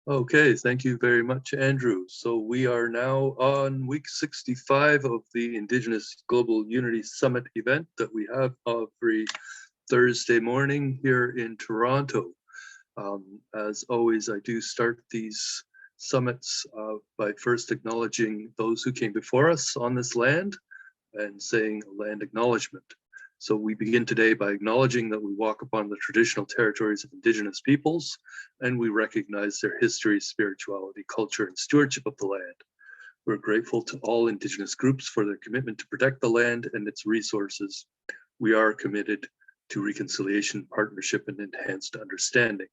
Okay, thank you very much, Andrew. So we are now on week 65 of the Indigenous Global Unity Summit event that we have every Thursday morning here in Toronto. As always, I do start these summits by first acknowledging those who came before us on this land and saying a land acknowledgement. So we begin today by acknowledging that we walk upon the traditional territories of Indigenous peoples, and we recognize their history, spirituality, culture, and stewardship of the land. We're grateful to all Indigenous groups for their commitment to protect the land and its resources. We are committed to reconciliation, partnership, and enhanced understanding.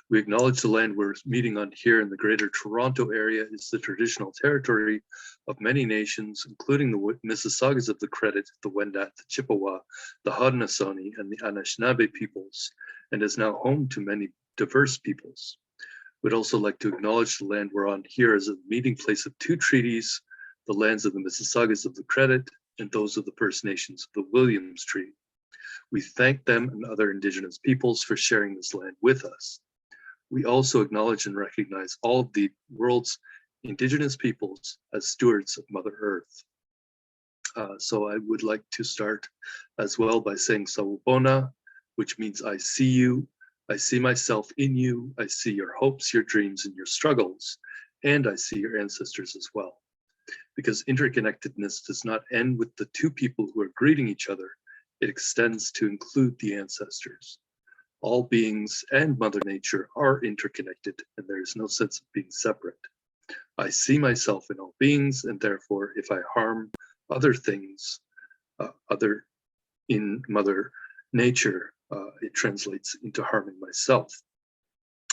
We acknowledge the land we're meeting on here in the Greater Toronto Area is the traditional territory of many nations, including the Mississaugas of the Credit, the Wendat, the Chippewa, the Haudenosaunee, and the Anishinaabe peoples, and is now home to many diverse peoples. We'd also like to acknowledge the land we're on here as a meeting place of two treaties, the lands of the Mississaugas of the Credit and those of the First Nations of the Williams Treaty. We thank them and other Indigenous peoples for sharing this land with us. We also acknowledge and recognize all of the world's Indigenous peoples as stewards of Mother Earth. So I would like to start as well by saying Sawubona, which means I see you, I see myself in you, I see your hopes, your dreams, and your struggles, and I see your ancestors as well. Because interconnectedness does not end with the two people who are greeting each other, it extends to include the ancestors. All beings and Mother Nature are interconnected, and there is no sense of being separate. I see myself in all beings, and therefore, if I harm other things, other in Mother Nature, it translates into harming myself.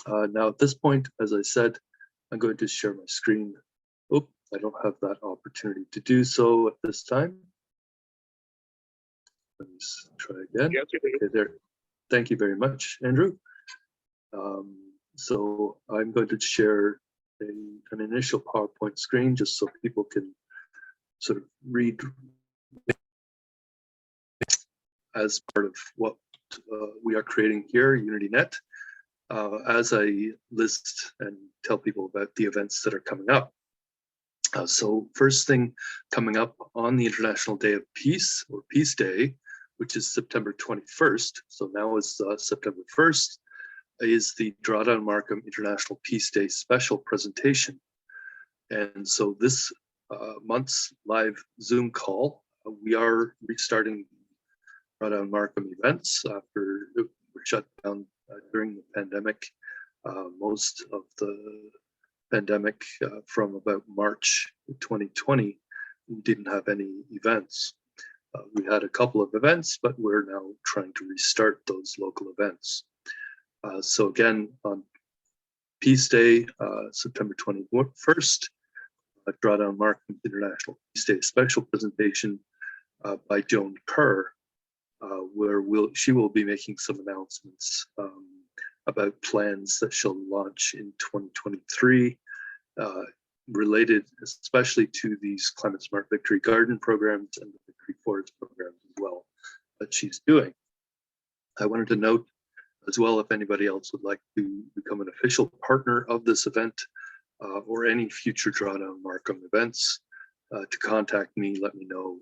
Now, at this point, as I said, I'm going to share my screen. Oh, I don't have that opportunity to do so at this time. Let's try again. Yes, okay, there. Thank you very much, Andrew. So I'm going to share an initial PowerPoint screen just so people can sort of read as part of what we are creating here, UnityNet, as I list and tell people about the events that are coming up. So first thing coming up on the International Day of Peace, or Peace Day, which is September 21st. So now is September 1st, is the Drawdown Markham International Peace Day special presentation. And so this month's live Zoom call, we are restarting Drawdown Markham events after it were shut down during the pandemic. Most of the pandemic from about March 2020, we didn't have any events. We had a couple of events, but we're now trying to restart those local events. So again, on Peace Day, September 21st, Drawdown Markham International Peace Day special presentation by Joan Kerr, where she will be making some announcements about plans that she'll launch in 2023, related especially to these Climate Smart Victory Garden programs and the Victory Forest programs as well that she's doing. I wanted to note as well, if anybody else would like to become an official partner of this event or any future Drawdown Markham events, to contact me, let me know.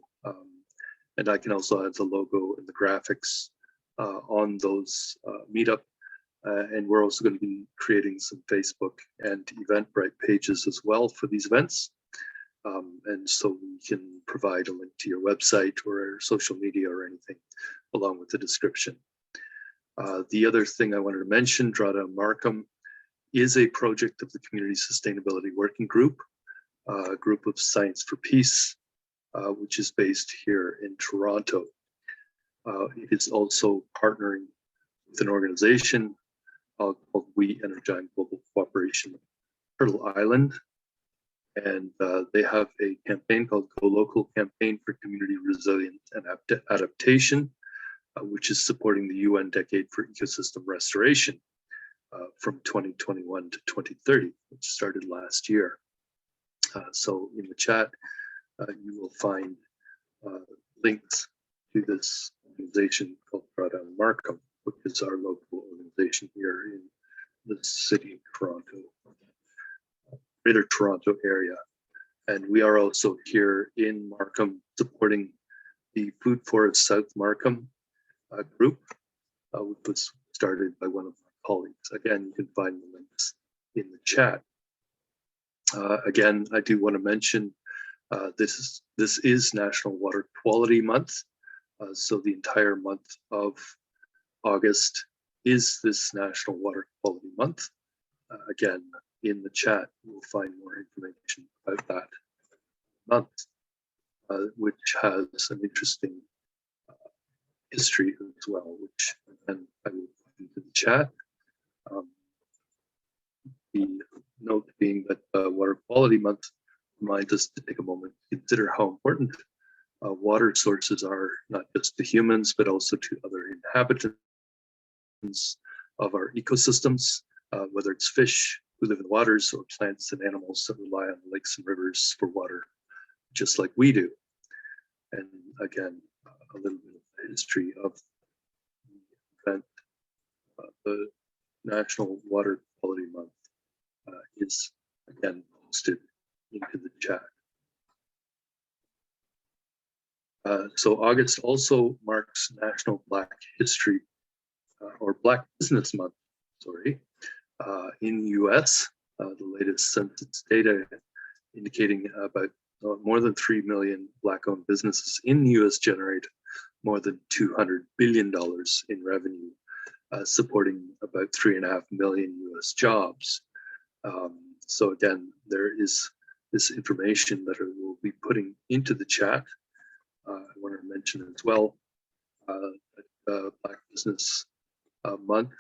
And I can also add the logo and the graphics on those meetup. And we're also going to be creating some Facebook and Eventbrite pages as well for these events. And so we can provide a link to your website or social media or anything along with the description. The other thing I wanted to mention, Drawdown Markham is a project of the Community Sustainability Working Group, a group of Science for Peace, which is based here in Toronto. It is also partnering with an organization called We Energize Global Cooperation Turtle Island. And they have a campaign called Go Local Campaign for Community Resilience and Adaptation, which is supporting the UN Decade for Ecosystem Restoration from 2021 to 2030, which started last year. So in the chat, you will find links to this organization called Drawdown Markham, which is our local organization here in the the city of Toronto, Greater Toronto area. And we are also here in Markham supporting the Food Forest South Markham group, which was started by one of my colleagues. Again, you can find the links in the chat. Again, I do want to mention this is National Water Quality Month. So the entire month of August is this National Water Quality Month. Again, in the chat, you'll find more information about that month, which has an interesting history as well, which then I will put into the chat. The note being that Water Quality Month reminds us to take a moment to consider how important water sources are, not just to humans, but also to other inhabitants of our ecosystems, whether it's fish who live in waters or plants and animals that rely on lakes and rivers for water, just like we do. And again, a little bit of the history of the event. The National Water Quality Month is again posted into the chat. So August also marks National Black History or Black Business Month, sorry. In the US, the latest census data indicating about more than 3 million Black-owned businesses in the US generate more than $200 billion in revenue, supporting about 3.5 million US jobs. So again, there is this information that I will be putting into the chat. I want to mention as well that Black Business Month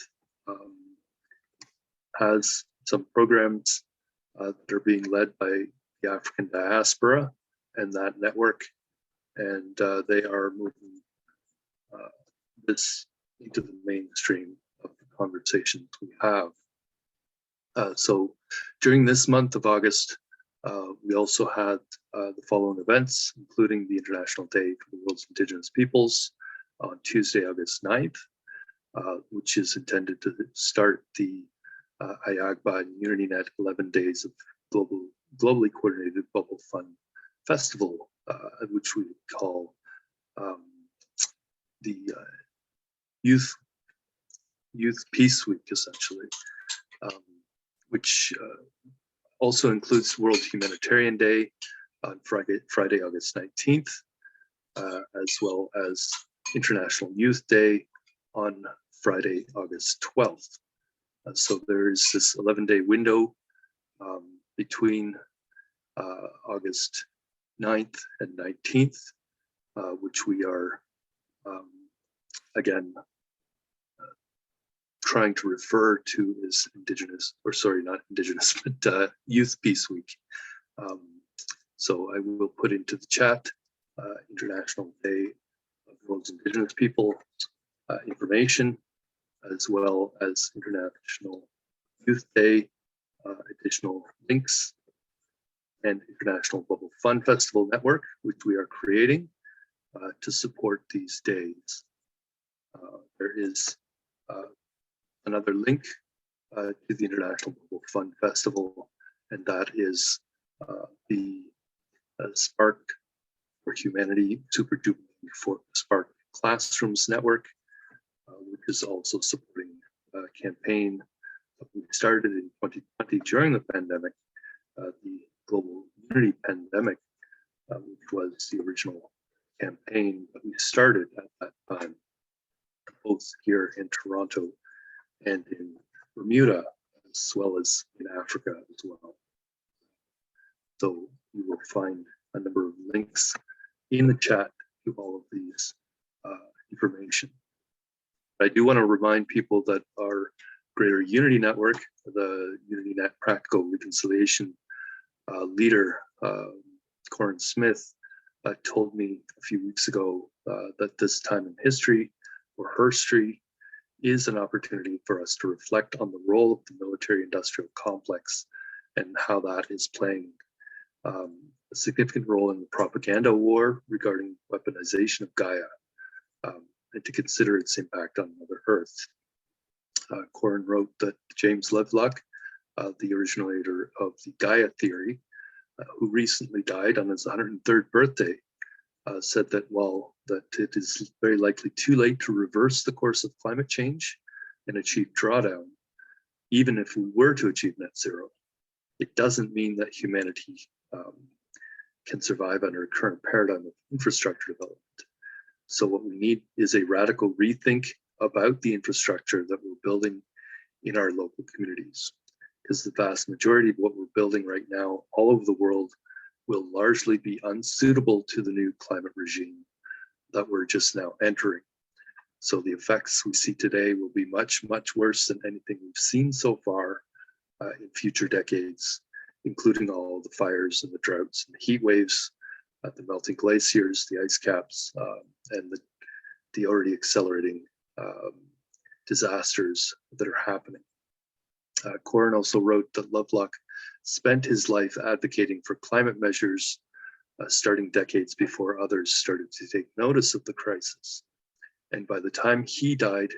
has some programs that are being led by the African diaspora and that network, and they are moving this into the mainstream of the conversations we have. So during this month of August, we also had the following events, including the International Day for the World's Indigenous Peoples on Tuesday, August 9th, which is intended to start the AHIABGA and UnityNet 11 days of globally coordinated bubble fun festival, which we call the Youth Peace Week, essentially, which also includes World Humanitarian Day on Friday, August 19th, as well as International Youth Day on Friday, August 12th. So there's this 11-day window between August 9th and 19th, which we are, again, trying to refer to as Indigenous, or sorry, not Indigenous, but Youth Peace Week. So I will put into the chat International Day of the World's Indigenous People information, as well as International Youth Day, additional links, and International Bubble Fun Festival Network, which we are creating to support these days. There is another link to the International Bubble Fun Festival, and that is the Spark for Humanity Super Jubilee for Spark Classrooms Network, which is also supporting a campaign that we started in 2020 during the pandemic, the Global Unity Pandemic, which was the original campaign that we started at that time, both here in Toronto and in Bermuda, as well as in Africa as well. So you will find a number of links in the chat to all of these information. I do want to remind people that our Greater Unity Network, the UnityNet Practical Reconciliation leader, Corin Smith, told me a few weeks ago that this time in history, or herstory, is an opportunity for us to reflect on the role of the military-industrial complex and how that is playing a significant role in the propaganda war regarding weaponization of Gaia, and to consider its impact on Mother Earth. Corin wrote that James Lovelock, the originator of the Gaia theory, who recently died on his 103rd birthday, said that that it is very likely too late to reverse the course of climate change and achieve drawdown. Even if we were to achieve net zero, it doesn't mean that humanity can survive under a current paradigm of infrastructure development. So what we need is a radical rethink about the infrastructure that we're building in our local communities, because the vast majority of what we're building right now all over the world will largely be unsuitable to the new climate regime that we're just now entering. So the effects we see today will be much, much worse than anything we've seen so far in future decades, including all the fires and the droughts and the heat waves, the melting glaciers, the ice caps, and the already accelerating disasters that are happening. Corin also wrote that Lovelock spent his life advocating for climate measures starting decades before others started to take notice of the crisis. And by the time he died,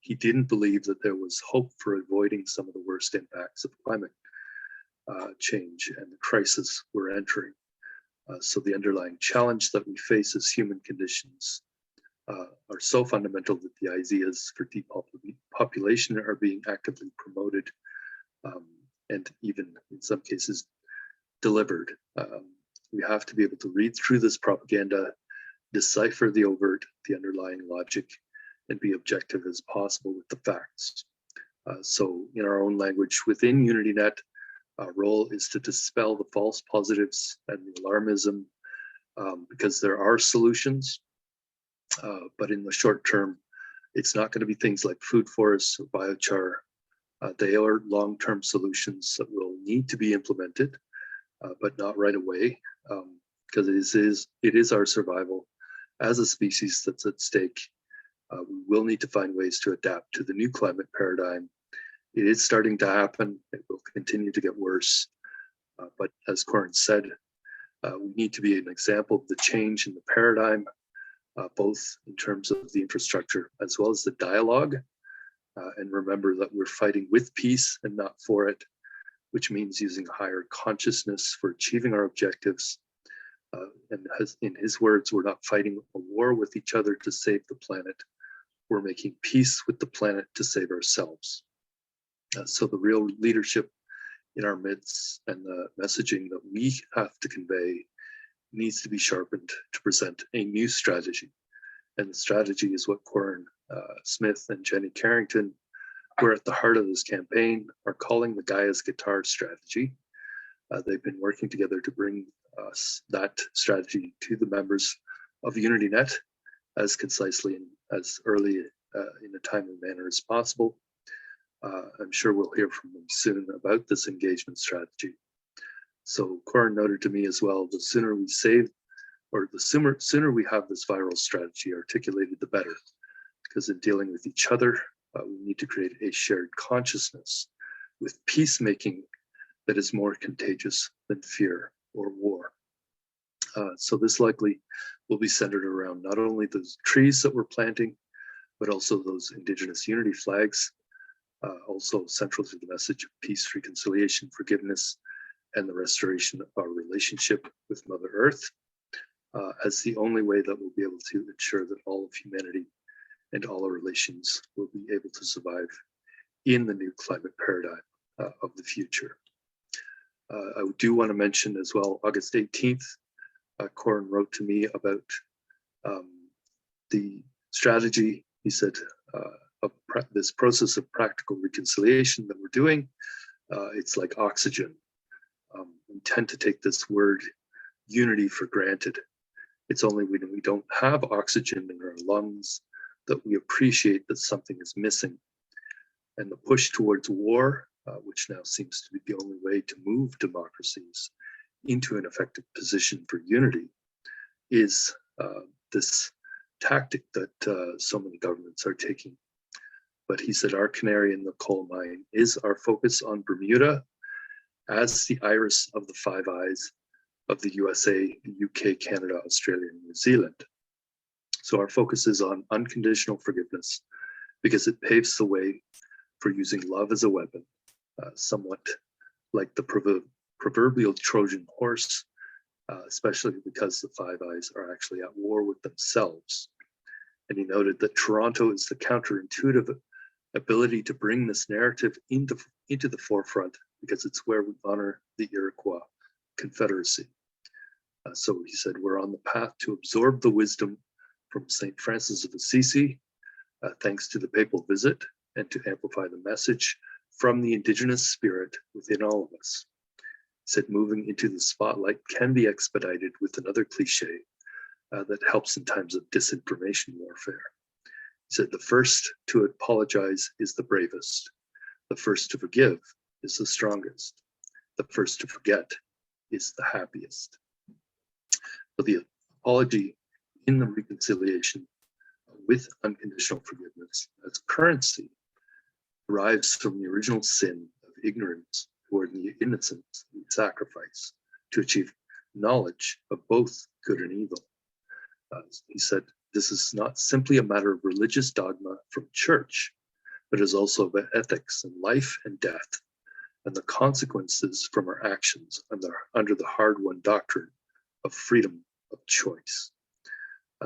he didn't believe that there was hope for avoiding some of the worst impacts of climate change and the crisis we're entering. So the underlying challenge that we face as human conditions are so fundamental that the ideas for depopulation are being actively promoted and even in some cases delivered. We have to be able to read through this propaganda, decipher the overt, the underlying logic, and be objective as possible with the facts. So in our own language within UnityNet, our role is to dispel the false positives and the alarmism because there are solutions, but in the short term, it's not going to be things like food forests or biochar. They are long-term solutions that will need to be implemented, but not right away, because it is our survival as a species that's at stake. We will need to find ways to adapt to the new climate paradigm. It is starting to happen. It will continue to get worse. But as Corin said, we need to be an example of the change in the paradigm, both in terms of the infrastructure as well as the dialogue. And remember that we're fighting with peace and not for it, which means using higher consciousness for achieving our objectives. And in his words, we're not fighting a war with each other to save the planet. We're making peace with the planet to save ourselves. So the real leadership in our midst and the messaging that we have to convey needs to be sharpened to present a new strategy. And the strategy is what Corin Smith and Jenny Carrington, who are at the heart of this campaign, are calling the Gaia's Guitar strategy. They've been working together to bring that strategy to the members of UnityNet as concisely and as early in a timely manner as possible. I'm sure we'll hear from them soon about this engagement strategy. So Corin noted to me as well, the sooner we save, or the sooner we have this viral strategy articulated, the better. Because in dealing with each other, we need to create a shared consciousness with peacemaking that is more contagious than fear or war. So this likely will be centered around not only those trees that we're planting, but also those Indigenous unity flags, also central to the message of peace, reconciliation, forgiveness, and the restoration of our relationship with Mother Earth as the only way that we'll be able to ensure that all of humanity and all our relations will be able to survive in the new climate paradigm of the future. I do want to mention as well, August 18th, Corin wrote to me about the strategy, he said, of this process of practical reconciliation that we're doing. It's like oxygen. We tend to take this word unity for granted. It's only when we don't have oxygen in our lungs that we appreciate that something is missing. And the push towards war, which now seems to be the only way to move democracies into an effective position for unity, is this tactic that so many governments are taking. But he said our canary in the coal mine is our focus on Bermuda as the iris of the five eyes of the USA, the UK, Canada, Australia, and New Zealand. So our focus is on unconditional forgiveness because it paves the way for using love as a weapon, somewhat like the proverbial Trojan horse, especially because the Five Eyes are actually at war with themselves. And he noted that Toronto is the counterintuitive ability to bring this narrative into the forefront because it's where we honor the Iroquois Confederacy. So he said, we're on the path to absorb the wisdom from St. Francis of Assisi, thanks to the papal visit, and to amplify the message from the Indigenous spirit within all of us. He said, moving into the spotlight can be expedited with another cliche that helps in times of disinformation warfare. He said, the first to apologize is the bravest. The first to forgive is the strongest. The first to forget is the happiest. So the apology in the reconciliation with unconditional forgiveness as currency derives from the original sin of ignorance toward the innocence and sacrifice to achieve knowledge of both good and evil. He said, this is not simply a matter of religious dogma from church, but is also about ethics and life and death, and the consequences from our actions under the hard-won doctrine of freedom of choice.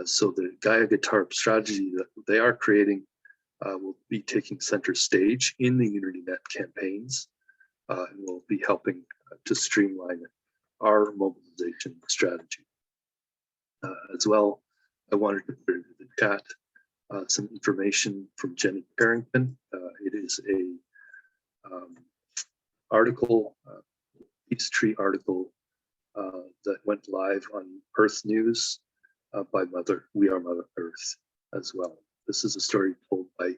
So the AHIABGA strategy that they are creating will be taking center stage in the UnityNet campaigns, and will be helping to streamline our mobilization strategy. As well, I wanted to put into the chat some information from Jenny Carrington. It is a article, Peace Tree article that went live on Earth News by We Are Mother Earth as well. This is a story told by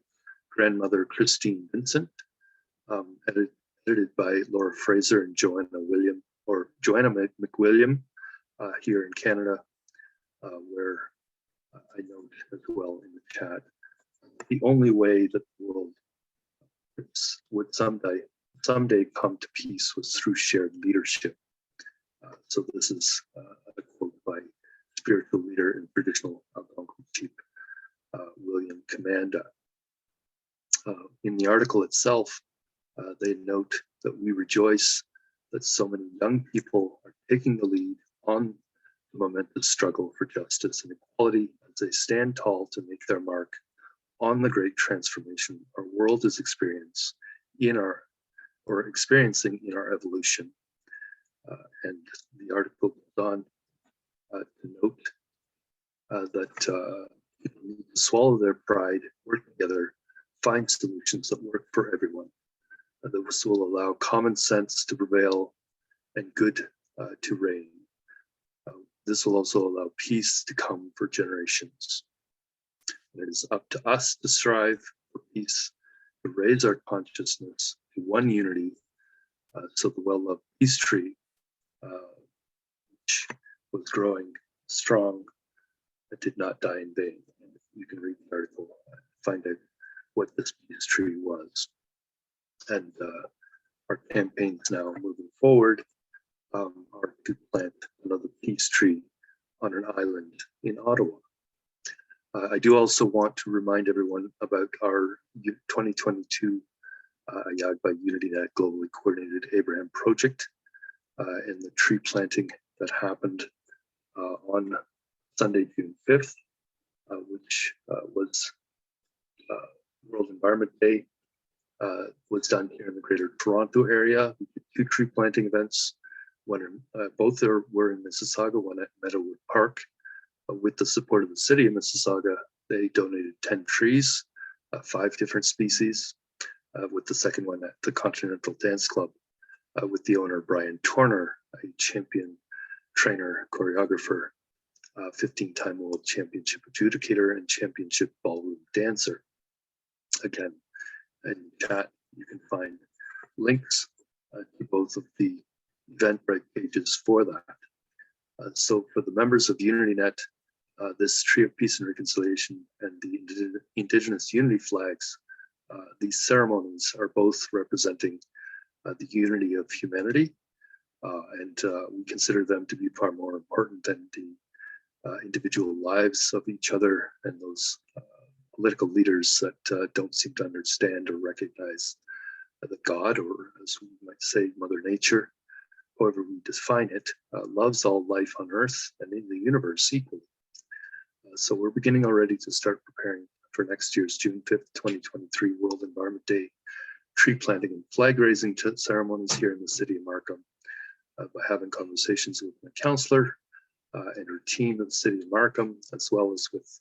grandmother Christine Vincent, edited by Laura Fraser and Joanna McWilliam here in Canada, where I note as well in the chat, the only way that the world would someday come to peace was through shared leadership. So this is a quote by spiritual leader and traditional Algonquin chief William Commanda. In the article itself, they note that we rejoice that so many young people are taking the lead on the momentous struggle for justice and equality as they stand tall to make their mark on the great transformation our world is experiencing in our evolution. And the article goes on to note that people need to swallow their pride, work together, find solutions that work for everyone. This will allow common sense to prevail and good to reign. This will also allow peace to come for generations. It is up to us to strive for peace, to raise our consciousness to one unity, so the well-loved peace tree, which was growing strong, did not die in vain. And you can read the article and find out what this peace tree was. And our campaigns now moving forward are to plant another peace tree on an island in Ottawa. I do also want to remind everyone about our 2022 AHIABGA UnityNet Globally Coordinated Abraham Project and the tree planting that happened on Sunday, June 5th, which was World Environment Day, was done here in the Greater Toronto area. We did 2 tree planting events. Both were in Mississauga, one at Meadowood Park. With the support of the city of Mississauga, they donated 10 trees, 5 different species, with the second one at the Continental Dance Club, with the owner Brian Torner, a champion trainer, choreographer, 15-time world championship adjudicator, and championship ballroom dancer. Again, in chat, you can find links to both of the Eventbrite pages for that. So for the members of UnityNet, this Tree of Peace and Reconciliation and the Indigenous Unity flags, these ceremonies are both representing the unity of humanity, and we consider them to be far more important than the individual lives of each other and those political leaders that don't seem to understand or recognize that God, or as we might say, Mother Nature, however we define it, loves all life on Earth and in the universe equally. So we're beginning already to start preparing for next year's June 5th, 2023 World Environment Day tree planting and flag raising ceremonies here in the city of Markham by having conversations with my counselor and her team of the city of Markham, as well as with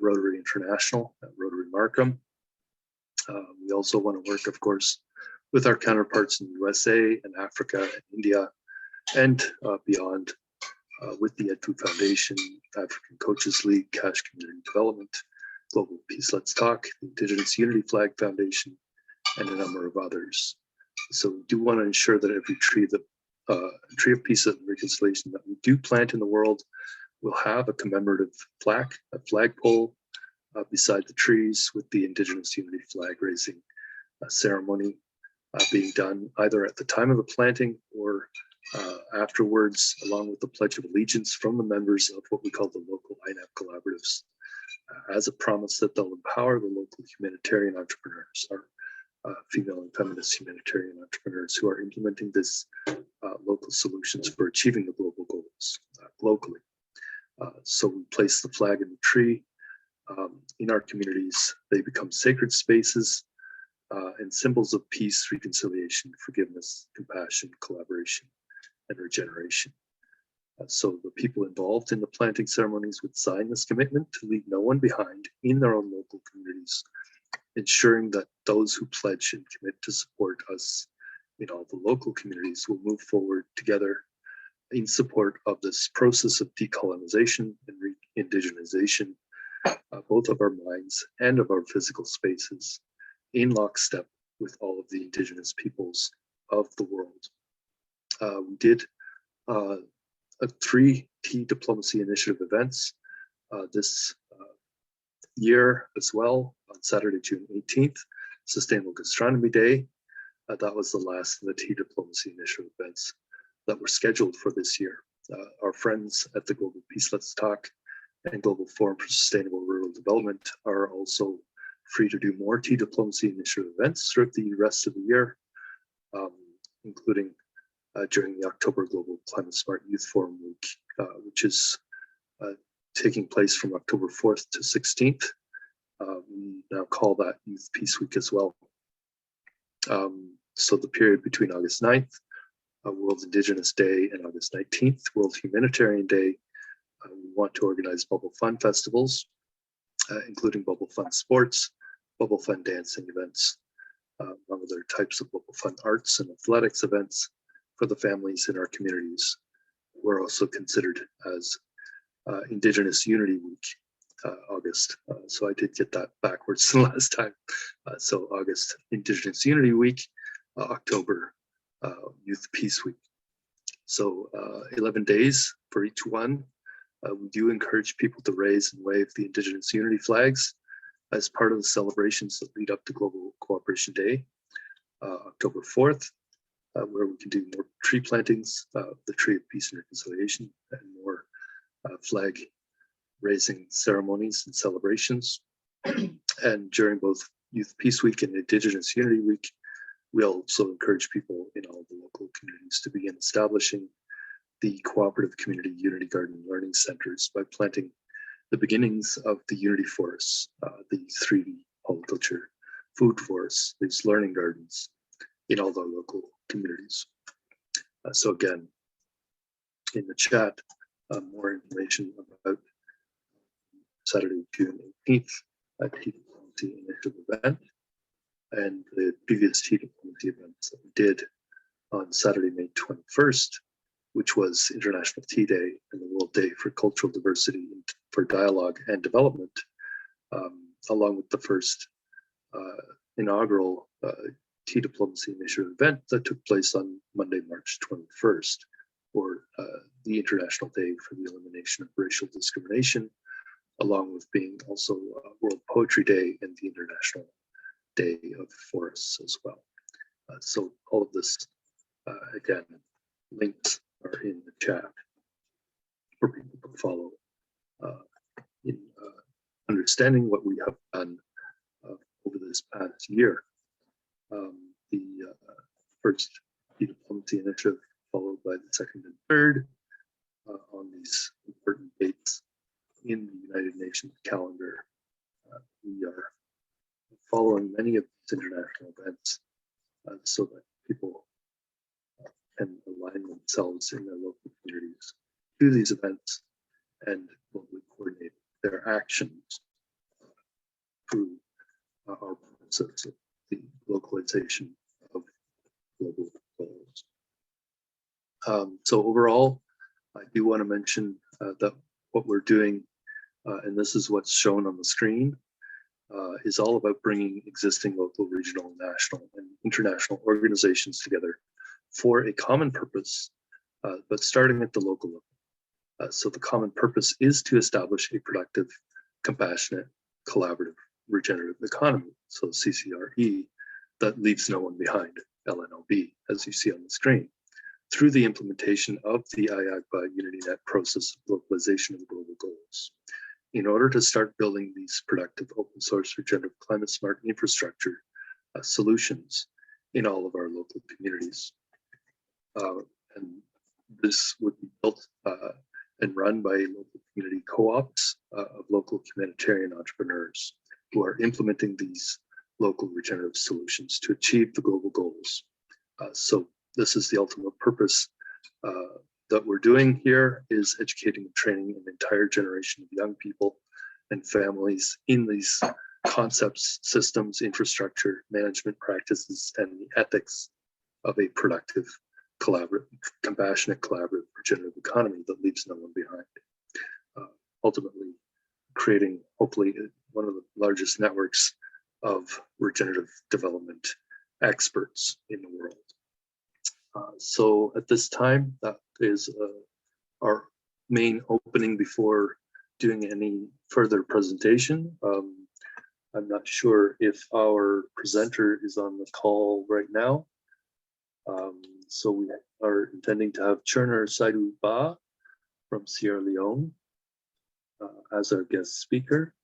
Rotary International at Rotary Markham. We also want to work, of course, with our counterparts in the USA and Africa and India and beyond with the EdFood Foundation, African Coaches League, Cash Community Development, Global Peace Let's Talk, the Indigenous Unity Flag Foundation, and a number of others. So we do want to ensure that every tree of peace and reconciliation that we do plant in the world will have a commemorative plaque, a flagpole beside the trees with the Indigenous Unity flag raising ceremony being done either at the time of the planting or afterwards, along with the Pledge of Allegiance from the members of what we call the local INAP collaboratives, as a promise that they'll empower the local humanitarian entrepreneurs, our female and feminist humanitarian entrepreneurs who are implementing this local solutions for achieving the global goals locally. So we place the flag in the tree. In our communities, they become sacred spaces and symbols of peace, reconciliation, forgiveness, compassion, collaboration, and regeneration. So the people involved in the planting ceremonies would sign this commitment to leave no one behind in their own local communities, ensuring that those who pledge and commit to support us in all the local communities will move forward together in support of this process of decolonization and re-indigenization, both of our minds and of our physical spaces, in lockstep with all of the Indigenous peoples of the world. We did 3 Tea Diplomacy Initiative events this year as well. On Saturday, June 18th, Sustainable Gastronomy Day. That was the last of the Tea Diplomacy Initiative events that were scheduled for this year. Our friends at the Global Peace Let's Talk and Global Forum for Sustainable Rural Development are also free to do more Tea Diplomacy Initiative events throughout the rest of the year, including during the October Global Climate Smart Youth Forum Week, which is taking place from October 4th to 16th. We now call that Youth Peace Week as well. So the period between August 9th, World Indigenous Day, and August 19th, World Humanitarian Day, we want to organize Bubble Fun festivals, including Bubble Fun sports, Bubble Fun dancing events, among other types of Bubble Fun arts and athletics events for the families in our communities. We're also considered as Indigenous Unity Week, August. So I did get that backwards the last time. So August, Indigenous Unity Week, October, Youth Peace Week. So 11 days for each one. We do encourage people to raise and wave the Indigenous Unity flags as part of the celebrations that lead up to Global Cooperation Day, October 4th, where we can do more tree plantings, the Tree of Peace and Reconciliation, and more flag raising ceremonies and celebrations. And during both Youth Peace Week and Indigenous Unity Week, we also encourage people in all the local communities to begin establishing the cooperative community Unity Garden Learning Centers by planting the beginnings of the Unity Forests, the 3D polyculture food forests, these learning gardens in all the local communities. So again, in the chat, more information about Saturday, June 18th, Tea Diplomacy Initiative event, and the previous Tea Diplomacy events that we did on Saturday, May 21st, which was International Tea Day and the World Day for Cultural Diversity and for Dialogue and Development, along with the first inaugural Tea Diplomacy Initiative event that took place on Monday, March 21st, for the International Day for the Elimination of Racial Discrimination, along with being also World Poetry Day and the International Day of Forests as well. So all of this, again, links are in the chat for people to follow in understanding what we have done over this past year. The first diplomacy initiative, followed by the second and third on these important dates in the United Nations calendar. We are following many of these international events so that people can align themselves in their local communities to these events and globally coordinate their actions through our process of the localization of global goals. So overall, I do want to mention that what we're doing, and this is what's shown on the screen, is all about bringing existing local, regional, national, and international organizations together for a common purpose, but starting at the local level. So the common purpose is to establish a productive, compassionate, collaborative, regenerative economy, so CCRE, that leaves no one behind, LNOB, as you see on the screen, through the implementation of the AHIABGA UnityNet process of localization of global goals. In order to start building these productive, open source, regenerative, climate smart infrastructure solutions in all of our local communities. And this would be built and run by local community co-ops of local humanitarian entrepreneurs who are implementing these local regenerative solutions to achieve the global goals. So this is the ultimate purpose that we're doing here, is educating and training an entire generation of young people and families in these concepts, systems, infrastructure, management practices, and the ethics of a productive, collaborative, compassionate, collaborative, regenerative economy that leaves no one behind. Ultimately, creating, hopefully, one of the largest networks of regenerative development experts in the world. So at this time, that is our main opening before doing any further presentation. I'm not sure if our presenter is on the call right now. So we are intending to have Cherner Saidu Ba from Sierra Leone as our guest speaker.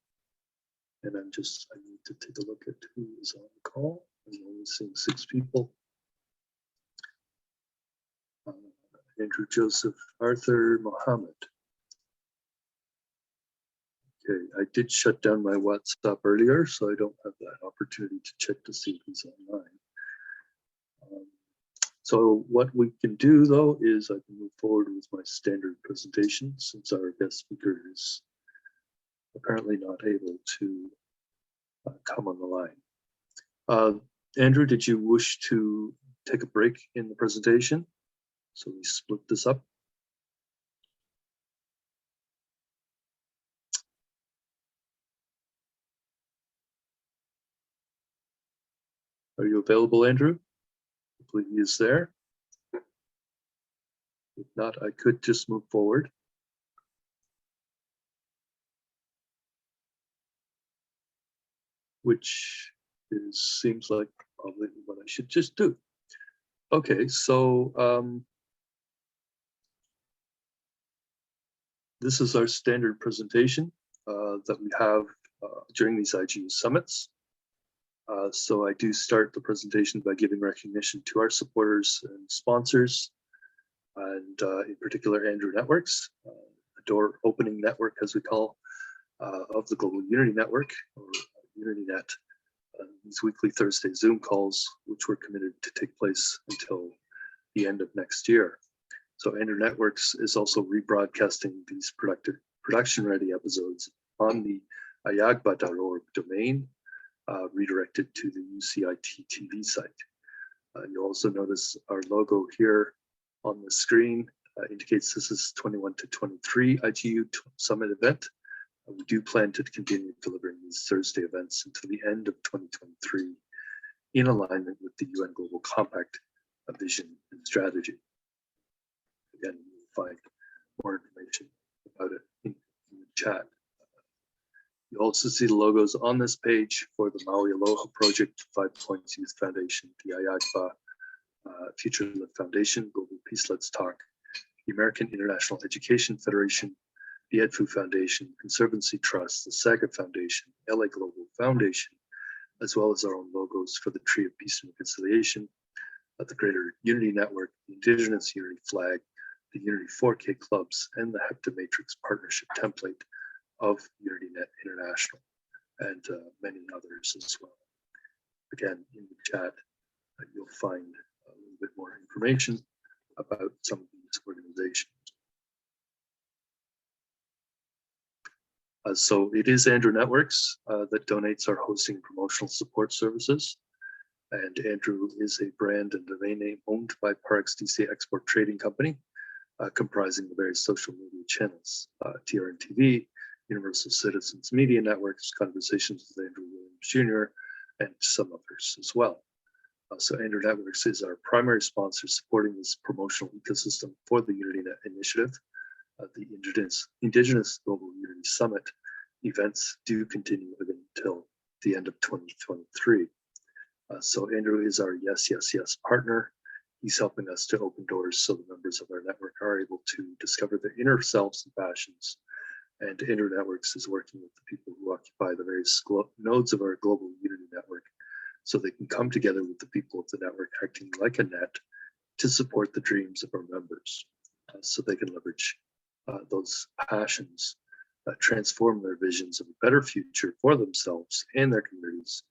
And I need to take a look at who is on the call. I'm only seeing 6 people. Andrew Joseph Arthur Mohammed. Okay, I did shut down my WhatsApp earlier, so I don't have that opportunity to check to see if he's online. So what we can do, though, is I can move forward with my standard presentation, since our guest speaker is apparently not able to come on the line. Andrew, did you wish to take a break in the presentation? So we split this up. Are you available, Andrew? Hopefully he is there. If not, I could just move forward. Which seems like probably what I should just do. Okay, so this is our standard presentation that we have during these IGU summits. So I do start the presentation by giving recognition to our supporters and sponsors, and in particular Andrew Networks, the door opening network, as we call, of the Global Unity Network, or UnityNet, these weekly Thursday Zoom calls, which were committed to take place until the end of next year. So Andrew Networks is also rebroadcasting these production-ready episodes on the AHIABGA.org domain, redirected to the UCIT-TV site. You'll also notice our logo here on the screen indicates this is 21 to 23 IGU Summit event. We do plan to continue delivering these Thursday events until the end of 2023 in alignment with the UN Global Compact vision and strategy. Again, you'll find more information about it in the chat. You also see the logos on this page for the Maui Aloha Project, 5 Points Youth Foundation, the AHIABGA Future Lit Foundation, Global Peace Let's Talk, the American International Education Federation, the EDFU Foundation, Conservancy Trust, the Saga Foundation, LA Global Foundation, as well as our own logos for the Tree of Peace and Reconciliation, the Greater Unity Network, the Indigenous Unity Flag, the Unity 4K Clubs, and the HEPTA Matrix Partnership template of UnityNet International, and many others as well. Again, in the chat, you'll find a little bit more information about some of these organizations. So it is Andrew Networks that donates our hosting and promotional support services. And Andrew is a brand and domain name owned by ParXDC Export Trading Company, comprising the various social media channels, TRN-TV, Universal Citizens Media Networks, Conversations with Andrew Williams Jr., and some others as well. So Andrew Networks is our primary sponsor supporting this promotional ecosystem for the UnityNet initiative. The Indigenous Global Unity Summit events do continue until the end of 2023. So Andrew is our yes partner. He's helping us to open doors so the members of our network are able to discover their inner selves and passions. And Andrew Networks is working with the people who occupy the various nodes of our global Unity network so they can come together with the people of the network acting like a net to support the dreams of our members so they can leverage those passions, transform their visions of a better future for themselves and their communities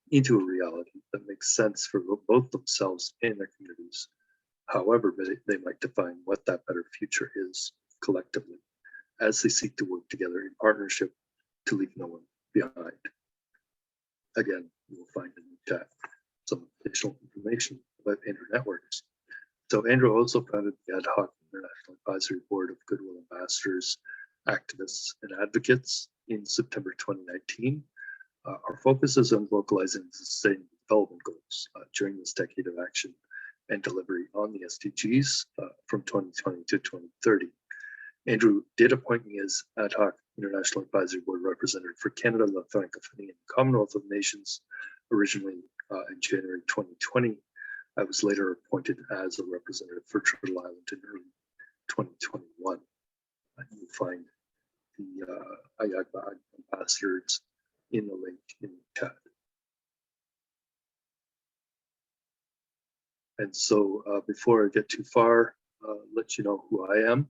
into a reality that makes sense for both themselves and their communities, however they might define what that better future is collectively, as they seek to work together in partnership to leave no one behind. Again, you will find in the chat some additional information about Andrew Networks. So Andrew also founded the Ad Hoc International Advisory Board of Goodwill Ambassadors, Activists, and Advocates in September 2019. Our focus is on localizing the Sustainable Development Goals during this decade of action and delivery on the SDGs from 2020 to 2030. Andrew did appoint me as Ad Hoc International Advisory Board Representative for Canada, La Francophonie, and Commonwealth of Nations, originally in January 2020. I was later appointed as a representative for Turtle Island in early 2021. You'll find the AHIABGA ambassadors in the link in the chat. And so before I get too far, let you know who I am.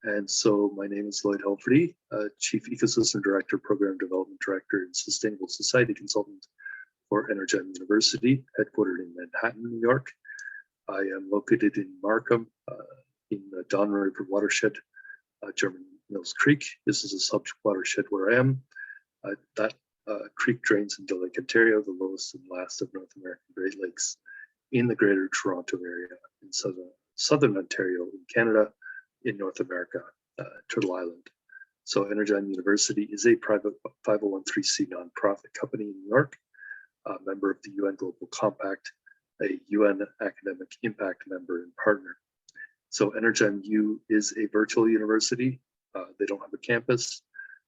And so my name is Lloyd Helferty, Chief Ecosystem Director, Program Development Director, and Sustainable Society Consultant for Energem University, headquartered in Manhattan, New York. I am located in Markham, in the Don River watershed, German Mills Creek. This is a subject watershed where I am. That creek drains into Lake Ontario, the lowest and last of North American Great Lakes, in the Greater Toronto area in southern Ontario in Canada, in North America, Turtle Island. So Energem University is a private 501(c) nonprofit company in New York, a member of the UN Global Compact, a UN academic impact member and partner. So Energem U is a virtual university. They don't have a campus.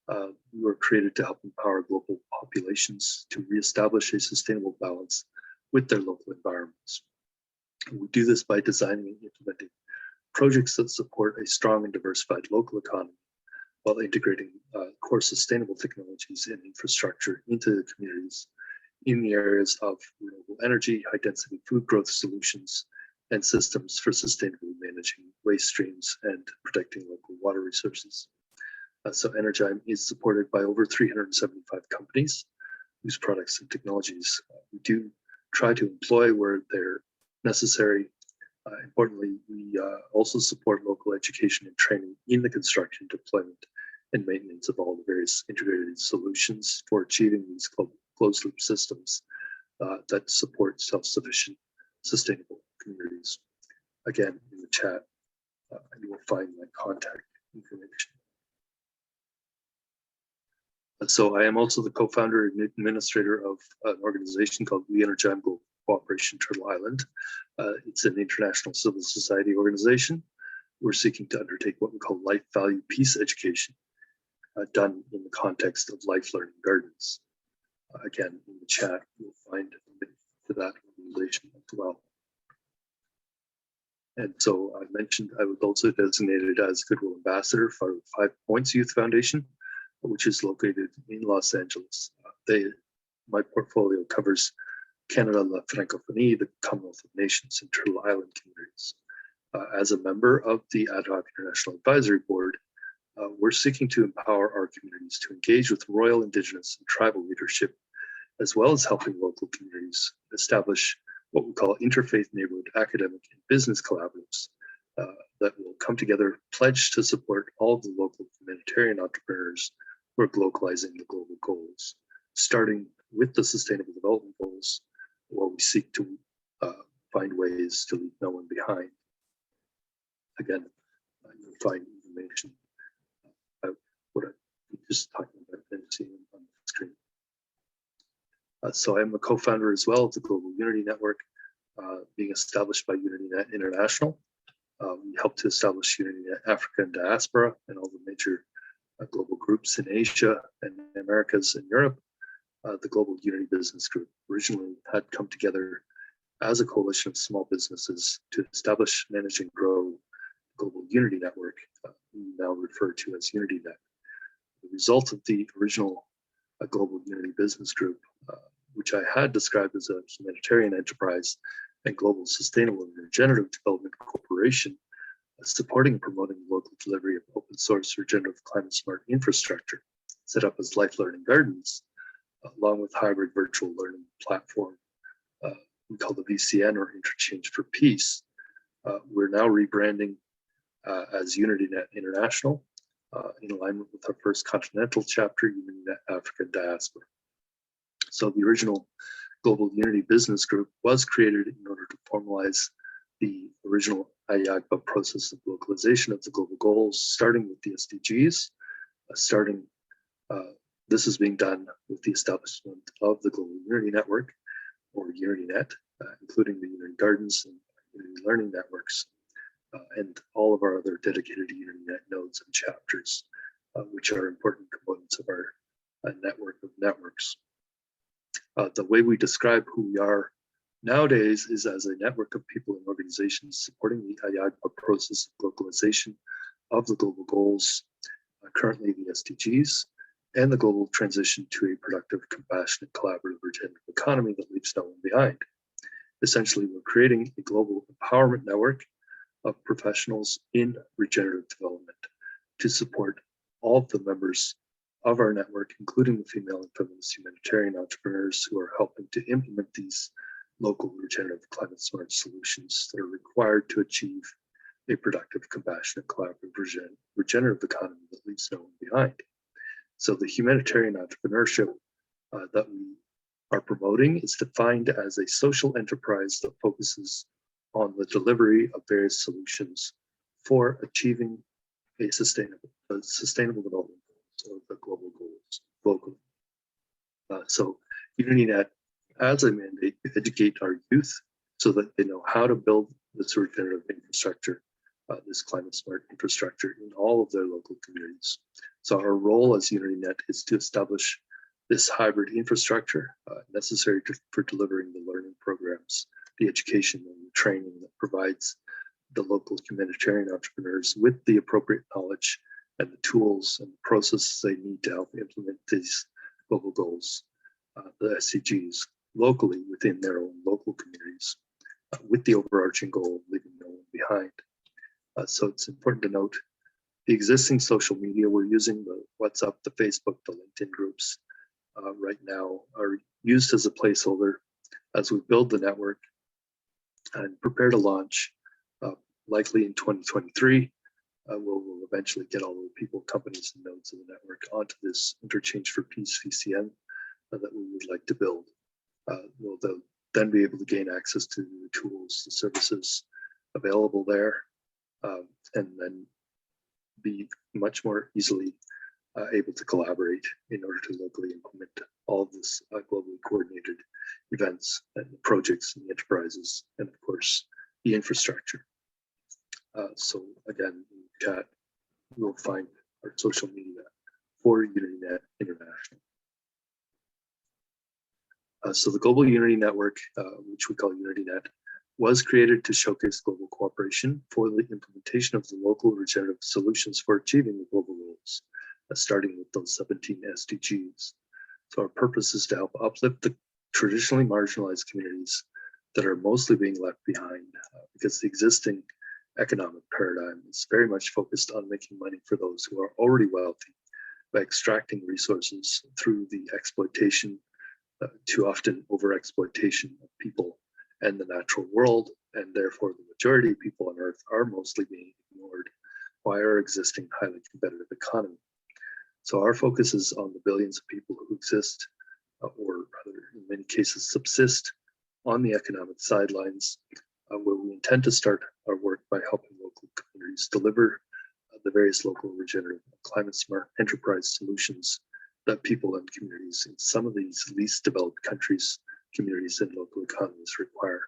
We were created to help empower global populations to reestablish a sustainable balance with their local environments. And we do this by designing and implementing projects that support a strong and diversified local economy while integrating core sustainable technologies and infrastructure into the communities in the areas of renewable energy, high-density food growth solutions, and systems for sustainably managing waste streams and protecting local water resources. So Energem is supported by over 375 companies whose products and technologies we do try to employ where they're necessary. Importantly, we also support local education and training in the construction, deployment, and maintenance of all the various integrated solutions for achieving these closed-loop systems that support self-sufficient, sustainable communities. Again, in the chat, you will find my contact information. So I am also the co-founder and administrator of an organization called the Energem Global Cooperation Turtle Island. It's an international civil society organization. We're seeking to undertake what we call life value peace education, done in the context of life learning gardens. Again, in the chat, you'll find a link to that organization as well. And so I mentioned I was also designated as Goodwill Ambassador for 5 Points Youth Foundation, which is located in Los Angeles. My portfolio covers Canada, La Francophonie, the Commonwealth of Nations, and Turtle Island communities. As a member of the Ad hoc International Advisory Board, we're seeking to empower our communities to engage with Royal, Indigenous, and tribal leadership, as well as helping local communities establish what we call interfaith neighborhood academic and business collaboratives that will come together, pledge to support all of the local humanitarian entrepreneurs who are globalizing the global goals, starting with the Sustainable Development Goals, while we seek to find ways to leave no one behind. Again, you'll find information about what I'm just talking about and seeing on the screen. So I'm a co-founder as well of the Global Unity Network, being established by UnityNet International. We helped to establish UnityNet Africa and Diaspora and all the major global groups in Asia and Americas and Europe. The Global Unity Business Group originally had come together as a coalition of small businesses to establish, manage, and grow the Global Unity Network, now referred to as UnityNet. The result of the original Global Unity Business Group, which I had described as a humanitarian enterprise and global sustainable and regenerative development corporation, supporting and promoting the local delivery of open source regenerative climate smart infrastructure, set up as Life Learning Gardens, along with hybrid virtual learning platform we call the VCN, or Interchange for Peace. We're now rebranding as UnityNet International, in alignment with our first continental chapter, UnityNet Africa Diaspora. So the original Global Unity Business Group was created in order to formalize the original AHIABGA process of localization of the global goals, starting with the SDGs. This is being done with the establishment of the Global Unity Network, or UnityNet, including the Unity Gardens and Unity Learning Networks, and all of our other dedicated UnityNet nodes and chapters, which are important components of our network of networks. The way we describe who we are nowadays is as a network of people and organizations supporting the AHIABGA process of localization of the global goals, currently the SDGs, and the global transition to a productive, compassionate, collaborative, regenerative economy that leaves no one behind. Essentially, we're creating a global empowerment network of professionals in regenerative development to support all of the members of our network, including the female and feminist humanitarian entrepreneurs who are helping to implement these local regenerative climate smart solutions that are required to achieve a productive, compassionate, collaborative, regenerative economy that leaves no one behind. So the humanitarian entrepreneurship that we are promoting is defined as a social enterprise that focuses on the delivery of various solutions for achieving a sustainable development goals, or the global goals locally. So UnityNet has a mandate to educate our youth so that they know how to build this regenerative infrastructure, this climate smart infrastructure in all of their local communities. So our role as UnityNet is to establish this hybrid infrastructure necessary for delivering the learning programs, the education and the training that provides the local humanitarian entrepreneurs with the appropriate knowledge and the tools and the processes they need to help implement these global goals, the SDGs, locally within their own local communities, with the overarching goal of leaving no one behind. So it's important to note the existing social media we're using, the WhatsApp, the Facebook, the LinkedIn groups, right now are used as a placeholder as we build the network and prepare to launch, likely in 2023. We'll eventually get all the people, companies, and nodes of the network onto this Interchange for Peace VCN that we would like to build. We'll then be able to gain access to the tools, the services available there, and then be much more easily able to collaborate in order to locally implement all of this globally coordinated events and the projects and the enterprises, and of course, the infrastructure. So again, in the chat, you'll find our social media for UnityNet International. So the Global Unity Network, which we call UnityNet, was created to showcase global cooperation for the implementation of the local regenerative solutions for achieving the global goals, starting with those 17 SDGs. So our purpose is to help uplift the traditionally marginalized communities that are mostly being left behind because the existing economic paradigm is very much focused on making money for those who are already wealthy by extracting resources through the exploitation, too often over-exploitation of people and the natural world, and therefore the majority of people on Earth are mostly being ignored by our existing highly competitive economy. So our focus is on the billions of people who exist, or rather in many cases subsist, on the economic sidelines, where we intend to start our work by helping local communities deliver the various local regenerative climate smart enterprise solutions that people and communities in some of these least developed countries, communities and local economies require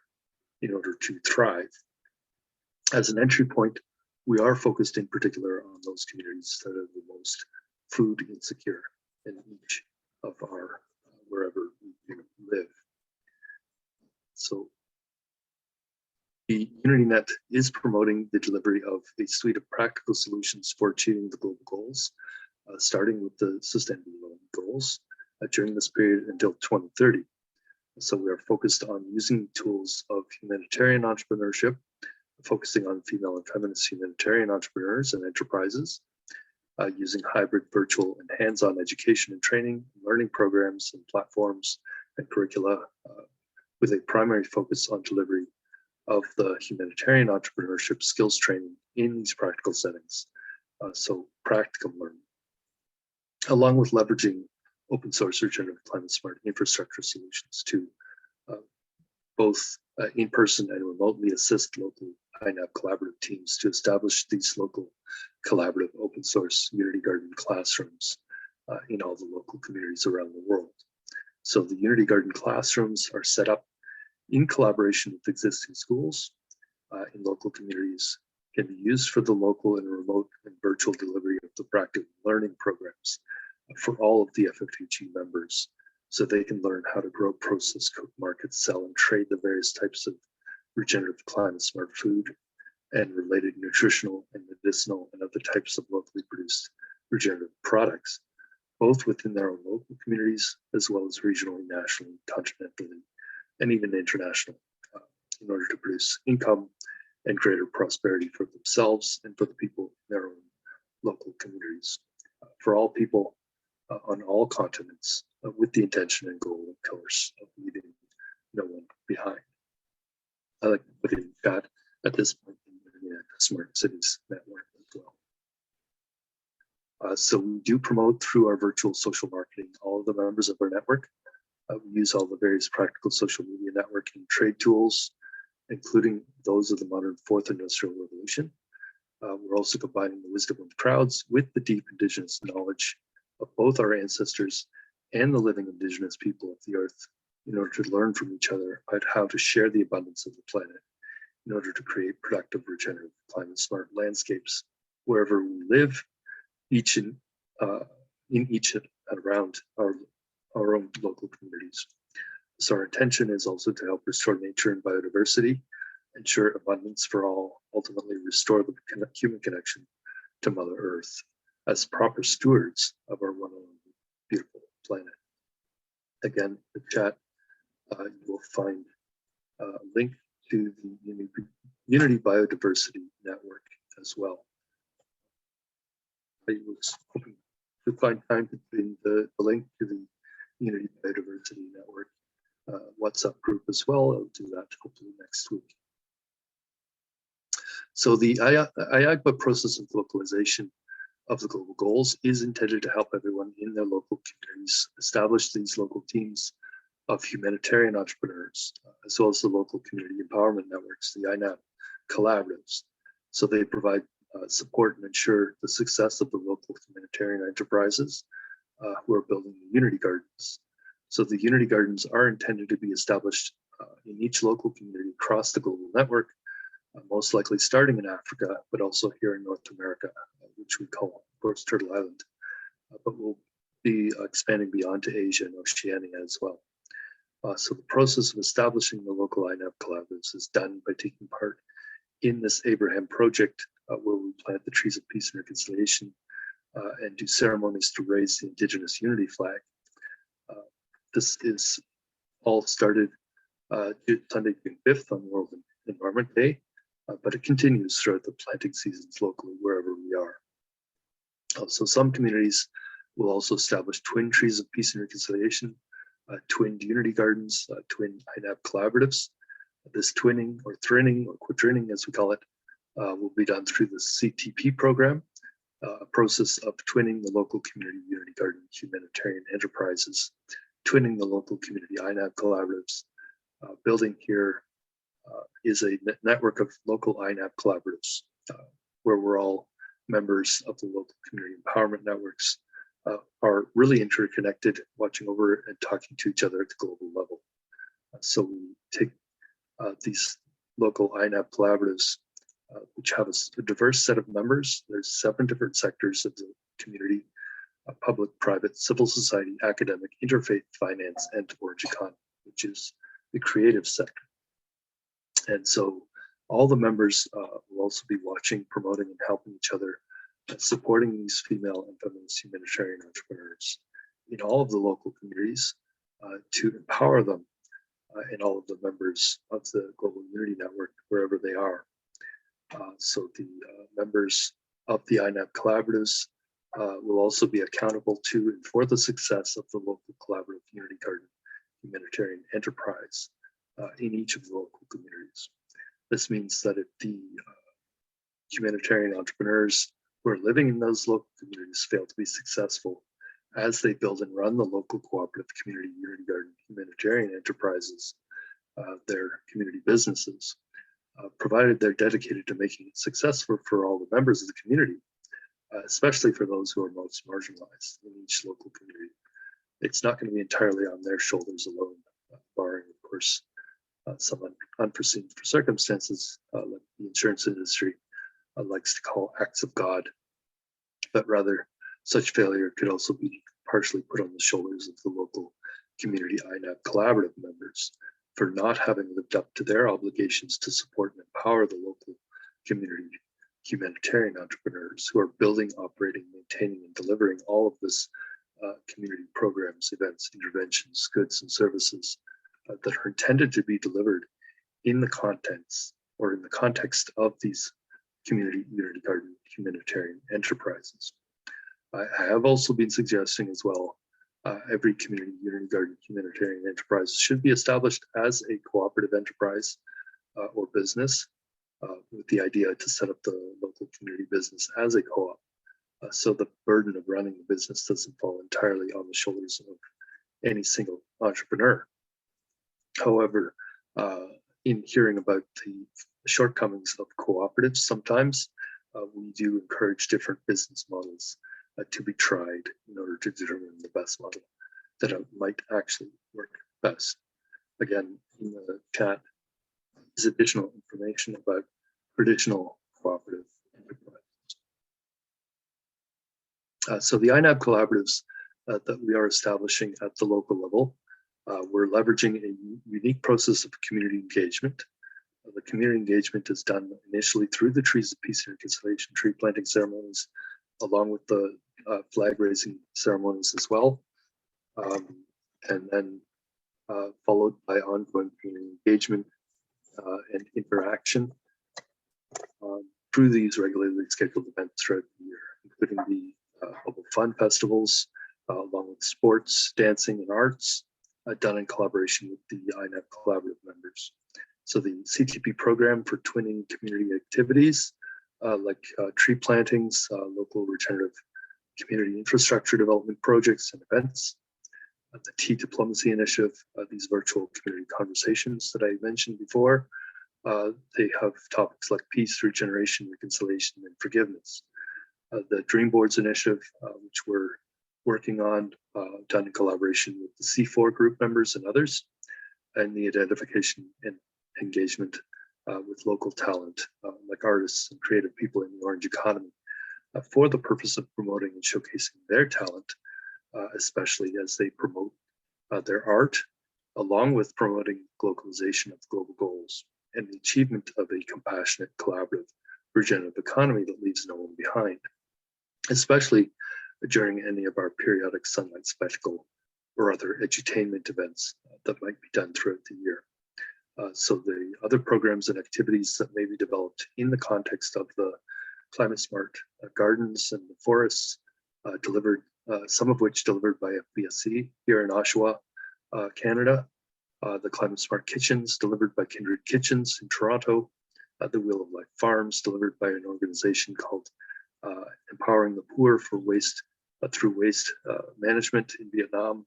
in order to thrive. As an entry point, we are focused in particular on those communities that are the most food insecure in each of our wherever we live. So the UnityNet is promoting the delivery of a suite of practical solutions for achieving the global goals, starting with the Sustainable Development Goals during this period until 2030. So we are focused on using tools of humanitarian entrepreneurship, focusing on female and feminist humanitarian entrepreneurs and enterprises, using hybrid, virtual, and hands-on education and training, learning programs and platforms and curricula, with a primary focus on delivery of the humanitarian entrepreneurship skills training in these practical settings, so practical learning, along with leveraging open source regenerative climate smart infrastructure solutions to both in-person and remotely assist local INAB collaborative teams to establish these local collaborative open source Unity Garden classrooms in all the local communities around the world. So the Unity Garden classrooms are set up in collaboration with existing schools in local communities, can be used for the local and remote and virtual delivery of the practical learning programs for all of the FFHE members, so they can learn how to grow, process, cook, market, sell, and trade the various types of regenerative climate smart food and related nutritional and medicinal and other types of locally produced regenerative products, both within their own local communities as well as regionally, nationally, continentally, and even international, in order to produce income and greater prosperity for themselves and for the people in their own local communities, for all people on all continents, with the intention and goal, of course, of leaving no one behind. I like to put it in chat at this point in the Smart Cities Network as well. So we do promote through our virtual social marketing all of the members of our network. We use all the various practical social media networking trade tools, including those of the modern fourth industrial revolution. We're also combining the wisdom of crowds with the deep Indigenous knowledge of both our ancestors and the living Indigenous people of the earth in order to learn from each other about how to share the abundance of the planet in order to create productive, regenerative, climate smart landscapes wherever we live, each in each and around our own local communities. So our intention is also to help restore nature and biodiversity, ensure abundance for all, ultimately restore the human connection to Mother Earth as proper stewards of our one and only beautiful planet. Again, the chat, you will find a link to the Unity Biodiversity Network as well. I was hoping to find time to put in the link to the Unity Biodiversity Network WhatsApp group as well. I'll do that hopefully next week. So the AHIABGA process of localization of the global goals is intended to help everyone in their local communities establish these local teams of humanitarian entrepreneurs, as well as the local community empowerment networks, the INAB collaboratives. So they provide support and ensure the success of the local humanitarian enterprises who are building the Unity Gardens. So the Unity Gardens are intended to be established in each local community across the global network, most likely starting in Africa, but also here in North America, which we call, of course, Turtle Island, but we'll be expanding beyond to Asia and Oceania as well. So the process of establishing the local INAB collaboratives is done by taking part in this Abraham project, where we plant the trees of peace and reconciliation and do ceremonies to raise the Indigenous unity flag. This is all started Sunday, June 5th on World Environment Day, but it continues throughout the planting seasons locally, wherever we are. So some communities will also establish twin trees of peace and reconciliation, twinned unity gardens, twin INAB collaboratives. This twinning or thrinning or quadrinning, as we call it, will be done through the CTP program, a process of twinning the local community unity garden humanitarian enterprises, twinning the local community INAB collaboratives. Building here is a network of local INAB collaboratives, where we're all members of the local community empowerment networks, are really interconnected, watching over and talking to each other at the global level. So we take these local INAB collaboratives, which have a diverse set of members. There's 7 different sectors of the community: public, private, civil society, academic, interfaith, finance, and orange economy, which is the creative sector. And so all the members will also be watching, promoting, and helping each other, supporting these female and feminist humanitarian entrepreneurs in all of the local communities to empower them and all of the members of the Global Unity Network, wherever they are. So the members of the INAB collaboratives will also be accountable to and for the success of the local collaborative Unity Garden humanitarian enterprise in each of the local communities. This means that if the humanitarian entrepreneurs who are living in those local communities fail to be successful as they build and run the local cooperative community Unity Garden humanitarian enterprises, their community businesses, provided they're dedicated to making it successful for all the members of the community, especially for those who are most marginalized in each local community. It's not going to be entirely on their shoulders alone, barring, of course, some unforeseen circumstances, like the insurance industry likes to call acts of God, but rather such failure could also be partially put on the shoulders of the local community INAB collaborative members for not having lived up to their obligations to support and empower the local community humanitarian entrepreneurs who are building, operating, maintaining, and delivering all of this community programs, events, interventions, goods, and services that are intended to be delivered in the contents or in the context of these community Unity Garden humanitarian enterprises. I have also been suggesting as well, every community Unity Garden humanitarian enterprise should be established as a cooperative enterprise or business, with the idea to set up the local community business as a co-op. So the burden of running the business doesn't fall entirely on the shoulders of any single entrepreneur. However, in hearing about the shortcomings of cooperatives, sometimes we do encourage different business models to be tried in order to determine the best model that might actually work best. Again, in the chat is additional information about traditional cooperative enterprises. So the INAB collaboratives that we are establishing at the local level, we're leveraging a unique process of community engagement. The community engagement is done initially through the Trees of Peace and Reconciliation tree planting ceremonies, along with the flag raising ceremonies as well, and then followed by ongoing community engagement and interaction through these regularly scheduled events throughout the year, including the local fun festivals, along with sports, dancing, and arts, done in collaboration with the INAB collaborative members. So the CTP program for twinning community activities, like tree plantings, local regenerative community infrastructure development projects and events, the Tea Diplomacy Initiative, these virtual community conversations that I mentioned before, they have topics like peace, regeneration, reconciliation, and forgiveness. The Dream Boards Initiative, which we're working on, done in collaboration with the C4 group members and others, and the identification and engagement with local talent, like artists and creative people in the orange economy, for the purpose of promoting and showcasing their talent, especially as they promote their art along with promoting globalization of global goals and the achievement of a compassionate, collaborative, regenerative economy that leaves no one behind, especially during any of our periodic sunlight spectacle or other edutainment events that might be done throughout the year. So the other programs and activities that may be developed in the context of the climate smart gardens and the forests delivered, some of which delivered by FBSC here in Oshawa, Canada, the climate smart kitchens delivered by Kindred Kitchens in Toronto, the Wheel of Life Farms delivered by an organization called Empowering the Poor for Waste through Waste Management in Vietnam,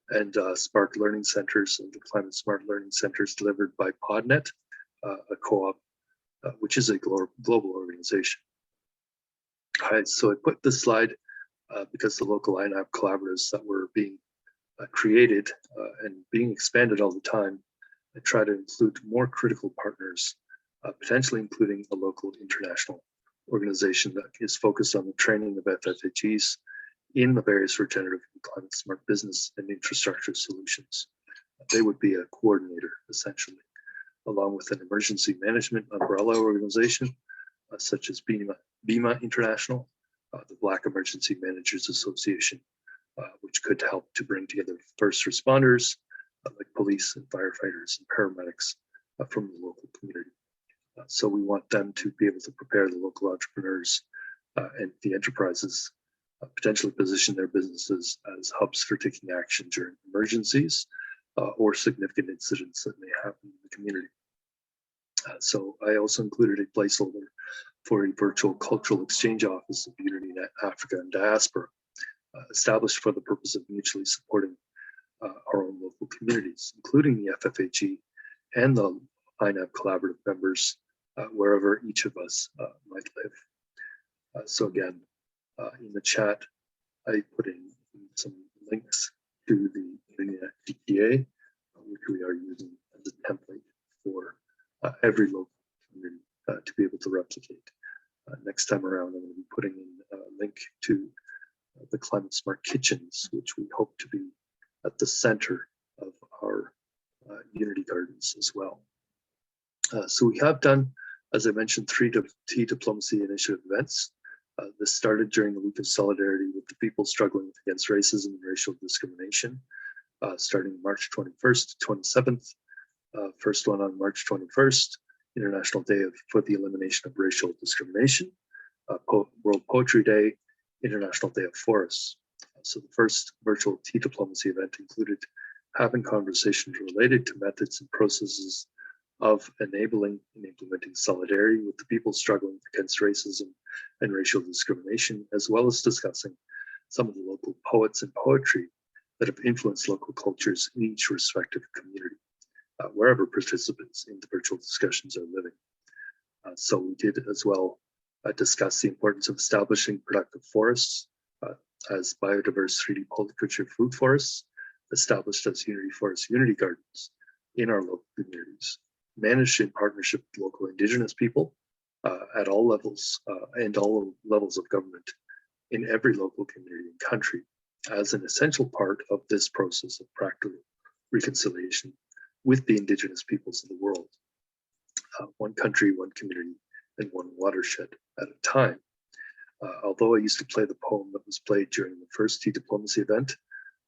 and Spark Learning Centers and the Climate Smart Learning Centers delivered by PodNet, a co-op, which is a global organization. All right, so I put this slide because the local INAP collaboratives that were being created and being expanded all the time, I try to include more critical partners, potentially including a local international organization that is focused on the training of FFHEs in the various regenerative and climate smart business and infrastructure solutions. They would be a coordinator, essentially, along with an emergency management umbrella organization, such as BIMA International, the Black Emergency Managers Association, which could help to bring together first responders, like police and firefighters and paramedics from the local community. So we want them to be able to prepare the local entrepreneurs and the enterprises, potentially position their businesses as hubs for taking action during emergencies or significant incidents that may happen in the community. So I also included a placeholder for a virtual cultural exchange office of UnityNet Africa and Diaspora, established for the purpose of mutually supporting our own local communities, including the FFHE and the INAP collaborative members, wherever each of us might live. So again, in the chat, I put in some links to the UnityNet DPA, which we are using as a template for every local community to be able to replicate. Next time around, I'm going to be putting in a link to the Climate Smart Kitchens, which we hope to be at the center of our Unity Gardens as well. So we have done, as I mentioned, 3 Tea Diplomacy Initiative events. This started during the Week of Solidarity with the people struggling against racism and racial discrimination, starting March 21st to 27th. First one on March 21st, International Day for the Elimination of Racial Discrimination, World Poetry Day, International Day of Forests. So the first virtual tea diplomacy event included having conversations related to methods and processes of enabling and implementing solidarity with the people struggling against racism and racial discrimination, as well as discussing some of the local poets and poetry that have influenced local cultures in each respective community, wherever participants in the virtual discussions are living. So we did as well discuss the importance of establishing productive forests as biodiverse 3D polyculture food forests, established as Unity Forest Unity Gardens in our local communities, managed in partnership with local Indigenous people at all levels and all levels of government in every local community and country as an essential part of this process of practical reconciliation with the Indigenous peoples of the world. One country, one community, and one watershed at a time. Although I used to play the poem that was played during the first Tea Diplomacy event,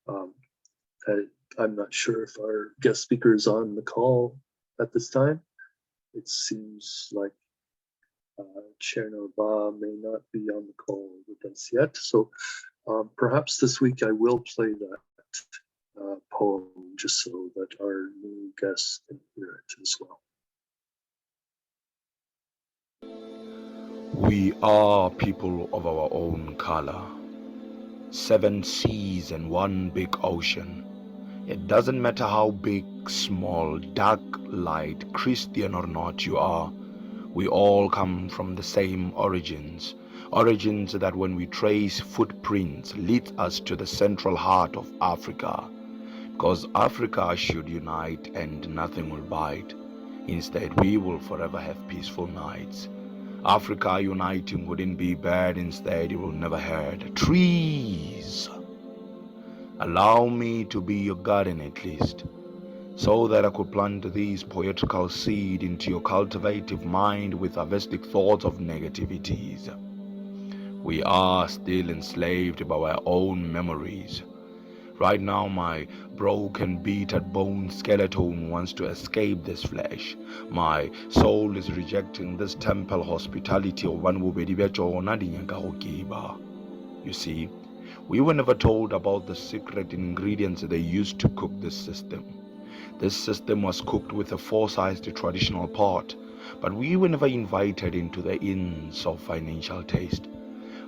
I'm not sure if our guest speaker is on the call at this time. It seems like Chair Norba may not be on the call with us yet. So perhaps this week I will play that poem just so that our new guests can hear it as well. We are people of our own color. 7 seas and 1 big ocean. It doesn't matter how big, small, dark, light, Christian or not you are. We all come from the same origins. Origins that when we trace footprints lead us to the central heart of Africa. Because Africa should unite and nothing will bite. Instead, we will forever have peaceful nights. Africa uniting wouldn't be bad, instead it will never hurt. Trees! Allow me to be your garden at least. so that I could plant these poetical seed into your cultivative mind with harvestic thoughts of negativities. We are still enslaved by our own memories. Right now, my broken, beaten bone skeleton wants to escape this flesh. My soul is rejecting this temple hospitality of You see, we were never told about the secret ingredients they used to cook this system. This system was cooked with a foresight traditional pot, but we were never invited into the inns of financial taste.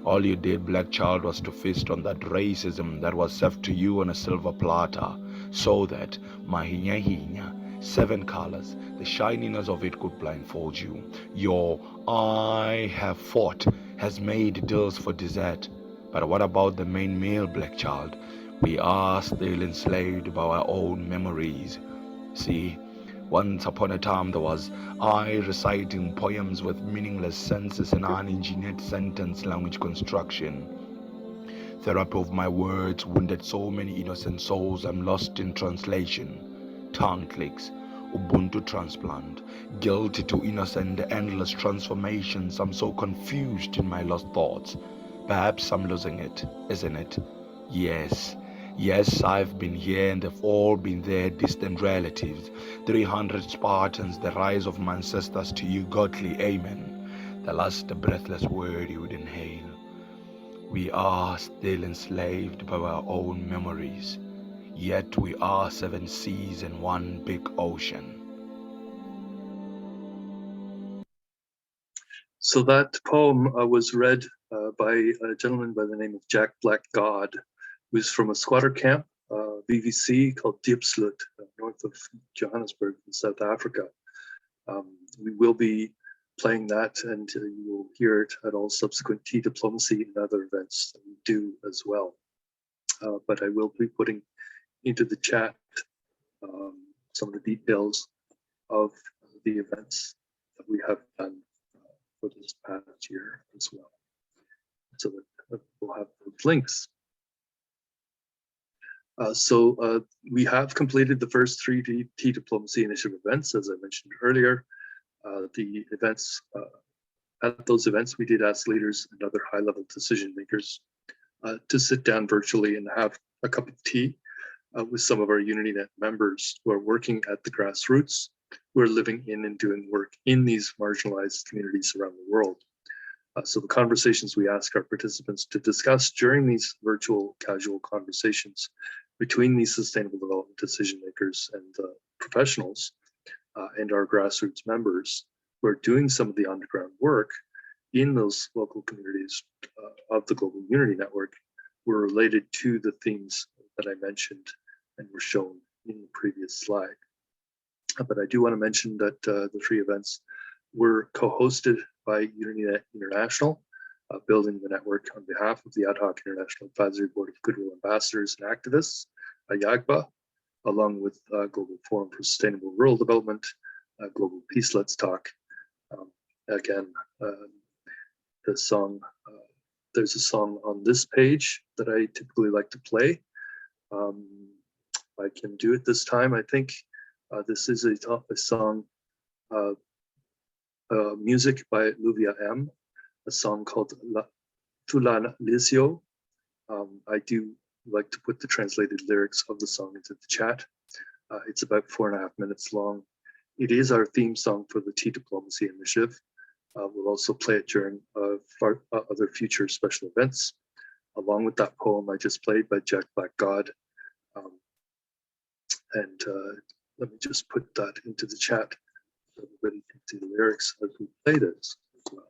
All you did, black child, was to feast on that racism that was served to you on a silver platter, so that mahinya, 7 colors, the shininess of it could blindfold you. Your I have fought has made deals for dessert. But what about the main meal, black child? We are still enslaved by our own memories. See, once upon a time there was I reciting poems with meaningless senses and unengineered sentence language construction. Therapy of my words wounded so many innocent souls I'm lost in translation. Tongue clicks, Ubuntu transplant, guilty to innocent endless transformations. I'm so confused in my lost thoughts. Perhaps I'm losing it, isn't it? Yes, I've been here and they've all been there, distant relatives. 300 Spartans, the rise of my ancestors to you, godly amen. The last breathless word you would inhale. We are still enslaved by our own memories, yet we are 7 seas and 1 big ocean. So that poem was read by a gentleman by the name of Jack Black God, who's from a squatter camp, VVC, called Diepsloot, north of Johannesburg in South Africa. We will be playing that, and you will hear it at all subsequent tea diplomacy and other events that we do as well. But I will be putting into the chat some of the details of the events that we have done for this past year as well, so that we'll have those links. So we have completed the first 3 tea diplomacy initiative events, as I mentioned earlier. The events, at those events, we did ask leaders and other high-level decision makers to sit down virtually and have a cup of tea with some of our UnityNet members who are working at the grassroots, who are living in and doing work in these marginalized communities around the world. So the conversations we ask our participants to discuss during these virtual casual conversations between these sustainable development decision makers and professionals and our grassroots members who are doing some of the underground work in those local communities of the Global Unity Network were related to the themes that I mentioned and were shown in the previous slide. But I do want to mention that the 3 events were co-hosted by UnityNet International, building the network on behalf of the Ad Hoc International Advisory Board of Goodwill Ambassadors and Activists, AHIABGA, along with Global Forum for Sustainable Rural Development, Global Peace Let's Talk. Again, the song, there's a song on this page that I typically like to play. I can do it this time, I think. This is a song, music by Luvia M, a song called Tulan Lisio. I do like to put the translated lyrics of the song into the chat. It's about 4.5 minutes long. It is our theme song for the Tea Diplomacy Initiative. We'll also play it during other future special events, along with that poem I just played by Jack Black God. Let me just put that into the chat so everybody can see the lyrics as we play this as well.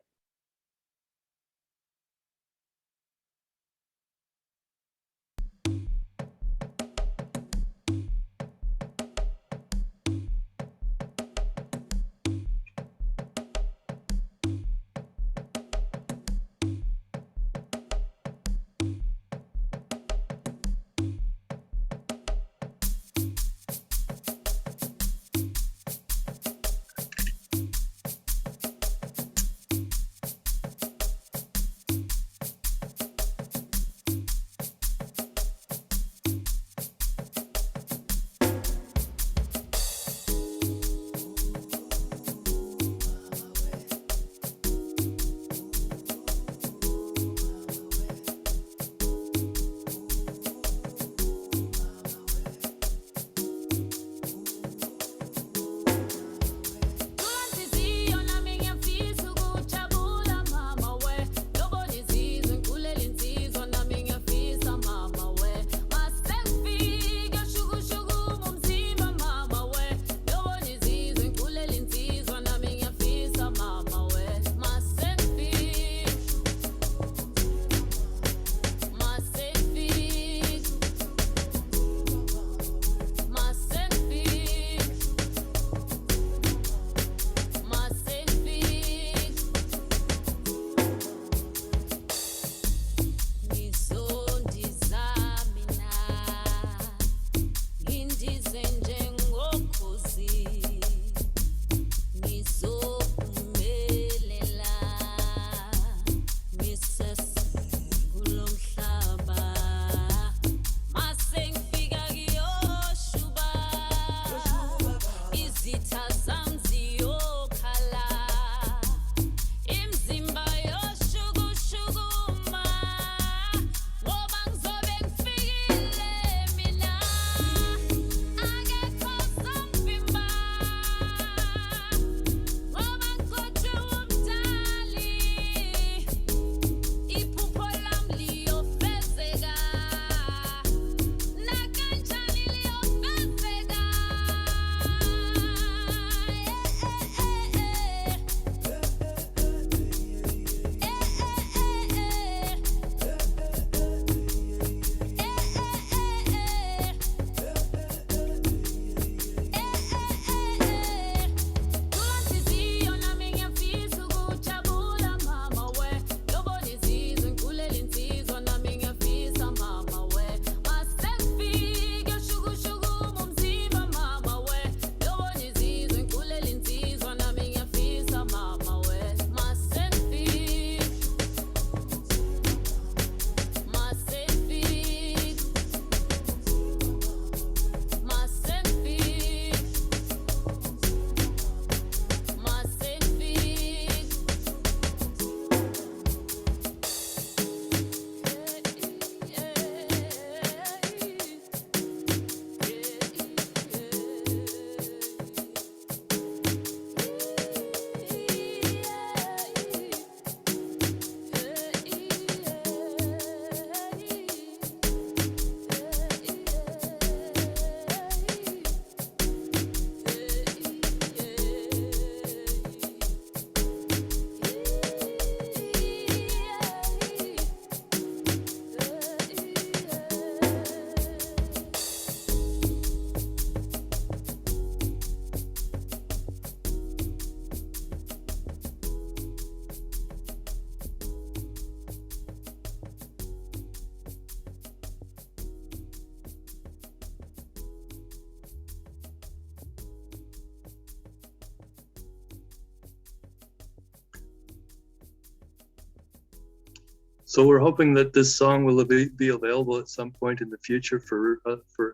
So we're hoping that this song will be available at some point in the future for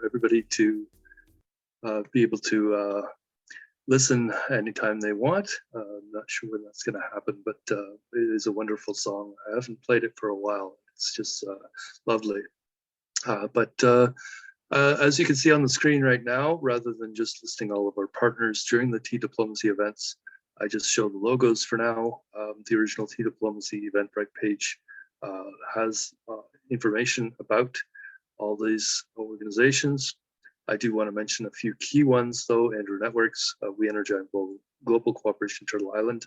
everybody to be able to listen anytime they want. I'm not sure when that's going to happen, but it is a wonderful song. I haven't played it for a while. It's just lovely. As you can see on the screen right now, rather than just listing all of our partners during the Tea Diplomacy events, I just show the logos for now. The original Tea Diplomacy Eventbrite page has information about all these organizations. I do want to mention a few key ones though. Andrew Networks, We Energize Global Cooperation Turtle Island,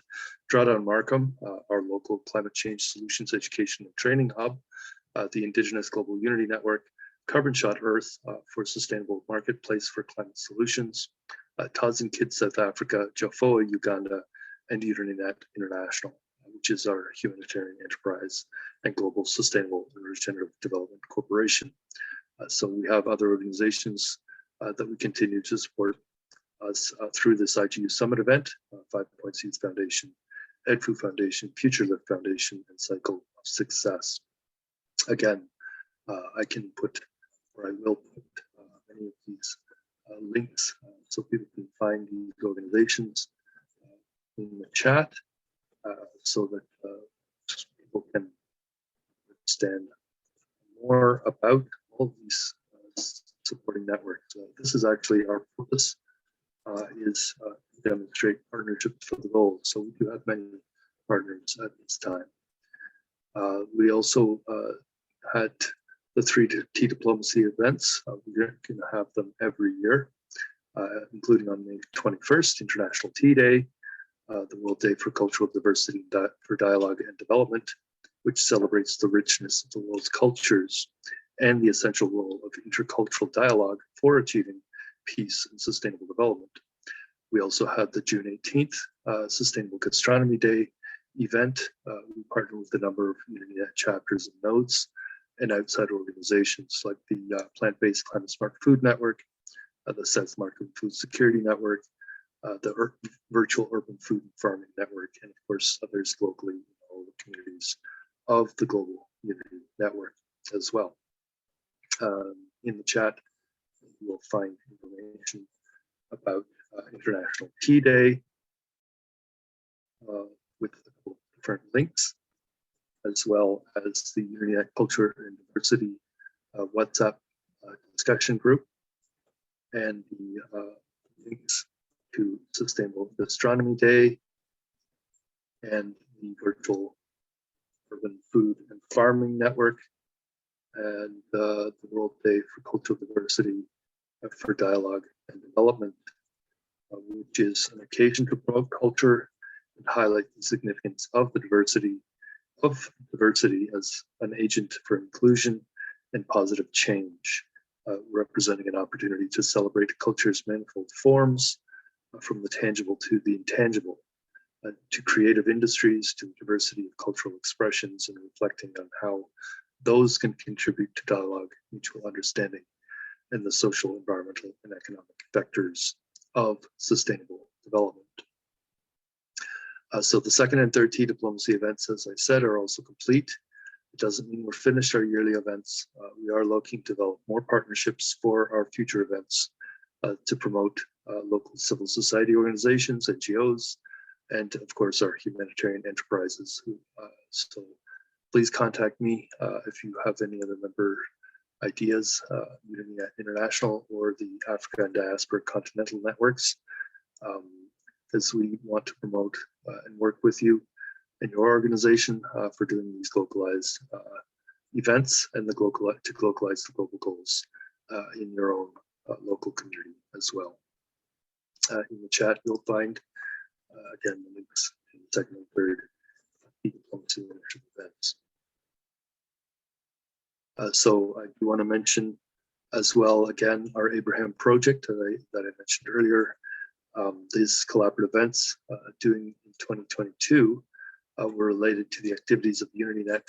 Drawdown Markham, our local climate change solutions education and training hub, the Indigenous Global Unity Network, Carbon Shot Earth for Sustainable Marketplace for Climate Solutions, Tazin Kids South Africa, Jafoa Uganda, and UnityNet International, which is our humanitarian enterprise and global sustainable and regenerative development corporation. So we have other organizations that we continue to support us through this IGU Summit event, 5 Points Youth Foundation, EdFu Foundation, Future Lift Foundation, and Cycle of Success. Again, I can put, or I will put many of these links so people can find these organizations in the chat so that people can understand more about all these supporting networks. This is actually our purpose, is to demonstrate partnerships for the goal. So we do have many partners at this time. We also had the 3 Tea Diplomacy events. We're going to have them every year, including on May 21st, International Tea Day, the World Day for Cultural Diversity for Dialogue and Development, which celebrates the richness of the world's cultures and the essential role of intercultural dialogue for achieving peace and sustainable development. We also had the June 18th Sustainable Gastronomy Day event. We partner with a number of UnityNet chapters and nodes and outside organizations like the Plant-Based Climate Smart Food Network, the South Markham Food Security Network, the Virtual Urban Food and Farming Network, and of course others locally in all the communities of the Global Unity Network as well. In the chat, you will find information about International Tea Day with a couple of different links, as well as the UnityNet Culture and Diversity WhatsApp discussion group, and the links to Sustainable Gastronomy Day and the Virtual Urban Food and Farming Network, and the World Day for Cultural Diversity for Dialogue and Development, which is an occasion to promote culture and highlight the significance of the diversity as an agent for inclusion and positive change, representing an opportunity to celebrate culture's manifold forms, from the tangible to the intangible, to creative industries, to the diversity of cultural expressions, and reflecting on how those can contribute to dialogue, mutual understanding, and the social, environmental, and economic vectors of sustainable development. So the 2nd and 3rd Tea Diplomacy events, as I said, are also complete. It doesn't mean we're finished our yearly events. We are looking to develop more partnerships for our future events to promote local civil society organizations, NGOs, and of course our humanitarian enterprises. So please contact me if you have any other member ideas, UnityNet International or the Africa and Diaspora Continental Networks, because we want to promote and work with you and your organization for doing these localized events and to localize the global goals in your own local community as well. In the chat, you'll find, again, the links in the 2nd and 3rd Tea Diplomacy leadership events. So I do want to mention as well, again, our Abraham project that I mentioned earlier. These collaborative events doing in 2022 were related to the activities of UnityNet.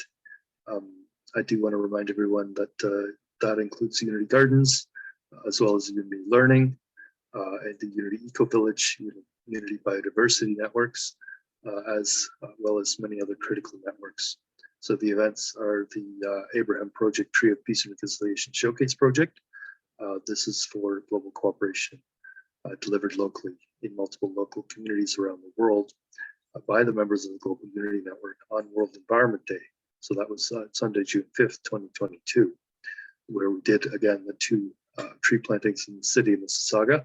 I do want to remind everyone that that includes Unity Gardens, as well as Unity Learning, and the Unity Eco Village, Unity Biodiversity Networks, as well as many other critical networks. So the events are the Abraham Project Tree of Peace and Reconciliation Showcase Project. This is for global cooperation delivered locally in multiple local communities around the world by the members of the Global Unity Network on World Environment Day. So that was Sunday, June 5th, 2022, where we did, again, the 2 tree plantings in the city of Mississauga,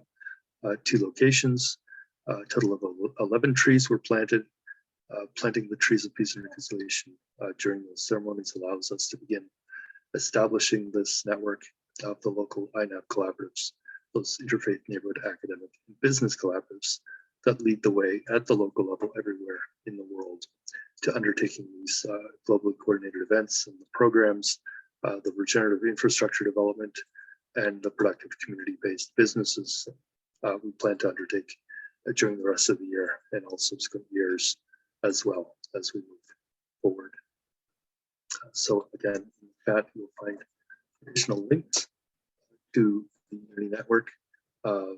2 locations. A total of 11 trees were planted. Planting the trees of peace and reconciliation during those ceremonies allows us to begin establishing this network of the local INAB collaboratives, those interfaith, neighborhood, academic, and business collaboratives that lead the way at the local level everywhere in the world to undertaking these globally coordinated events and the programs, the regenerative infrastructure development, and the productive community-based businesses we plan to undertake during the rest of the year and all subsequent years as well as we move forward. So again, in that you'll find additional links to the Unity Network, the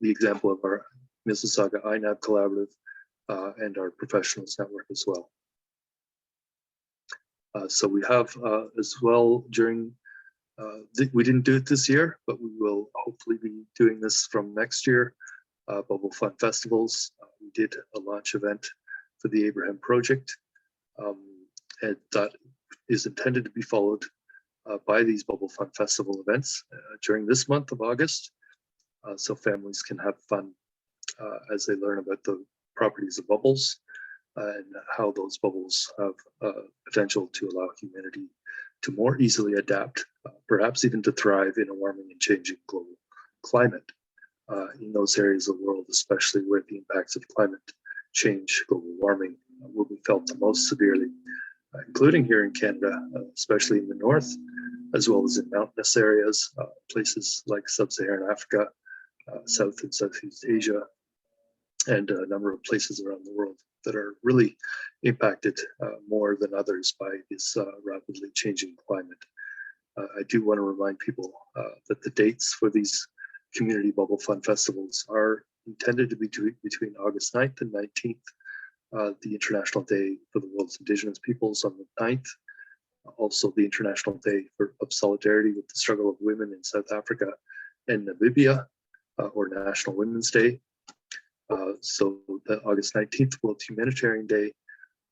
example of our Mississauga INAB Collaborative, and our professionals network as well. So we have as well during, we didn't do it this year, but we will hopefully be doing this from next year, Bubble Fun Festivals. We did a launch event for the Abraham Project, and that is intended to be followed by these Bubble Fun Festival events during this month of August, so families can have fun as they learn about the properties of bubbles and how those bubbles have potential to allow humanity to more easily adapt, perhaps even to thrive in a warming and changing global climate in those areas of the world, especially where the impacts of climate change, global warming, will be felt the most severely, including here in Canada, especially in the north, as well as in mountainous areas, places like sub-Saharan Africa, South and Southeast Asia, and a number of places around the world that are really impacted more than others by this rapidly changing climate. I do want to remind people that the dates for these community bubble fun festivals are intended to be between August 9th and 19th, the International Day for the World's Indigenous Peoples on the 9th, also the International Day of Solidarity with the Struggle of Women in South Africa and Namibia, or National Women's Day. So the August 19th, World Humanitarian Day.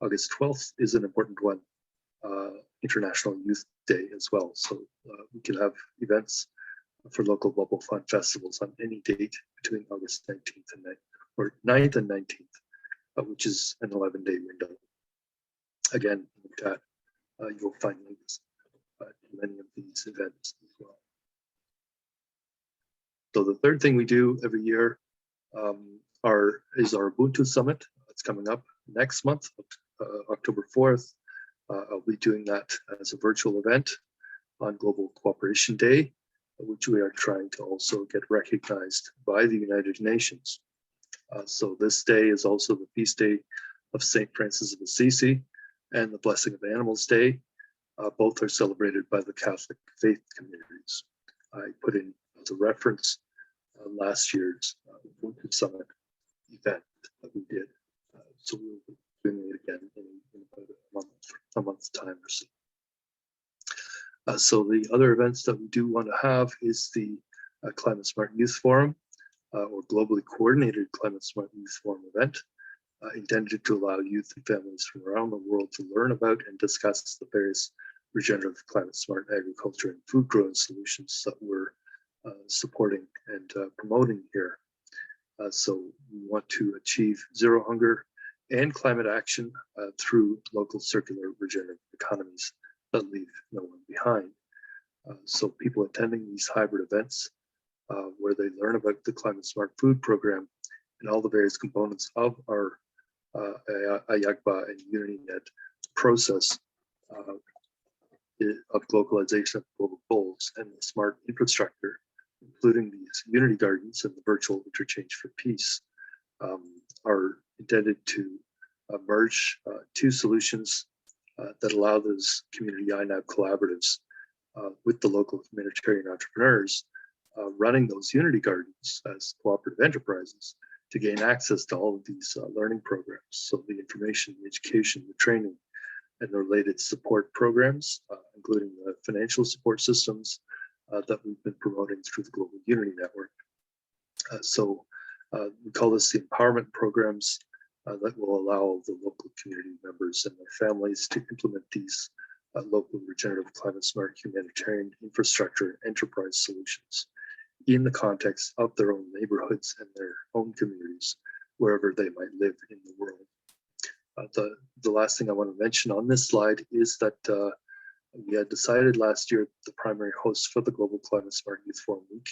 August 12th is an important one, International Youth Day as well. So we can have events for local bubble fun festivals on any date between August 19th and 9th and 19th, which is an 11-day window. Again, in the chat, you'll find links to many of these events as well. So the third thing we do every year is our Ubuntu Summit. It's coming up next month, October 4th. I'll be doing that as a virtual event on Global Cooperation Day, which we are trying to also get recognized by the United Nations. So this day is also the feast day of St. Francis of Assisi and the Blessing of Animals Day. Both are celebrated by the Catholic faith communities. I put in as a reference last year's Ubuntu Summit event that we did. So we'll be doing it again in about a month's time or so. So the other events that we do want to have is the Climate Smart Youth Forum, or Globally Coordinated Climate Smart Youth Forum event, intended to allow youth and families from around the world to learn about and discuss the various regenerative climate smart agriculture and food growing solutions that we're supporting and promoting here. So we want to achieve zero hunger and climate action through local circular regenerative economies that leave no one behind. So people attending these hybrid events where they learn about the Climate Smart Food Program and all the various components of our AHIABGA and UnityNet process of localization of global goals and the smart infrastructure, including these community gardens and the virtual interchange for peace, are intended to merge two solutions that allow those community INAB collaboratives with the local humanitarian entrepreneurs running those unity gardens as cooperative enterprises to gain access to all of these learning programs. So the information, the education, the training, and related support programs, including the financial support systems that we've been promoting through the Global Unity Network. We call this the empowerment programs that will allow the local community members and their families to implement these local regenerative climate smart humanitarian infrastructure enterprise solutions in the context of their own neighborhoods and their own communities, wherever they might live in the world. The last thing I want to mention on this slide is that we had decided last year the primary host for the Global Climate Smart Youth Forum Week.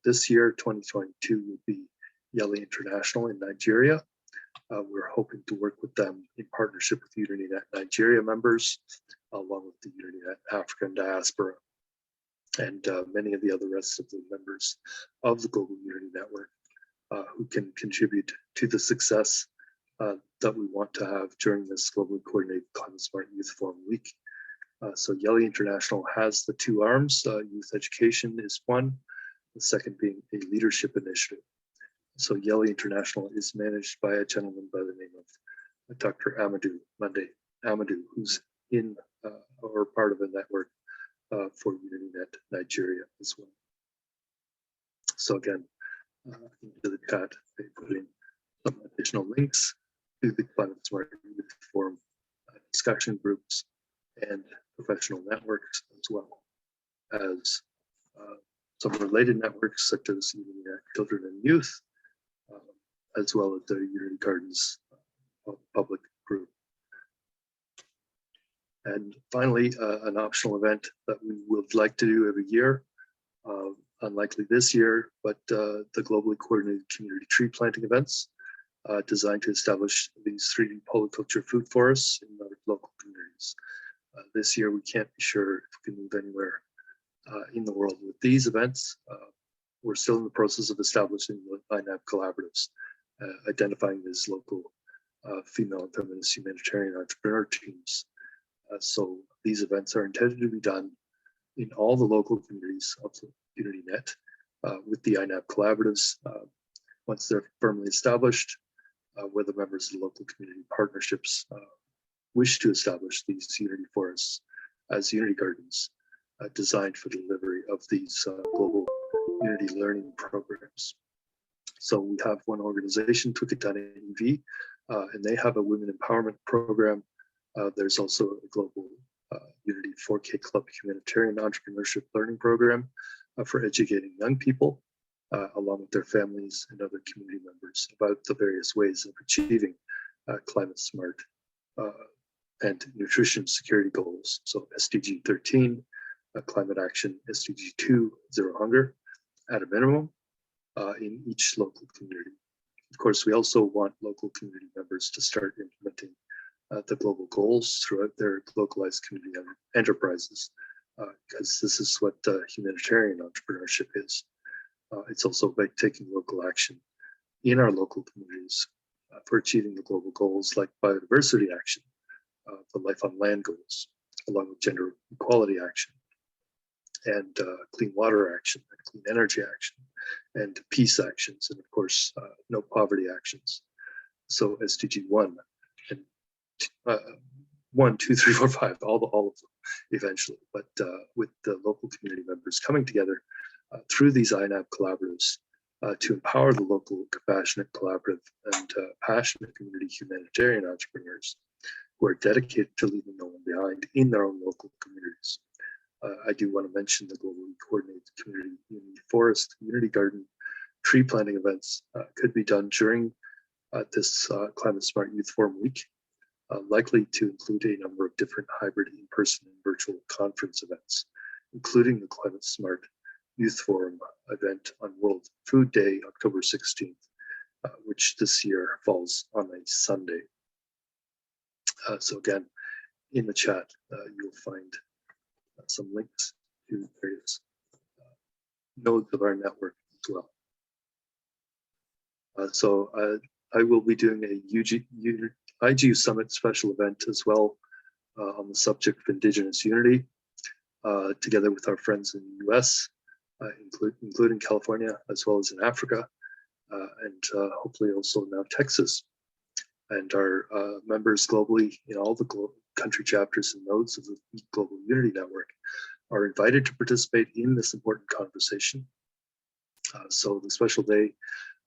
This year, 2022, will be Yali International in Nigeria. We're hoping to work with them in partnership with UnityNet Nigeria members, along with the UnityNet African diaspora, and many of the other rest of the members of the Global Unity Network who can contribute to the success that we want to have during this globally coordinated Climate Smart Youth Forum Week. So Yali International has the two arms. Youth education is one, the second being a leadership initiative. So Yali International is managed by a gentleman by the name of Dr. Amadou, who's in or part of a network for UnityNet Nigeria as well. So again, into the chat, I put in some additional links to the Climate Smart Youth Forum discussion groups and professional networks, as well as some related networks such as UnityNet Children and Youth, as well as the Unity Gardens public group. And finally, an optional event that we would like to do every year, unlikely this year, but the globally coordinated community tree planting events designed to establish these 3D polyculture food forests in our local communities. This year, we can't be sure if we can move anywhere in the world with these events. We're still in the process of establishing the INAB collaboratives, identifying these local female and feminist humanitarian entrepreneur teams. So these events are intended to be done in all the local communities of the UnityNet with the INAB collaboratives. Once they're firmly established, where the members of the local community partnerships wish to establish these Unity forests as Unity Gardens designed for delivery of these global Unity learning programs. So we have one organization, Twikitani EV, and they have a women empowerment program. There's also a global Unity 4K Club humanitarian entrepreneurship learning program for educating young people, along with their families and other community members, about the various ways of achieving climate smart and nutrition security goals. So SDG 13, climate action, SDG 2, zero hunger at a minimum in each local community. Of course, we also want local community members to start implementing the global goals throughout their localized community enterprises, because this is what humanitarian entrepreneurship is. It's also about taking local action in our local communities for achieving the global goals like biodiversity action, the life on land goals, along with gender equality action, and clean water action, and clean energy action, and peace actions, and of course, no poverty actions. So SDG 1 and 1, 2, 3, 4, 5, all of them eventually, but with the local community members coming together through these INAB collaboratives to empower the local compassionate, collaborative, and passionate community humanitarian entrepreneurs who are dedicated to leaving no one behind in their own local communities. I do want to mention the globally coordinated community Unity Forest, Unity Garden, tree planting events could be done during this Climate Smart Youth Forum Week, likely to include a number of different hybrid in-person and virtual conference events, including the Climate Smart Youth Forum event on World Food Day, October 16th, which this year falls on a Sunday. So again, in the chat, you'll find some links to various nodes of our network as well. So I will be doing a IGU Summit special event as well on the subject of Indigenous unity, together with our friends in the US, including California, as well as in Africa, and hopefully also now Texas, and our members globally in all the country chapters and nodes of the Global Unity Network are invited to participate in this important conversation. So the special day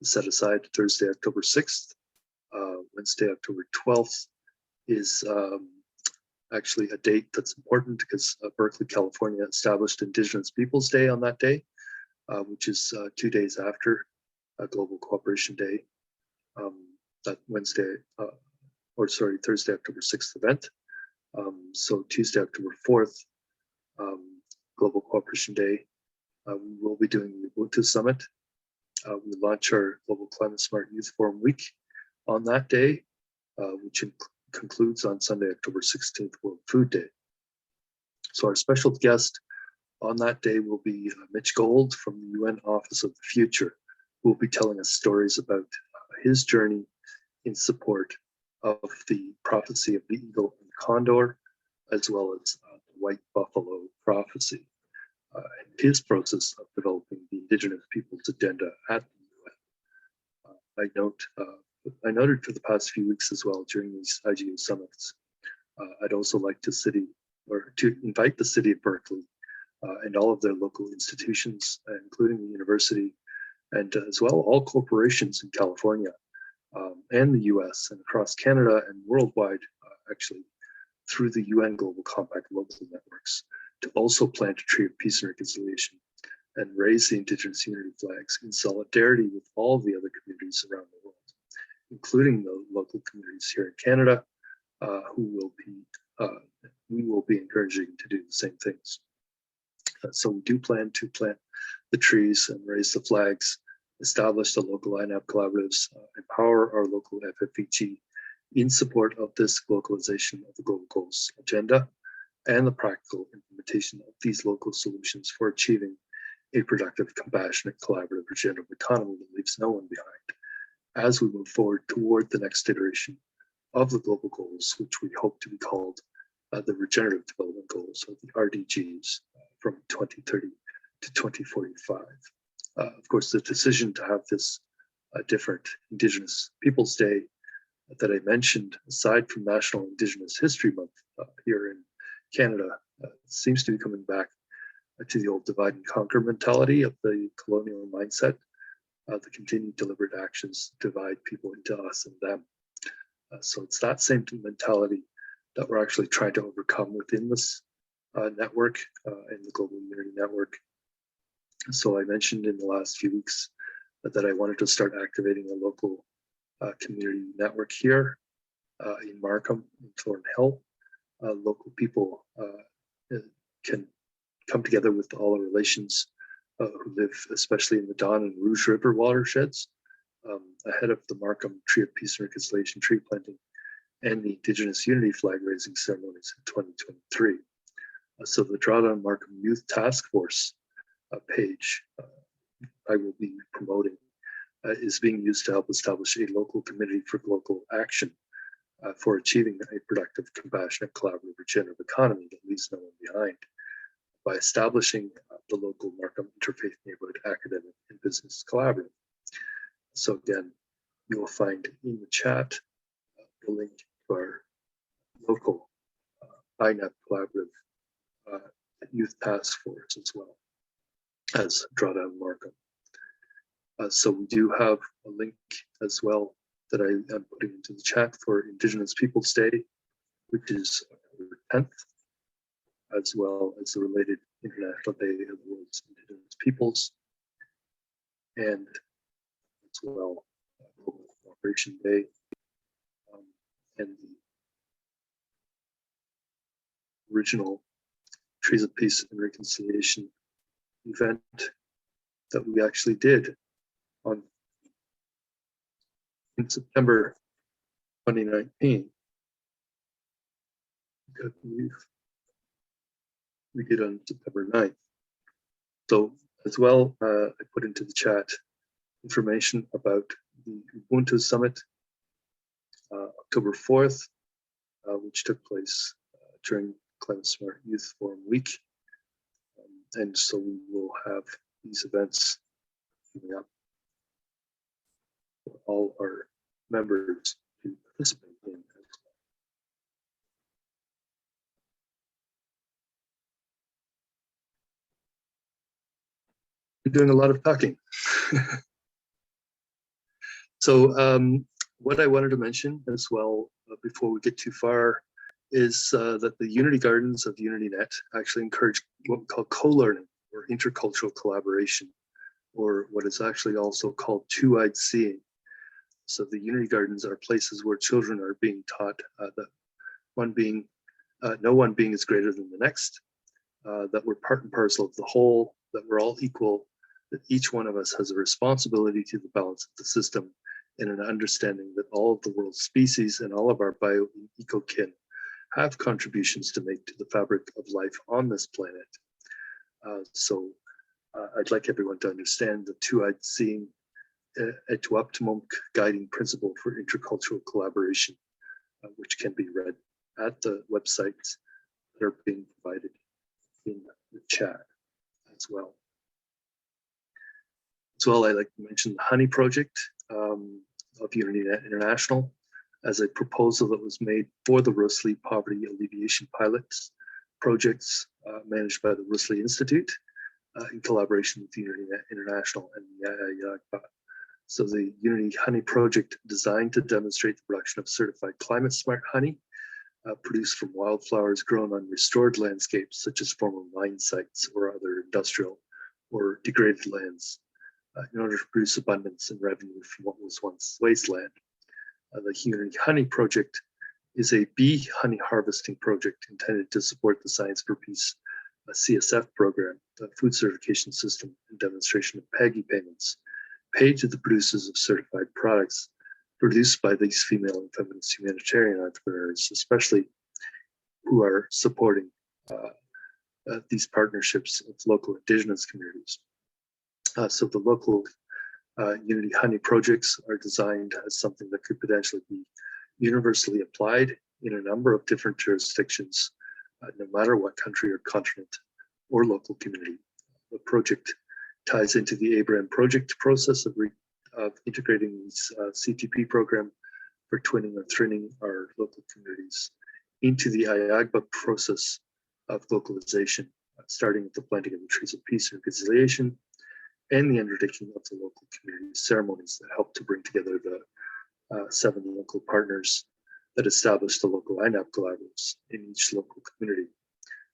is set aside Thursday, October 6th. Wednesday, October 12th is actually a date that's important because Berkeley, California established Indigenous Peoples Day on that day, which is 2 days after Global Cooperation Day. That Thursday, October 6th event. So Tuesday, October 4th, Global Cooperation Day, we will be doing the Ubuntu Summit. We launch our Global Climate Smart Youth Forum Week on that day, which concludes on Sunday, October 16th, World Food Day. So our special guest on that day will be Mitch Gold from the UN Office of the Future, who will be telling us stories about his journey in support of the prophecy of the eagle and the condor, as well as the white buffalo prophecy, and his process of developing the Indigenous Peoples agenda at the UN. I noted for the past few weeks as well during these IGO summits, I'd also like to invite the city of Berkeley and all of their local institutions, including the university, and as well all corporations in California and the US and across Canada and worldwide, actually, through the UN Global Compact local networks, to also plant a tree of peace and reconciliation and raise the Indigenous unity flags in solidarity with all the other communities around the world, including the local communities here in Canada, who we will be encouraging to do the same things. So we do plan to plant the trees and raise the flags, establish the local INAP collaboratives, empower our local FFEG in support of this localization of the global goals agenda and the practical implementation of these local solutions for achieving a productive, compassionate, collaborative, regenerative economy that leaves no one behind as we move forward toward the next iteration of the global goals, which we hope to be called the Regenerative Development Goals, or the RDGs, from 2030 to 2045. Of course, the decision to have this different Indigenous Peoples Day that I mentioned, aside from National Indigenous History Month here in Canada, seems to be coming back to the old divide and conquer mentality of the colonial mindset. The continued deliberate actions divide people into us and them. So it's that same mentality that we're actually trying to overcome within this network, in the Global Unity Network. So I mentioned in the last few weeks that I wanted to start activating a local community network here in Markham, in Thornhill. Local people can come together with all the relations who live especially in the Don and Rouge River watersheds, ahead of the Markham Tree of Peace and Reconciliation tree planting and the Indigenous Unity flag raising ceremonies in 2023. So the Drawdown Markham Youth Task Force page I will be promoting is being used to help establish a local committee for local action for achieving a productive, compassionate, collaborative, regenerative economy that leaves no one behind, by establishing the local Markham Interfaith Neighborhood Academic and Business Collaborative. So again, you will find in the chat the link to our local INAP Collaborative Youth Task Force, as well as Drawdown Markham. So we do have a link as well that I am putting into the chat for Indigenous Peoples Day, which is October 10th, as well as the related International Day of the World's Indigenous Peoples, and as well Global Cooperation Day, and the original Trees of Peace and Reconciliation event that we actually did in September 2019. I believe we did on September 9th. So as well, I put into the chat information about the Ubuntu Summit, October 4th, which took place during Climate Smart Youth Forum Week. And so we will have these events coming up for all our members to participate in. be doing a lot of talking. So what I wanted to mention as well before we get too far is that the Unity Gardens of UnityNet actually encourage what we call co-learning or intercultural collaboration, or what is actually also called two-eyed seeing. So the Unity Gardens are places where children are being taught that no one being is greater than the next, that we're part and parcel of the whole, that we're all equal, that each one of us has a responsibility to the balance of the system, and an understanding that all of the world's species and all of our bio and eco-kin have contributions to make to the fabric of life on this planet. So I'd like everyone to understand the two-eyed seeing to optimum guiding principle for intercultural collaboration, which can be read at the websites that are being provided in the chat as well. As well, I'd like to mention the Honey Project of UnityNet International as a proposal that was made for the Rosalie Poverty Alleviation Pilots projects managed by the Rosalie Institute in collaboration with UnityNet International and the AHIABGA. So the Unity Honey Project designed to demonstrate the production of certified climate smart honey produced from wildflowers grown on restored landscapes such as former mine sites or other industrial or degraded lands in order to produce abundance and revenue from what was once wasteland. The Unity Honey Project is a bee honey harvesting project intended to support the Science for Peace CSF program, the food certification system and demonstration of PAGI payments paid to the producers of certified products produced by these female and feminist humanitarian entrepreneurs, especially who are supporting these partnerships of local Indigenous communities. So the local Unity Honey projects are designed as something that could potentially be universally applied in a number of different jurisdictions, no matter what country or continent or local community. The project ties into the Abraham project process of integrating this CTP program for twinning or thrinning our local communities into the AHIABGA process of localization, starting with the planting of the trees of peace and reconciliation, and the undertaking of the local community ceremonies that help to bring together the 7 local partners that establish the local INAP collaboratives in each local community.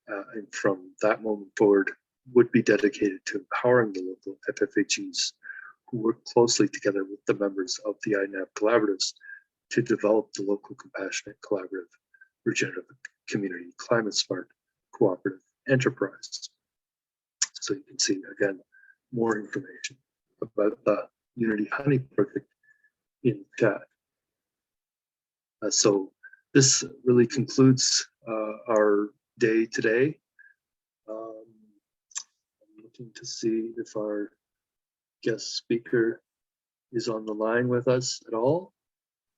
And from that moment forward, would be dedicated to empowering the local FFHEs who work closely together with the members of the INAP collaboratives to develop the local compassionate, collaborative, regenerative community, climate smart, cooperative enterprise. So you can see, again, more information about the Unity Honey Project in chat. So this really concludes our day today. I'm looking to see if our guest speaker is on the line with us at all.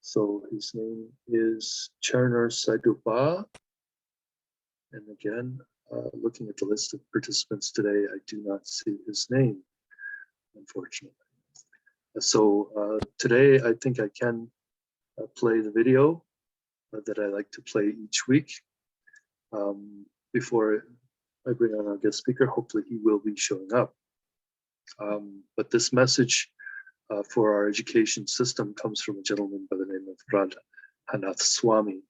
So his name is Charner Saiduba. And again, looking at the list of participants today, I do not see his name, unfortunately. So today, I think I can play the video that I like to play each week. Before I bring on our guest speaker, hopefully he will be showing up. But this message for our education system comes from a gentleman by the name of Radha Hanath Swami.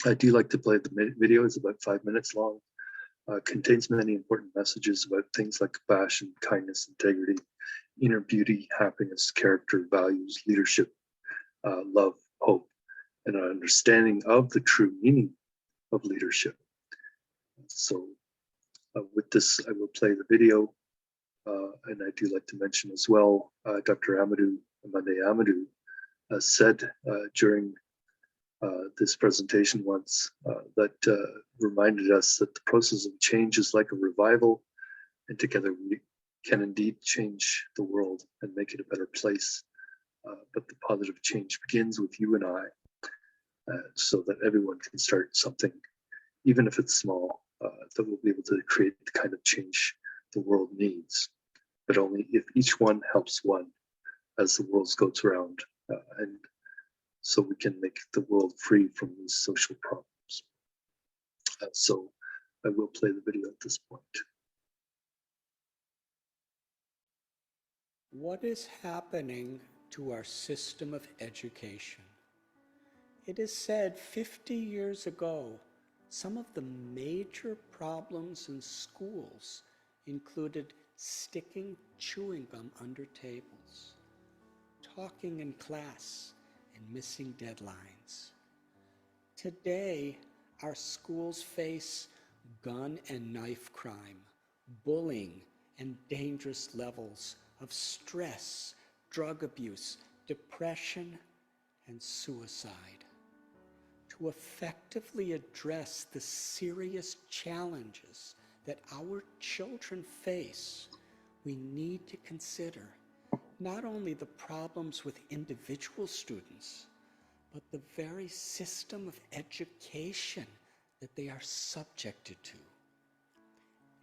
I do like to play the video. It's about 5 minutes long. Contains many important messages about things like compassion, kindness, integrity, inner beauty, happiness, character, values, leadership, love, hope, and an understanding of the true meaning of leadership. So with this, I will play the video. And I do like to mention as well, Dr. Amadou, Amande Amadou, said during this presentation once that reminded us that the process of change is like a revival, and together we can indeed change the world and make it a better place. But the positive change begins with you and I, so that everyone can start something, even if it's small, that will be able to create the kind of change the world needs. But only if each one helps one as the world goes around, and so we can make the world free from these social problems. So I will play the video at this point. What is happening to our system of education? It is said 50 years ago, some of the major problems in schools included sticking chewing gum under tables, talking in class, and missing deadlines. Today, our schools face gun and knife crime, bullying, and dangerous levels of stress, drug abuse, depression, and suicide. To effectively address the serious challenges that our children face, we need to consider not only the problems with individual students, but the very system of education that they are subjected to.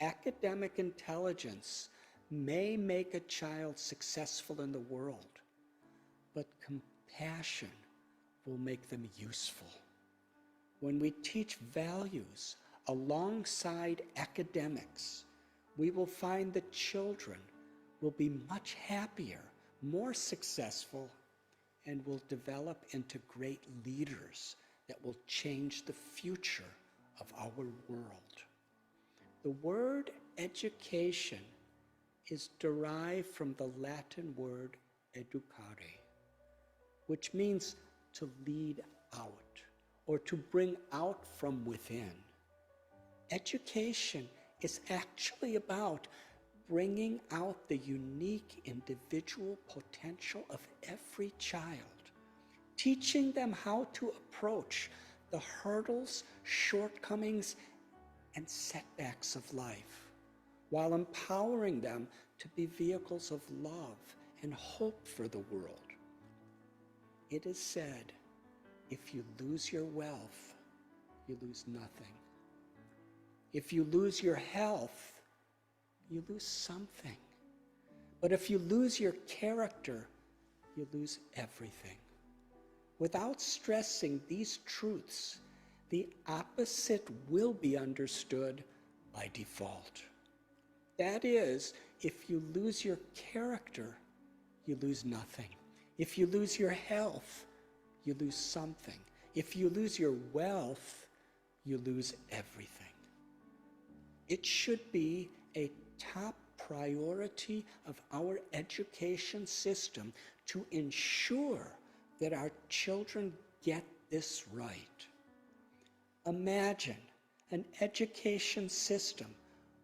Academic intelligence may make a child successful in the world, but compassion will make them useful. When we teach values alongside academics, we will find that children will be much happier, more successful, and will develop into great leaders that will change the future of our world. The word education is derived from the Latin word educare, which means to lead out or to bring out from within. Education is actually about bringing out the unique individual potential of every child, teaching them how to approach the hurdles, shortcomings, and setbacks of life, while empowering them to be vehicles of love and hope for the world. It is said, if you lose your wealth, you lose nothing. If you lose your health, you lose something. But if you lose your character, you lose everything. Without stressing these truths, the opposite will be understood by default. That is, if you lose your character, you lose nothing. If you lose your health, you lose something. If you lose your wealth, you lose everything. It should be a top priority of our education system to ensure that our children get this right. Imagine an education system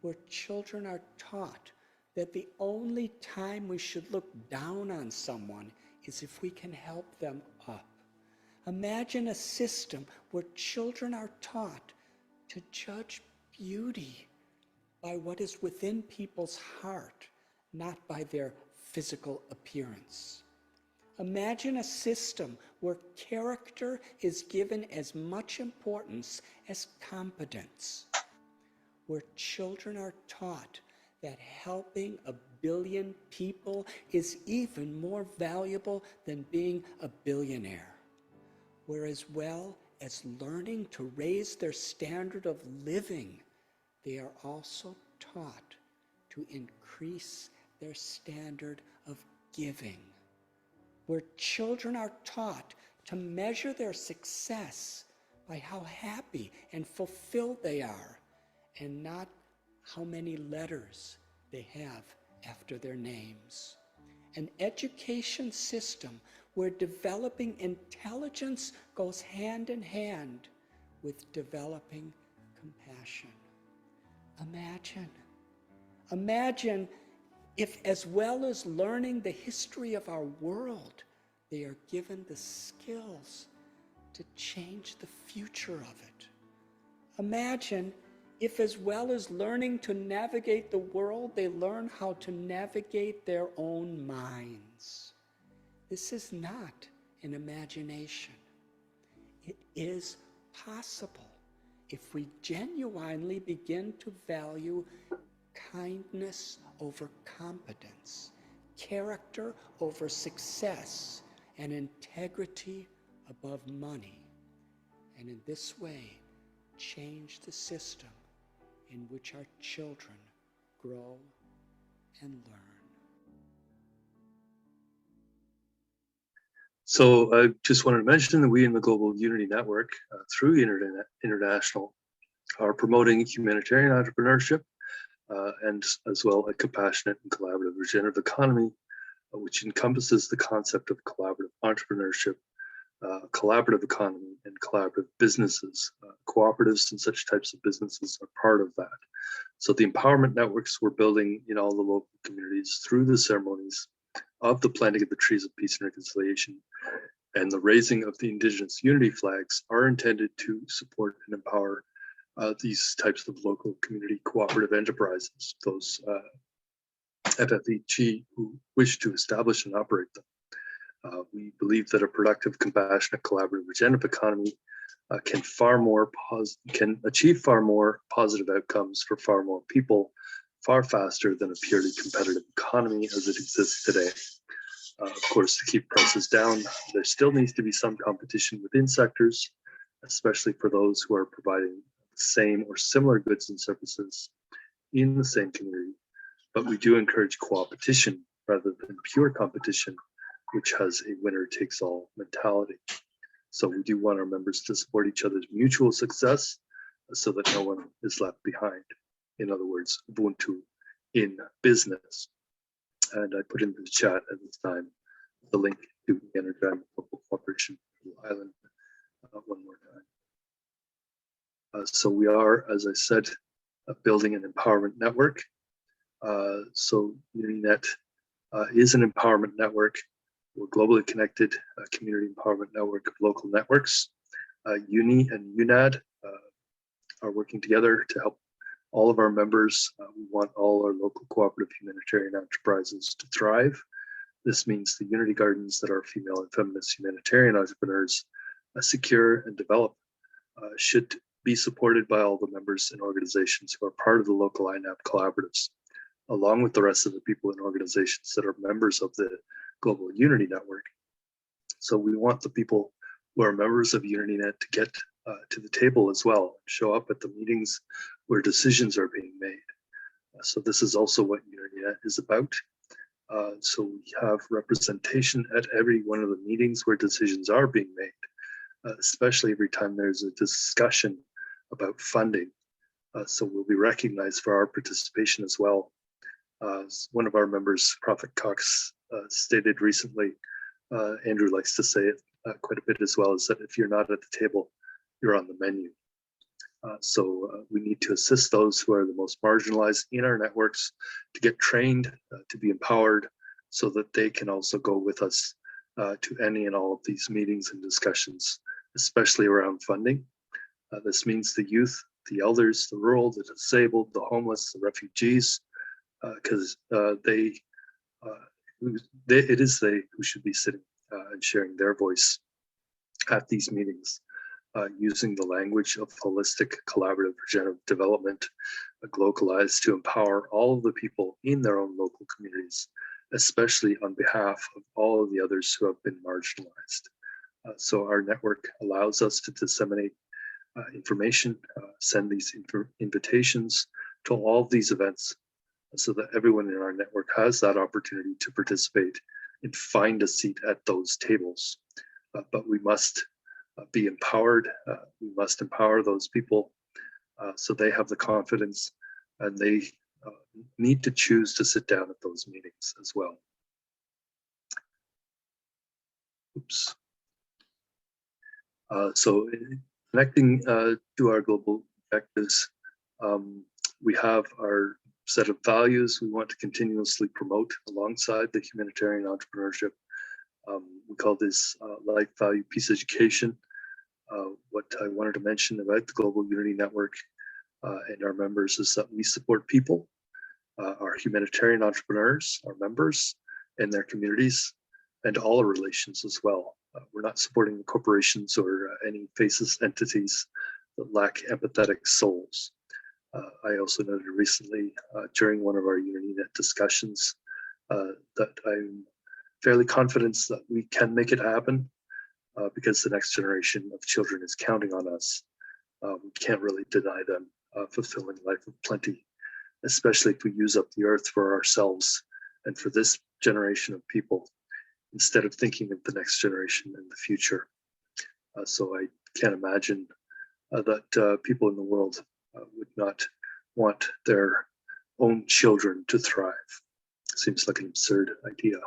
where children are taught that the only time we should look down on someone is if we can help them up. Imagine a system where children are taught to judge beauty by what is within people's heart, not by their physical appearance. Imagine a system where character is given as much importance as competence, where children are taught that helping 1 billion people is even more valuable than being a billionaire, where as well as learning to raise their standard of living, they are also taught to increase their standard of giving, where children are taught to measure their success by how happy and fulfilled they are, and not how many letters they have after their names. An education system where developing intelligence goes hand in hand with developing compassion. Imagine if, as well as learning the history of our world, they are given the skills to change the future of it. Imagine if, as well as learning to navigate the world, they learn how to navigate their own minds. This is not an imagination. It is possible if we genuinely begin to value kindness over competence, character over success, and integrity above money, and in this way change the system in which our children grow and learn. So I just wanted to mention that we in the Global Unity Network, through UnityNet International, are promoting humanitarian entrepreneurship and as well a compassionate and collaborative regenerative economy, which encompasses the concept of collaborative entrepreneurship, collaborative economy, and collaborative businesses. Cooperatives and such types of businesses are part of that. So the empowerment networks we're building in all the local communities through the ceremonies of the planting of the trees of peace and reconciliation and the raising of the Indigenous unity flags are intended to support and empower these types of local community cooperative enterprises, those FFEG who wish to establish and operate them. We believe that a productive, compassionate, collaborative, regenerative economy can achieve far more positive outcomes for far more people, far faster than a purely competitive economy as it exists today. Of course, to keep prices down, there still needs to be some competition within sectors, especially for those who are providing the same or similar goods and services in the same community. But we do encourage co-opetition rather than pure competition, which has a winner takes all mentality. So we do want our members to support each other's mutual success so that no one is left behind. In other words, Ubuntu in business. And I put into the chat at this time the link to the Energy Local Cooperation Island one more time. So we are, as I said, building an empowerment network. So UnityNet is an empowerment network. We're globally connected community empowerment network of local networks. Uni and UNAD are working together to help all of our members. We want all our local cooperative humanitarian enterprises to thrive. This means the Unity Gardens that are female and feminist humanitarian entrepreneurs secure and develop should be supported by all the members and organizations who are part of the local INAP collaboratives, along with the rest of the people and organizations that are members of the Global Unity Network. So we want the people who are members of UnityNet to get to the table as well, show up at the meetings where decisions are being made. So this is also what UnityNet is about. So we have representation at every one of the meetings where decisions are being made, especially every time there's a discussion about funding. So we'll be recognized for our participation as well. One of our members, Prophet Cox, stated recently, Andrew likes to say it quite a bit as well, is that if you're not at the table, you're on the menu. So we need to assist those who are the most marginalized in our networks to get trained, to be empowered, so that they can also go with us to any and all of these meetings and discussions, especially around funding. This means the youth, the elders, the rural, the disabled, the homeless, the refugees, because it is they who should be sitting and sharing their voice at these meetings, using the language of holistic, collaborative, regenerative development, localized to empower all of the people in their own local communities, especially on behalf of all of the others who have been marginalized. So our network allows us to disseminate information, send these invitations to all of these events, so that everyone in our network has that opportunity to participate and find a seat at those tables. But we must be empowered. We must empower those people so they have the confidence and they need to choose to sit down at those meetings as well. Oops. So connecting to our global objectives, we have our set of values we want to continuously promote alongside the humanitarian entrepreneurship. We call this life value peace education. What I wanted to mention about the Global Unity Network and our members is that we support people, our humanitarian entrepreneurs, our members and their communities, and all our relations as well. We're not supporting the corporations or any faceless entities that lack empathetic souls. I also noted recently during one of our UnityNet discussions that I'm fairly confident that we can make it happen because the next generation of children is counting on us. We can't really deny them fulfilling life of plenty, especially if we use up the earth for ourselves and for this generation of people. instead of thinking of the next generation and the future. So I can't imagine that people in the world would not want their own children to thrive. Seems like an absurd idea.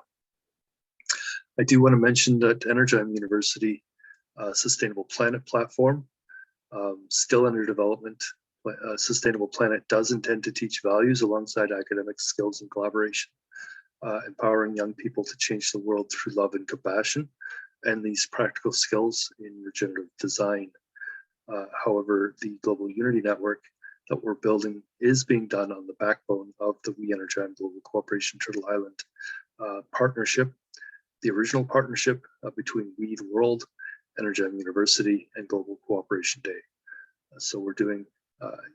I do want to mention that Energem University Sustainable Planet platform, still under development. Sustainable Planet does intend to teach values alongside academic skills and collaboration, empowering young people to change the world through love and compassion, and these practical skills in regenerative design. However, the global Unity network that we're building is being done on the backbone of the We Energem Global Cooperation Turtle Island partnership, the original partnership between We the World, Energem University, and Global Cooperation Day. So we're doing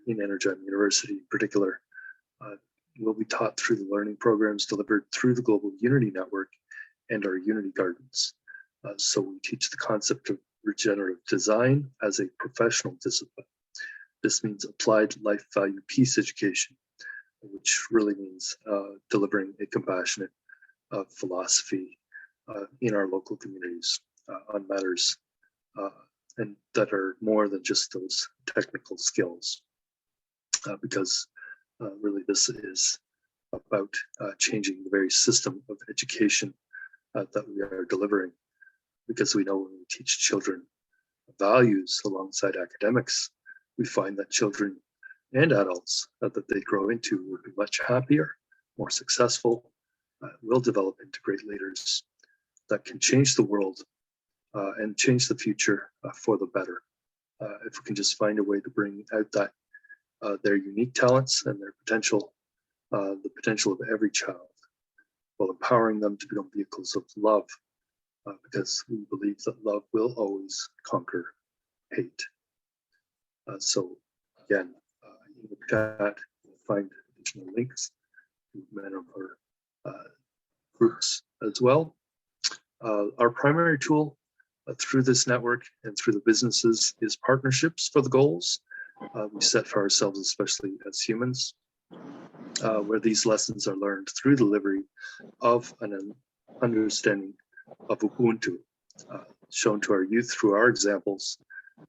in Energem University in particular, will be taught through the learning programs delivered through the Global Unity Network and our Unity Gardens. So we teach the concept of regenerative design as a professional discipline. This means applied life value peace education, which really means delivering a compassionate philosophy in our local communities on matters and that are more than just those technical skills, because really this is about changing the very system of education that we are delivering, because we know when we teach children values alongside academics, we find that children and adults that they grow into will be much happier, more successful, will develop into great leaders that can change the world and change the future for the better. If we can just find a way to bring out that their unique talents and their potential, the potential of every child, while empowering them to become vehicles of love, because we believe that love will always conquer hate. So again, in the chat, you'll find additional links to many of our groups as well. Our primary tool through this network and through the businesses is partnerships for the goals we set for ourselves, especially as humans, where these lessons are learned through delivery of an understanding of Ubuntu, shown to our youth through our examples,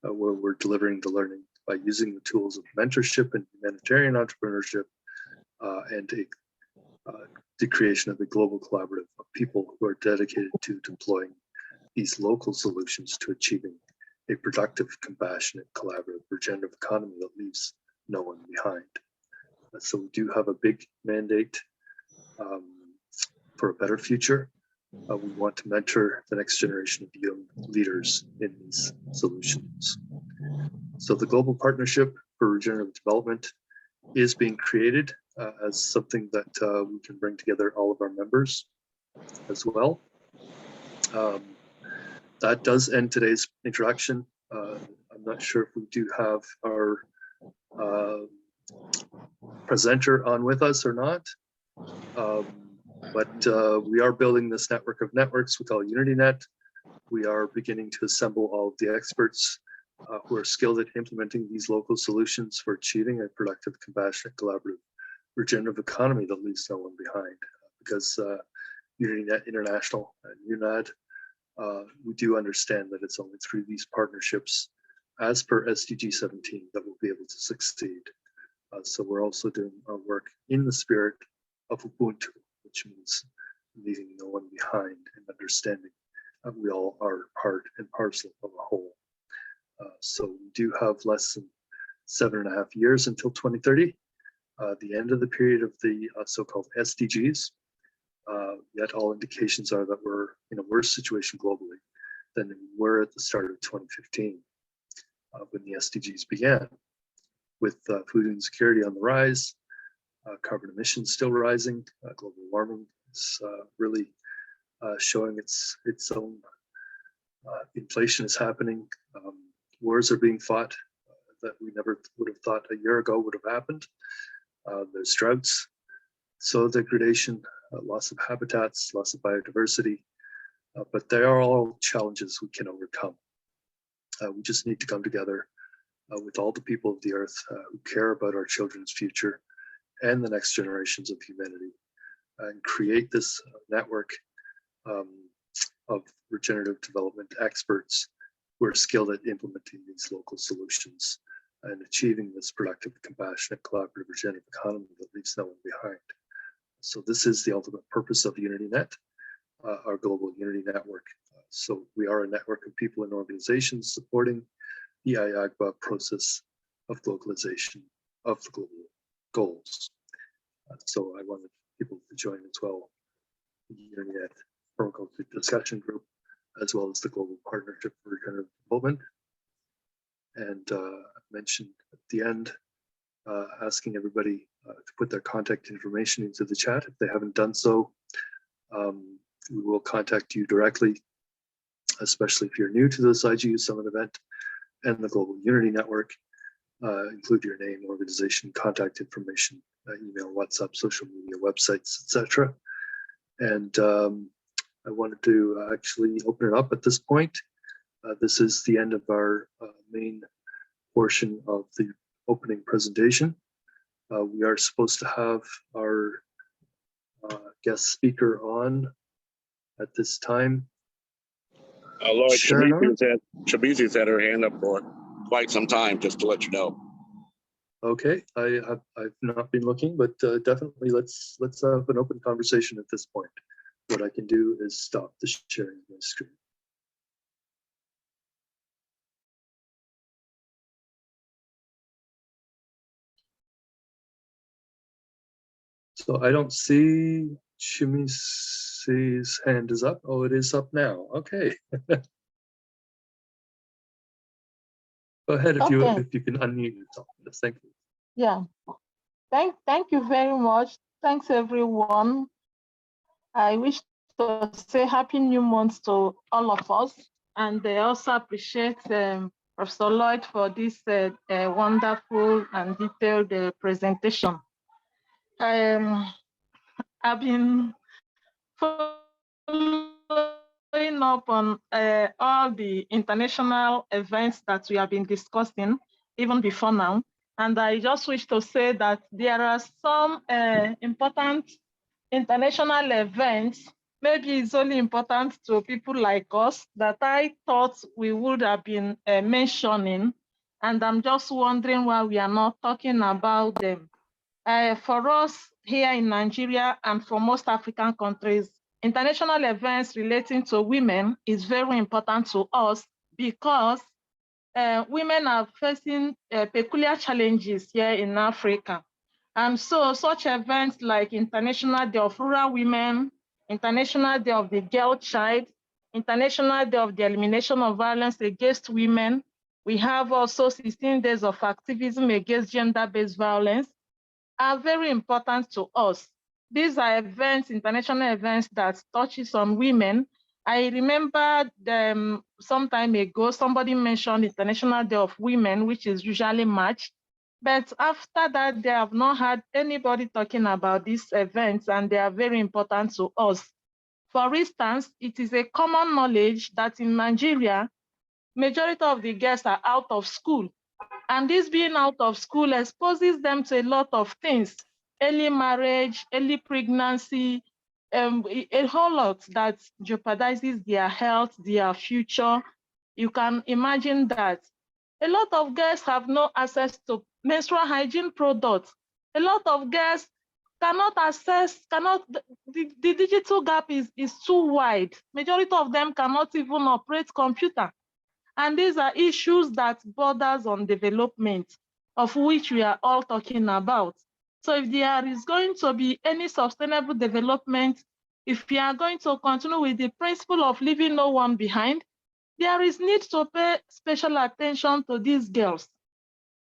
where we're delivering the learning by using the tools of mentorship and humanitarian entrepreneurship, and the creation of a global collaborative of people who are dedicated to deploying these local solutions to achieving a productive, compassionate, collaborative, regenerative economy that leaves no one behind. So we do have a big mandate for a better future. We want to mentor the next generation of young leaders in these solutions. So the Global Partnership for Regenerative Development is being created as something that we can bring together all of our members as well. That does end today's introduction. I'm not sure if we do have our presenter on with us or not, but we are building this network of networks we call UnityNet. We are beginning to assemble all of the experts who are skilled at implementing these local solutions for achieving a productive, compassionate, collaborative, regenerative economy that leaves no one behind. Because UnityNet International and UNAD, we do understand that it's only through these partnerships, as per SDG 17, that we'll be able to succeed. So we're also doing our work in the spirit of Ubuntu, which means leaving no one behind and understanding that we all are part and parcel of a whole. So we do have less than 7.5 years until 2030, the end of the period of the so-called SDGs. Yet all indications are that we're in a worse situation globally than we were at the start of 2015, when the SDGs began, with food insecurity on the rise, carbon emissions still rising, global warming is really showing its own inflation is happening. Wars are being fought that we never would have thought a year ago would have happened. There's droughts, soil degradation, loss of habitats, loss of biodiversity, but they are all challenges we can overcome. We just need to come together with all the people of the earth who care about our children's future and the next generations of humanity, and create this network of regenerative development experts who are skilled at implementing these local solutions and achieving this productive, compassionate, collaborative, regenerative economy that leaves no one behind. So this is the ultimate purpose of UnityNet, our global Unity network. So we are a network of people and organizations supporting the AHIABGA process of globalization of the global goals. So I wanted people to join as well, the UnityNet Permaculture Discussion Group, as well as the Global Partnership for Regenerative Development. And I mentioned at the end, asking everybody to put their contact information into the chat. If they haven't done so, we will contact you directly, especially if you're new to this IGU Summit event and the Global Unity Network. Include your name, organization, contact information, email, WhatsApp, social media, websites, etc. And I wanted to actually open it up at this point. This is the end of our main portion of the opening presentation. We are supposed to have our guest speaker on at this time. Lloyd, Shabizi's had her hand up for quite some time, just to let you know. Okay, I've not been looking, but definitely let's have an open conversation at this point. What I can do is stop the sharing of my screen. So I don't see Shimisi's hand is up. Oh, it is up now. Okay. Go ahead if you can unmute yourself. Yes, thank you. Yeah. Thank you very much. Thanks everyone. I wish to say Happy New Month to all of us, and I also appreciate Professor Lloyd for this wonderful and detailed presentation. I've been following up on all the international events that we have been discussing even before now. And I just wish to say that there are some important international events, maybe it's only important to people like us, that I thought we would have been mentioning. And I'm just wondering why we are not talking about them. For us here in Nigeria and for most African countries, international events relating to women is very important to us because women are facing peculiar challenges here in Africa. And so such events like International Day of Rural Women, International Day of the Girl Child, International Day of the Elimination of Violence Against Women. We have also 16 days of activism against gender-based violence are very important to us. These are events, international events that touches on women. I remember some time ago, somebody mentioned International Day of Women, which is usually March. But after that, they have not had anybody talking about these events, and they are very important to us. For instance, it is a common knowledge that in Nigeria, majority of the girls are out of school. And this being out of school exposes them to a lot of things, early marriage, early pregnancy, a whole lot that jeopardizes their health, their future. You can imagine that. A lot of girls have no access to menstrual hygiene products. A lot of girls cannot access, the digital gap is too wide. Majority of them cannot even operate computer. And these are issues that borders on development, of which we are all talking about. So if there is going to be any sustainable development, if we are going to continue with the principle of leaving no one behind, there is need to pay special attention to these girls.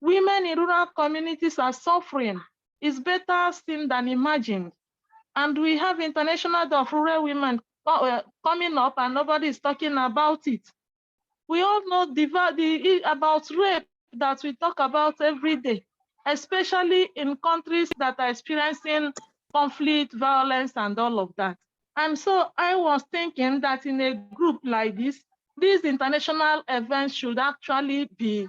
Women in rural communities are suffering. It's better seen than imagined. And we have International Day of Rural Women coming up and nobody is talking about it. We all know about rape that we talk about every day, especially in countries that are experiencing conflict, violence, and all of that. And so I was thinking that in a group like this, these international events should actually be,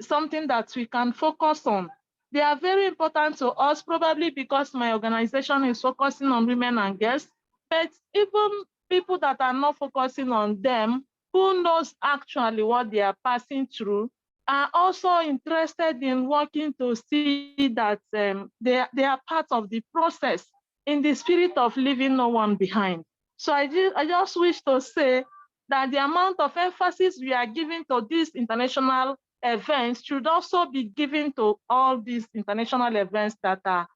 something that we can focus on. They are very important to us, probably because my organization is focusing on women and girls. But even people that are not focusing on them, who knows actually what they are passing through, are also interested in working to see that they are part of the process in the spirit of leaving no one behind. So I just wish to say that the amount of emphasis we are giving to these international events should also be given to all these international events that are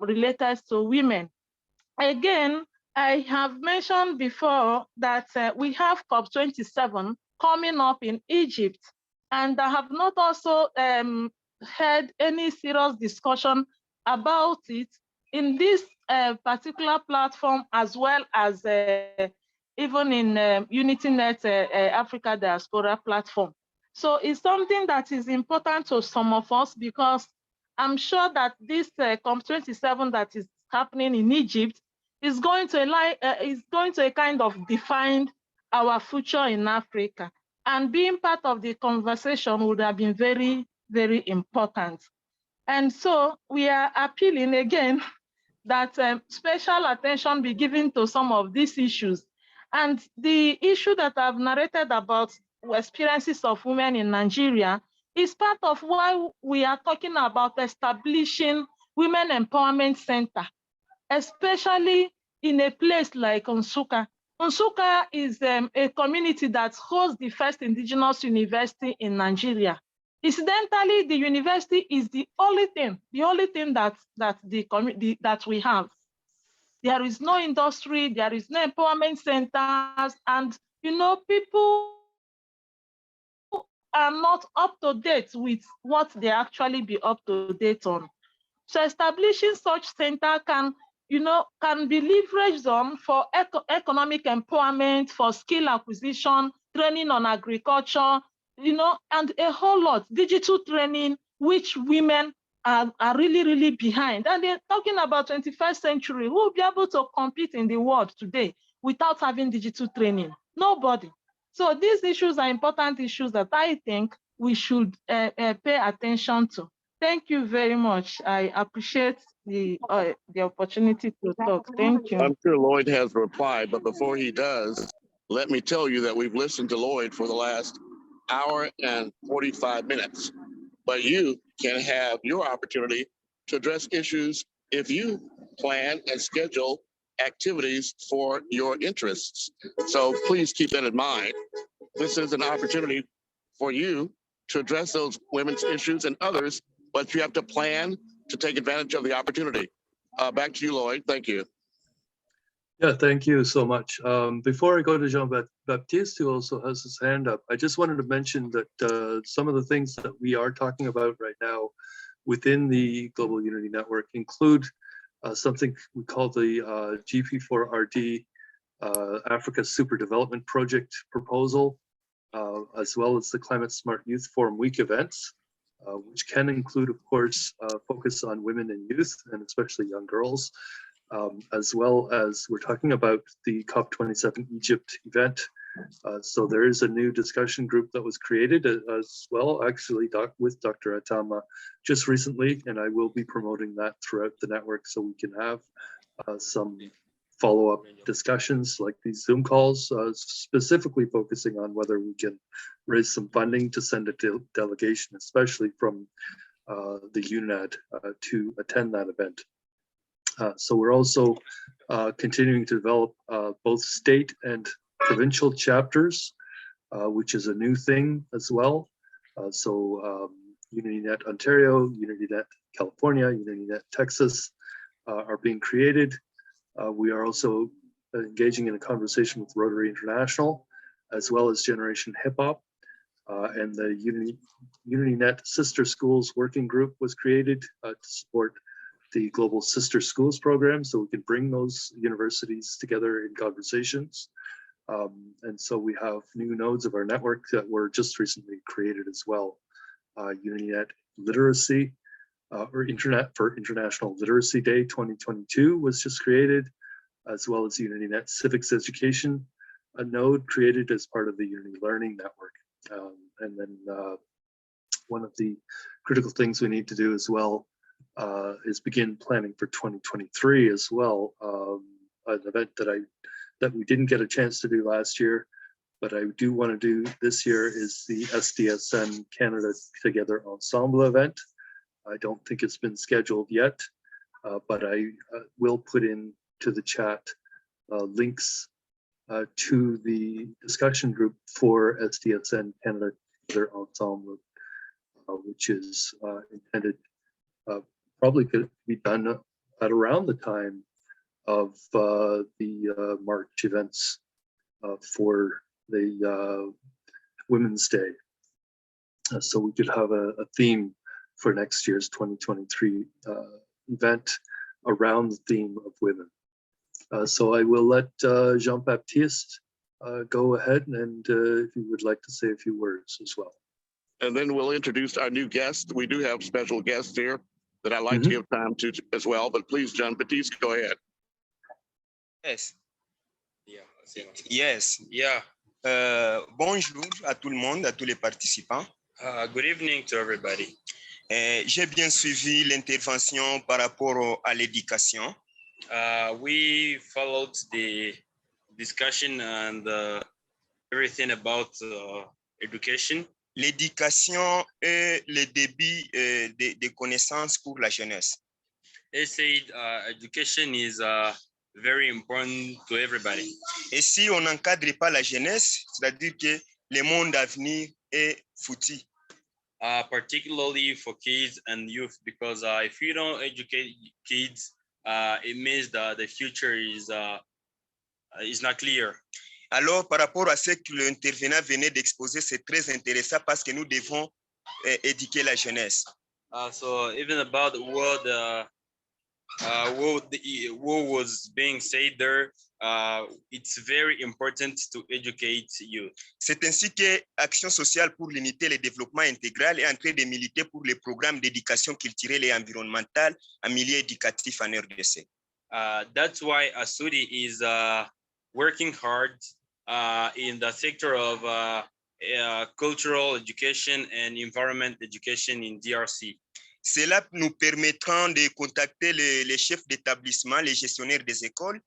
related to women. Again, I have mentioned before that we have COP27 coming up in Egypt, and I have not also had any serious discussion about it in this particular platform, as well as even in UnityNet Africa Diaspora platform. So it's something that is important to some of us, because I'm sure that this COP27 that is happening in Egypt is going to kind of define our future in Africa. And being part of the conversation would have been very, very important. And so we are appealing again that special attention be given to some of these issues. And the issue that I've narrated about experiences of women in Nigeria is part of why we are talking about establishing Women Empowerment Center, especially in a place like Nsukka. Nsukka is a community that hosts the first indigenous university in Nigeria. Incidentally, the university is the only thing that we have. There is no industry, there is no empowerment centers, and people are not up to date with what they actually be up to date on. So establishing such center can be leveraged on for economic empowerment, for skill acquisition, training on agriculture, and a whole lot, digital training, which women are really, really behind. And they're talking about 21st century, who will be able to compete in the world today without having digital training? Nobody. So these issues are important issues that I think we should pay attention to. Thank you very much. I appreciate the opportunity to talk. Thank you. I'm sure Lloyd has a reply, but before he does, let me tell you that we've listened to Lloyd for the last hour and 45 minutes. But you can have your opportunity to address issues if you plan and schedule activities for your interests. So please keep that in mind. This is an opportunity for you to address those women's issues and others, but you have to plan to take advantage of the opportunity. Back to you, Lloyd. Thank you. Yeah, thank you so much. Before I go to Jean-Baptiste, who also has his hand up, I just wanted to mention that some of the things that we are talking about right now within the Global Unity Network include something we call the GP4RD Africa Super Development Project proposal, as well as the Climate Smart Youth Forum Week events, which can include, of course, focus on women and youth, and especially young girls. As well as we're talking about the COP27 Egypt event. So there is a new discussion group that was created as well, actually with Dr. Atama just recently, and I will be promoting that throughout the network so we can have some follow-up discussions like these Zoom calls, specifically focusing on whether we can raise some funding to send a delegation, especially from the UnityNet to attend that event. So we're also continuing to develop both state and provincial chapters, which is a new thing as well. So UnityNet Ontario, UnityNet California, UnityNet Texas are being created. We are also engaging in a conversation with Rotary International, as well as Generation Hip Hop. And the UnityNet Sister Schools Working Group was created to support the Global Sister Schools program, so we can bring those universities together in conversations. And so we have new nodes of our network that were just recently created as well. UnityNet Literacy, or Internet for International Literacy Day 2022 was just created, as well as UnityNet Civics Education, a node created as part of the Unity Learning Network. And then one of the critical things we need to do as well is begin planning for 2023 as well. An event that I that we didn't get a chance to do last year, but I do want to do this year is the SDSN Canada Together Ensemble event. I don't think it's been scheduled yet, but I will put into the chat links to the discussion group for SDSN Canada Together Ensemble, which is intended probably could be done at around the time of the March events for the Women's Day. So we could have a theme for next year's 2023 event around the theme of women. So I will let Jean-Baptiste go ahead, and if you would like to say a few words as well. And then we'll introduce our new guest. We do have special guests here that I'd like to give time to as well, but please, Jean-Baptiste, go ahead. Yes. Yes. Yeah. Bonjour à tout le monde, à tous les participants. Good evening to everybody. J'ai bien suivi l'intervention par rapport à l'éducation. We followed the discussion and everything about education. L'éducation est le début des connaissances pour la jeunesse. They said education is very important to everybody. Et si on n'encadre pas la jeunesse, c'est-à-dire que le monde à venir est foutu. Particularly for kids and youth, because if you don't educate kids, it means that the future is not clear. Alors, par rapport à ce que l'intervenant venait d'exposer, c'est très intéressant parce que nous devons éduquer la jeunesse. So even about what was being said there, it's very important to educate you. C'est ainsi que Action sociale pour l'unité et le développement intégral est en train de militer pour les programmes d'éducation culturelle et environnementale en milieu éducatif en RDC. That's why ASUDI is working hard in the sector of cultural education and environment education in DRC. Cela nous permettra de contacter les chefs d'établissement, les gestionnaires des écoles.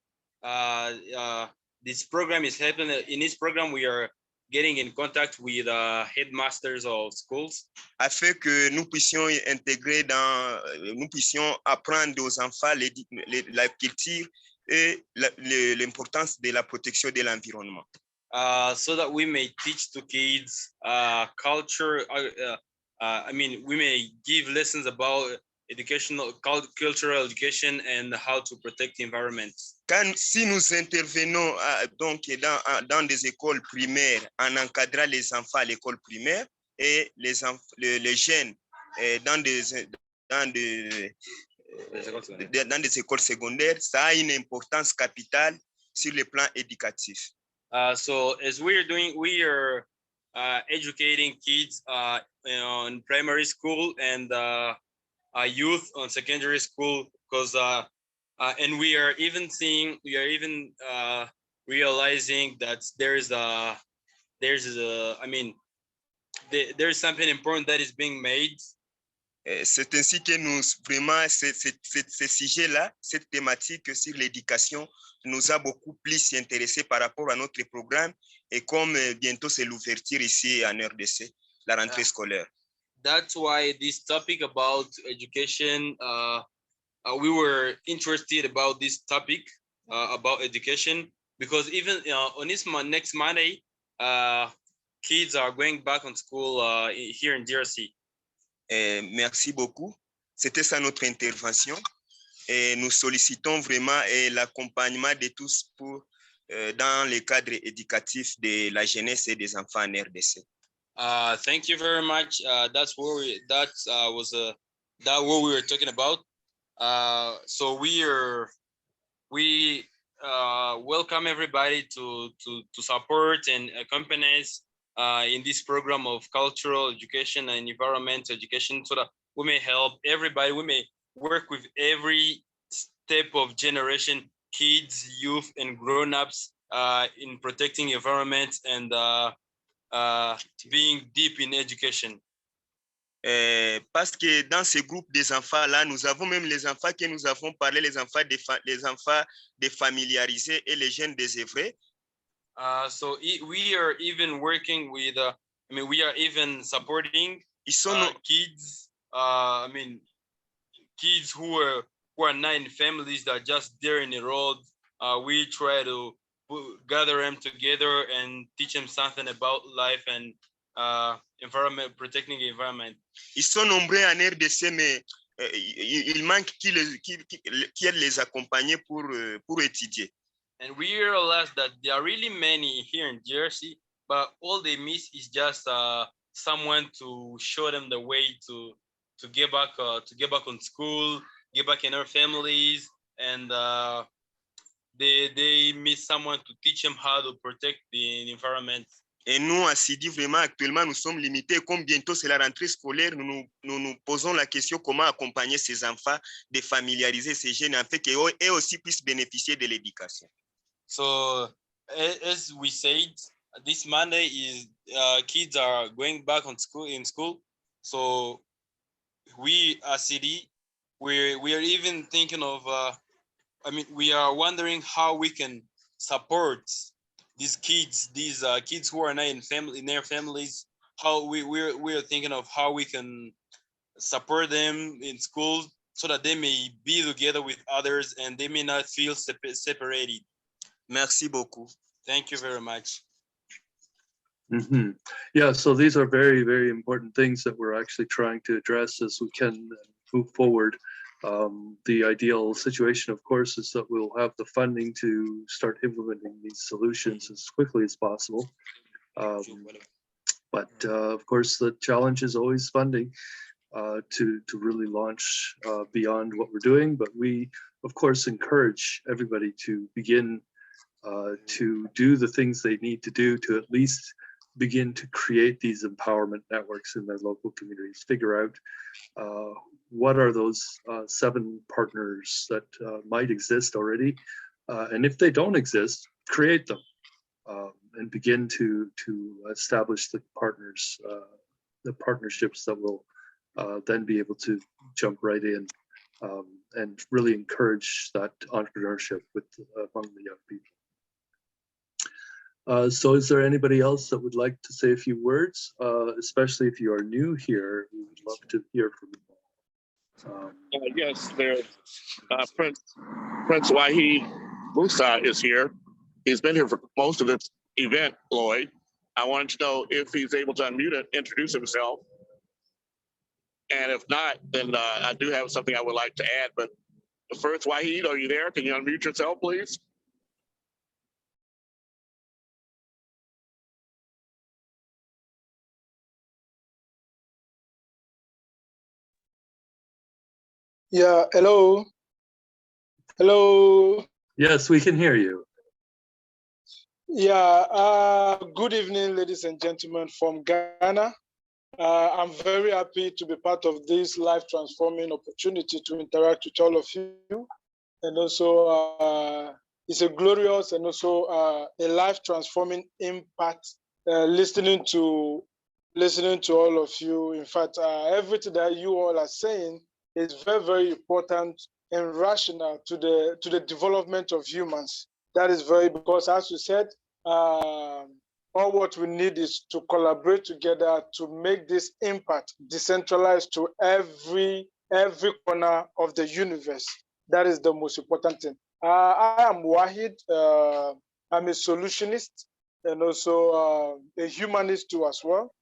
This program is happening. In this program, we are getting in contact with headmasters of schools, afin que nous puissions intégrer nous puissions apprendre aux enfants la culture et l'importance de la protection de l'environnement. So that we may teach to kids culture. We may give lessons about cultural education and how to protect the environment. Si nous intervenons donc dans des écoles primaires en encadrant les enfants à l'école primaire et les jeunes dans des écoles secondaires, ça a une importance capitale sur le plan éducatif. So as we are educating kids in primary school and youth on secondary school, because and we are even realizing that there's something important that is being made. C'est ainsi que nous vraiment ce sujet-là, cette thématique sur l'éducation nous a beaucoup plus intéressés par rapport à notre programme, et comme bientôt c'est l'ouverture ici en RDC, la rentrée scolaire. That's why this topic about education, we were interested about this topic about education, because even on this next Monday, kids are going back on school here in DRC. Merci beaucoup. C'était ça notre intervention. Et nous sollicitons vraiment l'accompagnement de tous dans le cadre éducatif de la jeunesse et des enfants en RDC. Thank you very much. That's what we were talking about. So we welcome everybody to support and accompany us in this program of cultural education and environmental education, so that we may help everybody. We may work with every step of generation, kids, youth, and grown-ups in protecting the environment and being deep in education. Parce que dans ce groupe des enfants-là, nous avons même les enfants que nous avons parlé, les enfants défamiliarisés et les jeunes désœuvrés. So we are even working with, we are even supporting kids, kids who are not in families that are just there in the road. We try to gather them together and teach them something about life and environment, protecting the environment. Ils sont nombreux en RDC, mais il manque qui les accompagne pour étudier. And we realize that there are really many here in Jersey, but all they miss is just someone to show them the way to get back on school, get back in their families, and they miss someone to teach them how to protect the environment. Et nous, à Sidi, vraiment, actuellement, nous sommes limités. Comme bientôt c'est la rentrée scolaire, nous posons la question comment accompagner ces enfants, de familiariser ces jeunes, en fait, qu'eux aussi puissent bénéficier de l'éducation. So, as we said, this Monday is kids are going back in school. So, we as City, we are even thinking of. We are wondering how we can support these kids who are not in their families. How we are thinking of how we can support them in school so that they may be together with others and they may not feel separated. Merci beaucoup. Thank you very much. Mm-hmm. Yeah, so these are very, very important things that we're actually trying to address as we can move forward. The ideal situation, of course, is that we'll have the funding to start implementing these solutions as quickly as possible. But of course, the challenge is always funding to really launch beyond what we're doing. But we, of course, encourage everybody to begin to do the things they need to do to at least begin to create these empowerment networks in their local communities, figure out what are those 7 partners that might exist already. And if they don't exist, create them and begin to establish the partners, the partnerships that will then be able to jump right in and really encourage that entrepreneurship among the young people. So is there anybody else that would like to say a few words, especially if you are new here? We would love to hear from you. Yes, there's Prince Wahi Musa is here. He's been here for most of this event, Lloyd. I wanted to know if he's able to unmute and introduce himself. And if not, then I do have something I would like to add. But first, Wahid, are you there? Can you unmute yourself, please? Yeah, hello. Hello. Yes, we can hear you. Yeah, good evening, ladies and gentlemen from Ghana. I'm very happy to be part of this life-transforming opportunity to interact with all of you. And also, it's a glorious and also a life-transforming impact listening to all of you. In fact, everything that you all are saying is very, very important and rational to the development of humans. That is very, because as you said, all what we need is to collaborate together to make this impact decentralized to every corner of the universe. That is the most important thing. I am Wahid. I'm a solutionist and also a humanist too as well.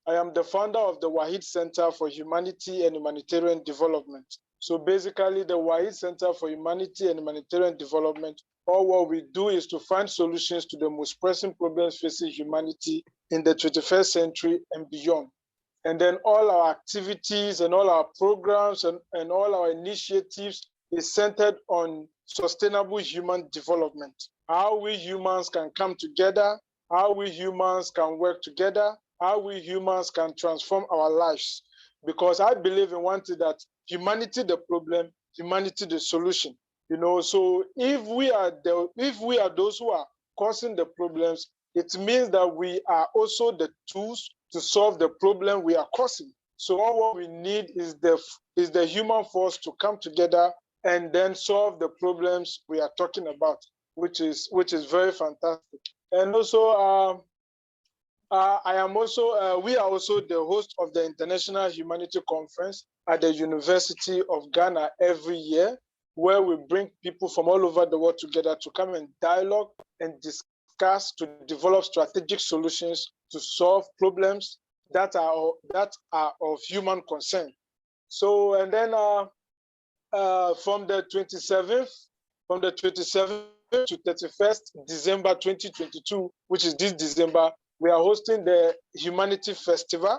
I am the founder of the Wahid Center for Humanity and Humanitarian Development. So basically the Wahid Center for Humanity and Humanitarian Development, all what we do is to find solutions to the most pressing problems facing humanity in the 21st century and beyond. And then all our activities and all our programs and all our initiatives is centered on sustainable human development. How we humans can come together, how we humans can work together, how we humans can transform our lives. Because I believe in one thing, that humanity the problem, humanity the solution. You know, so if we are those who are causing the problems, it means that we are also the tools to solve the problem we are causing. So all what we need is the human force to come together and then solve the problems we are talking about, which is very fantastic. And also, we are also the host of the International Humanity Conference at the University of Ghana every year, where we bring people from all over the world together to come and dialogue and discuss to develop strategic solutions to solve problems that are of human concern. So, and then from the 27th to 31st December 2022, which is this December, we are hosting the Humanity Festival,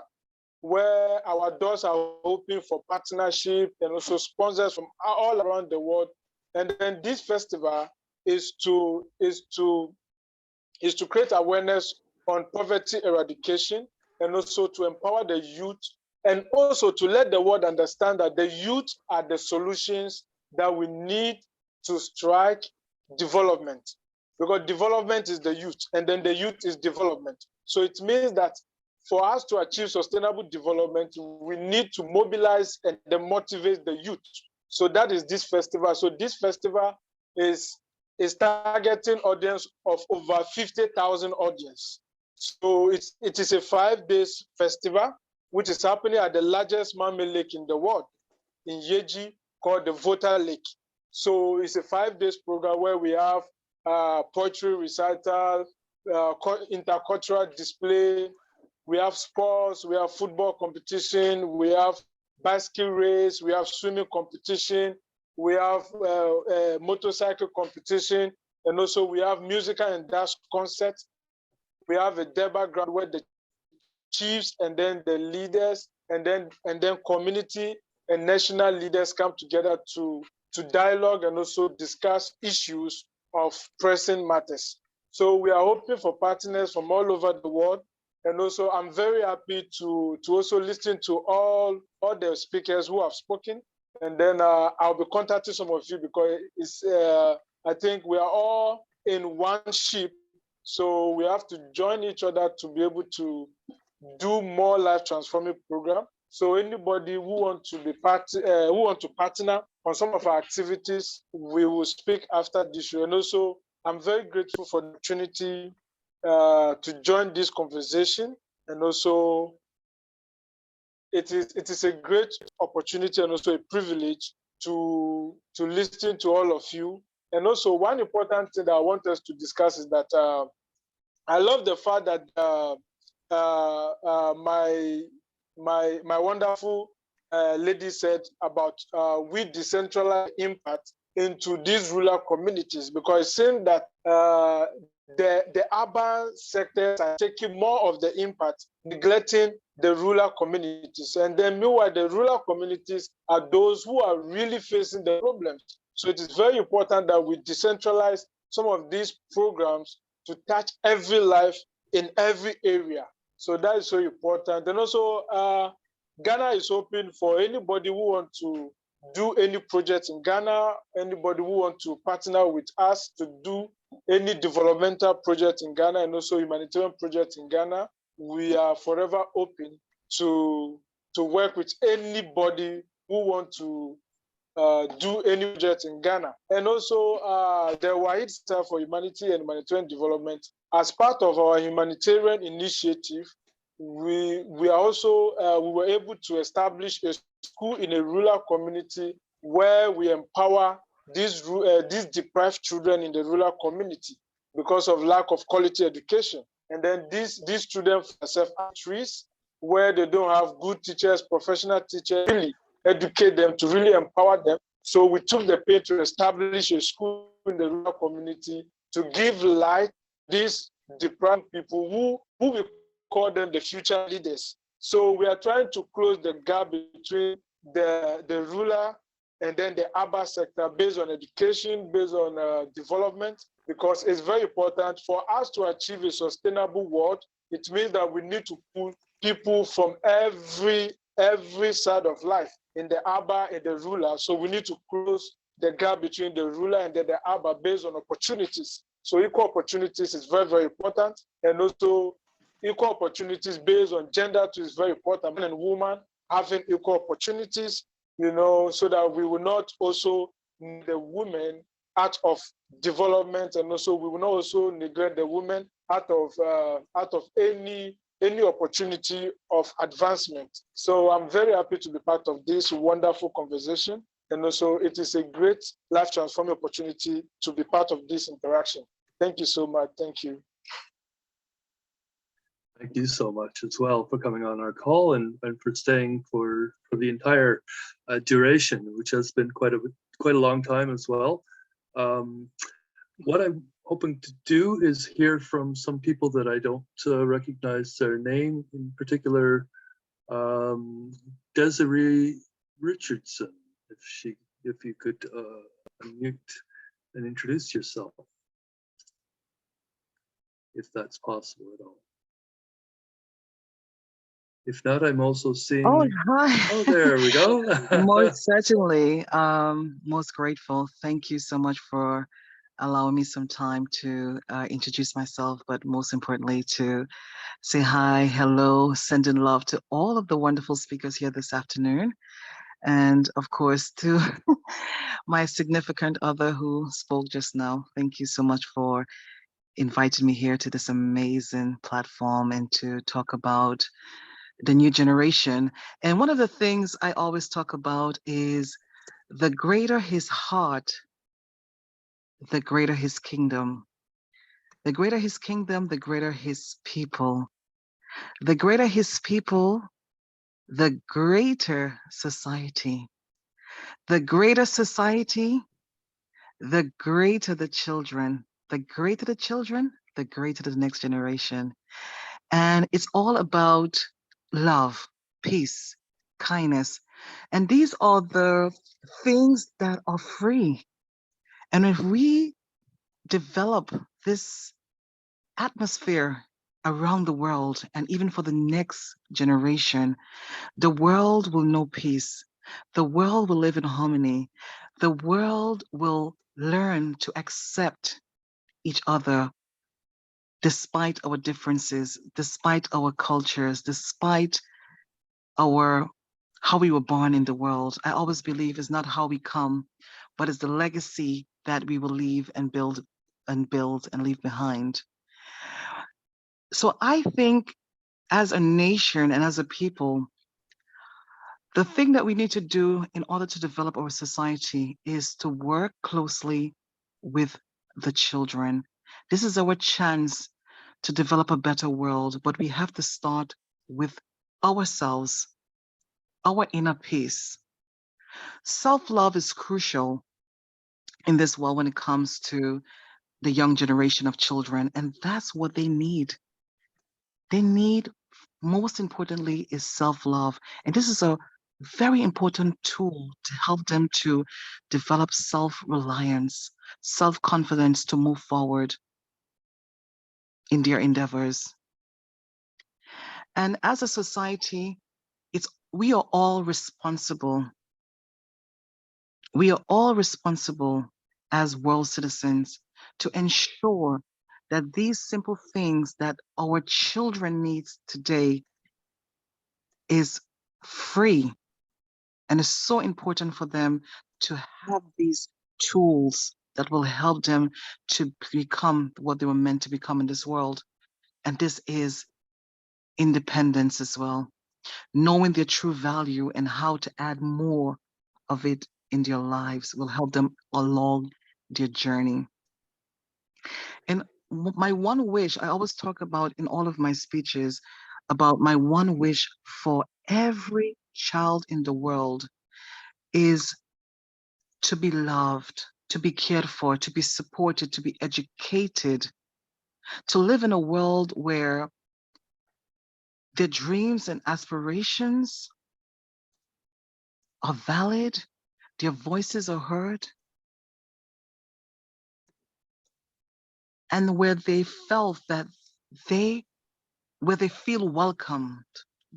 where our doors are open for partnership and also sponsors from all around the world. And then this festival is to create awareness on poverty eradication and also to empower the youth and also to let the world understand that the youth are the solutions that we need to strike development, because development is the youth and then the youth is development. So it means that for us to achieve sustainable development, we need to mobilize and then motivate the youth. So that is this festival. So this festival is targeting audience of over 50,000 audience. So it is a 5-day festival, which is happening at the largest man-made lake in the world, in Yeji, called the Volta Lake. So it's a 5-day program where we have poetry recital, intercultural display, we have sports, we have football competition, we have bicycle race, we have swimming competition, we have motorcycle competition, and also we have musical and dance concerts. We have a debate ground where the chiefs and then the leaders and then community and national leaders come together to dialogue and also discuss issues of pressing matters. So we are hoping for partners from all over the world. And also I'm very happy to also listen to all the speakers who have spoken. And then I'll be contacting some of you because it's, I think we are all in one ship. So we have to join each other to be able to do more life transforming program. So anybody who want to be partner on some of our activities, we will speak after this show. And also, I'm very grateful for the opportunity to join this conversation. And also, it is a great opportunity and also a privilege to listen to all of you. And also, one important thing that I want us to discuss is that I love the fact that my wonderful lady said about we decentralize impact into these rural communities, because it seems that the urban sectors are taking more of the impact, neglecting the rural communities. And then meanwhile, the rural communities are those who are really facing the problems. So it is very important that we decentralize some of these programs to touch every life in every area. So that is so important. And also, Ghana is open for anybody who wants to do any project in Ghana, anybody who wants to partner with us to do any developmental project in Ghana and also humanitarian project in Ghana. We are forever open to work with anybody who wants to do any project in Ghana. And also the Wahid Center for Humanity and Humanitarian Development, as part of our humanitarian initiative, we are also, we were able to establish a school in a rural community where we empower these deprived children in the rural community because of lack of quality education. And then these children self-at-risk, where they don't have good teachers, professional teachers, really educate them, to really empower them. So we took the pain to establish a school in the rural community to give light to these deprived people who we call them the future leaders. So we are trying to close the gap between the rural and then the urban sector based on education, based on development, because it's very important for us to achieve a sustainable world. It means that we need to pull people from every side of life, in the urban and the rural. So we need to close the gap between the rural and the urban based on opportunities. So equal opportunities is very, very important. And also equal opportunities based on gender too is very important. Men and women having equal opportunities, so that we will not also need the women out of development, and also we will not also neglect the women out of any opportunity of advancement. So I'm very happy to be part of this wonderful conversation. And also it is a great life transforming opportunity to be part of this interaction. Thank you so much. Thank you. Thank you so much as well for coming on our call and for staying for the entire duration, which has been quite a long time as well. What I'm hoping to do is hear from some people that I don't recognize their name, in particular Desiree Richardson. If you could unmute and introduce yourself, if that's possible at all. If not, I'm also seeing. Oh, hi. Oh, there we go. Most certainly. Most grateful. Thank you so much for allowing me some time to introduce myself, but most importantly to say hi, hello, sending love to all of the wonderful speakers here this afternoon. And of course, to my significant other who spoke just now. Thank you so much for inviting me here to this amazing platform and to talk about the new generation. And one of the things I always talk about is the greater his heart, the greater his kingdom. The greater his kingdom, the greater his people. The greater his people, the greater society. The greater society, the greater the children. The greater the children, the greater the next generation. And it's all about love, peace, kindness. And these are the things that are free. And if we develop this atmosphere around the world, and even for the next generation, the world will know peace. The world will live in harmony. The world will learn to accept each other despite our differences, despite our cultures, despite how we were born in the world. I always believe it's not how we come, but it's the legacy that we will leave and build and leave behind. So I think as a nation and as a people, the thing that we need to do in order to develop our society is to work closely with the children. This is our chance to develop a better world, but we have to start with ourselves, our inner peace. Self-love is crucial in this world when it comes to the young generation of children, and that's what they need. They need, most importantly, is self-love. And this is a very important tool to help them to develop self-reliance, self-confidence to move forward in their endeavors. And as a society, we are all responsible. We are all responsible as world citizens to ensure that these simple things that our children need today is free. And it's so important for them to have these tools that will help them to become what they were meant to become in this world. And this is independence as well, knowing their true value and how to add more of it in their lives will help them along their journey. And my one wish, I always talk about in all of my speeches about my one wish for every child in the world is to be loved, to be cared for, to be supported, to be educated, to live in a world where their dreams and aspirations are valid, their voices are heard, and where they felt that where they feel welcomed.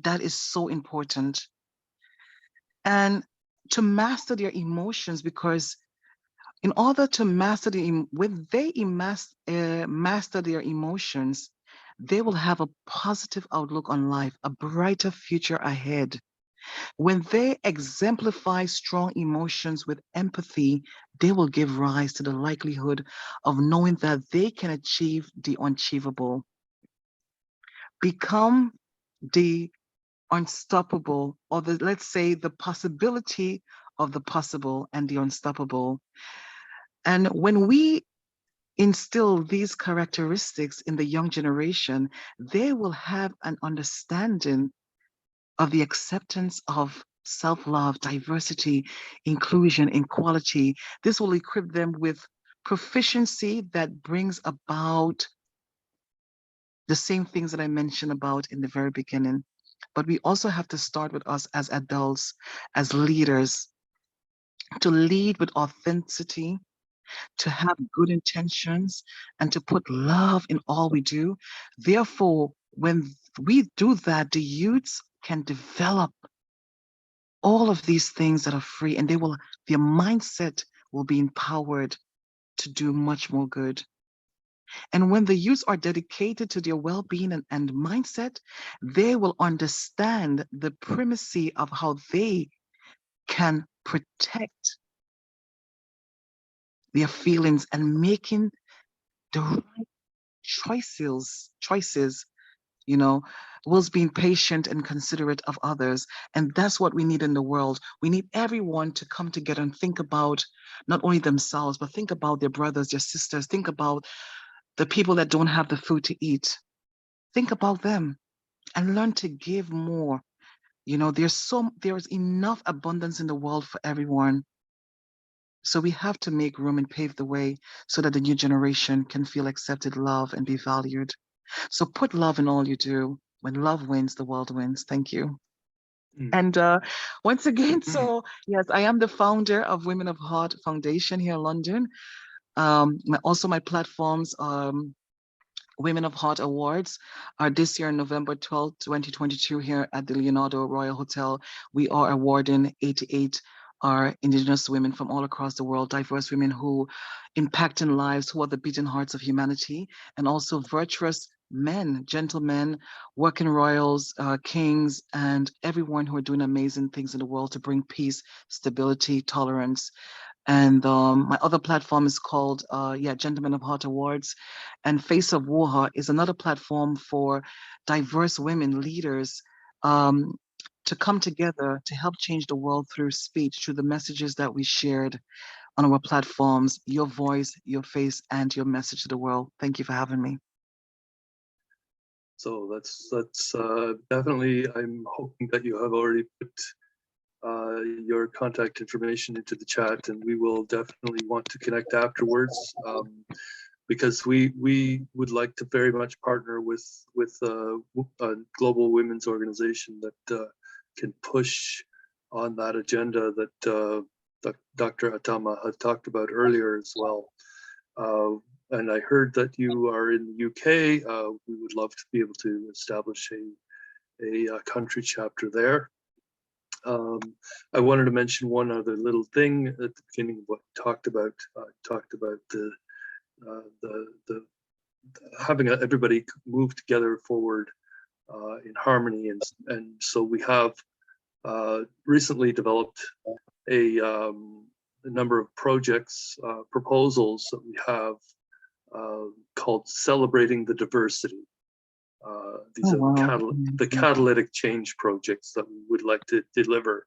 That is so important. And to master their emotions, because in order to master when they master their emotions, they will have a positive outlook on life, a brighter future ahead. When they exemplify strong emotions with empathy, they will give rise to the likelihood of knowing that they can achieve the unachievable. Become the unstoppable, or let's say the possibility of the possible and the unstoppable. And when we instill these characteristics in the young generation, they will have an understanding of the acceptance of self-love, diversity, inclusion, equality. This will equip them with proficiency that brings about the same things that I mentioned about in the very beginning. But we also have to start with us as adults, as leaders, to lead with authenticity, to have good intentions, and to put love in all we do. Therefore, when we do that, the youths can develop all of these things that are free, and their mindset will be empowered to do much more good. And when the youths are dedicated to their well-being and mindset, they will understand the primacy of how they can protect their feelings and making the right choices, whilst being patient and considerate of others. And that's what we need in the world. We need everyone to come together and think about not only themselves, but think about their brothers, their sisters, think about the people that don't have the food to eat. Think about them and learn to give more. There's enough abundance in the world for everyone. So we have to make room and pave the way so that the new generation can feel accepted, loved, and be valued. So put love in all you do. When love wins, the world wins. Thank you. And once again, so yes, I am the founder of Women of Heart Foundation here in London. Also my platforms, Women of Heart Awards are this year, November 12th, 2022, here at the Leonardo Royal Hotel. We are awarding 88 Indigenous women from all across the world, diverse women who impact in lives, who are the beating hearts of humanity, and also virtuous men, gentlemen, working royals, kings, and everyone who are doing amazing things in the world to bring peace, stability, tolerance. And my other platform is called, Gentlemen of Heart Awards. And Face of Woha is another platform for diverse women leaders to come together to help change the world through speech, through the messages that we shared on our platforms, your voice, your face, and your message to the world. Thank you for having me. So that's definitely, I'm hoping that you have already put your contact information into the chat, and we will definitely want to connect afterwards, because we would like to very much partner with a global women's organization that can push on that agenda that Dr. Atama had talked about earlier as well. And I heard that you are in the UK. We would love to be able to establish a country chapter there. I wanted to mention one other little thing at the beginning of what we talked about. Talked about the having everybody move together forward in harmony, and so we have recently developed a number of projects, proposals that we have called Celebrating the Diversity. These are the catalytic change projects that we would like to deliver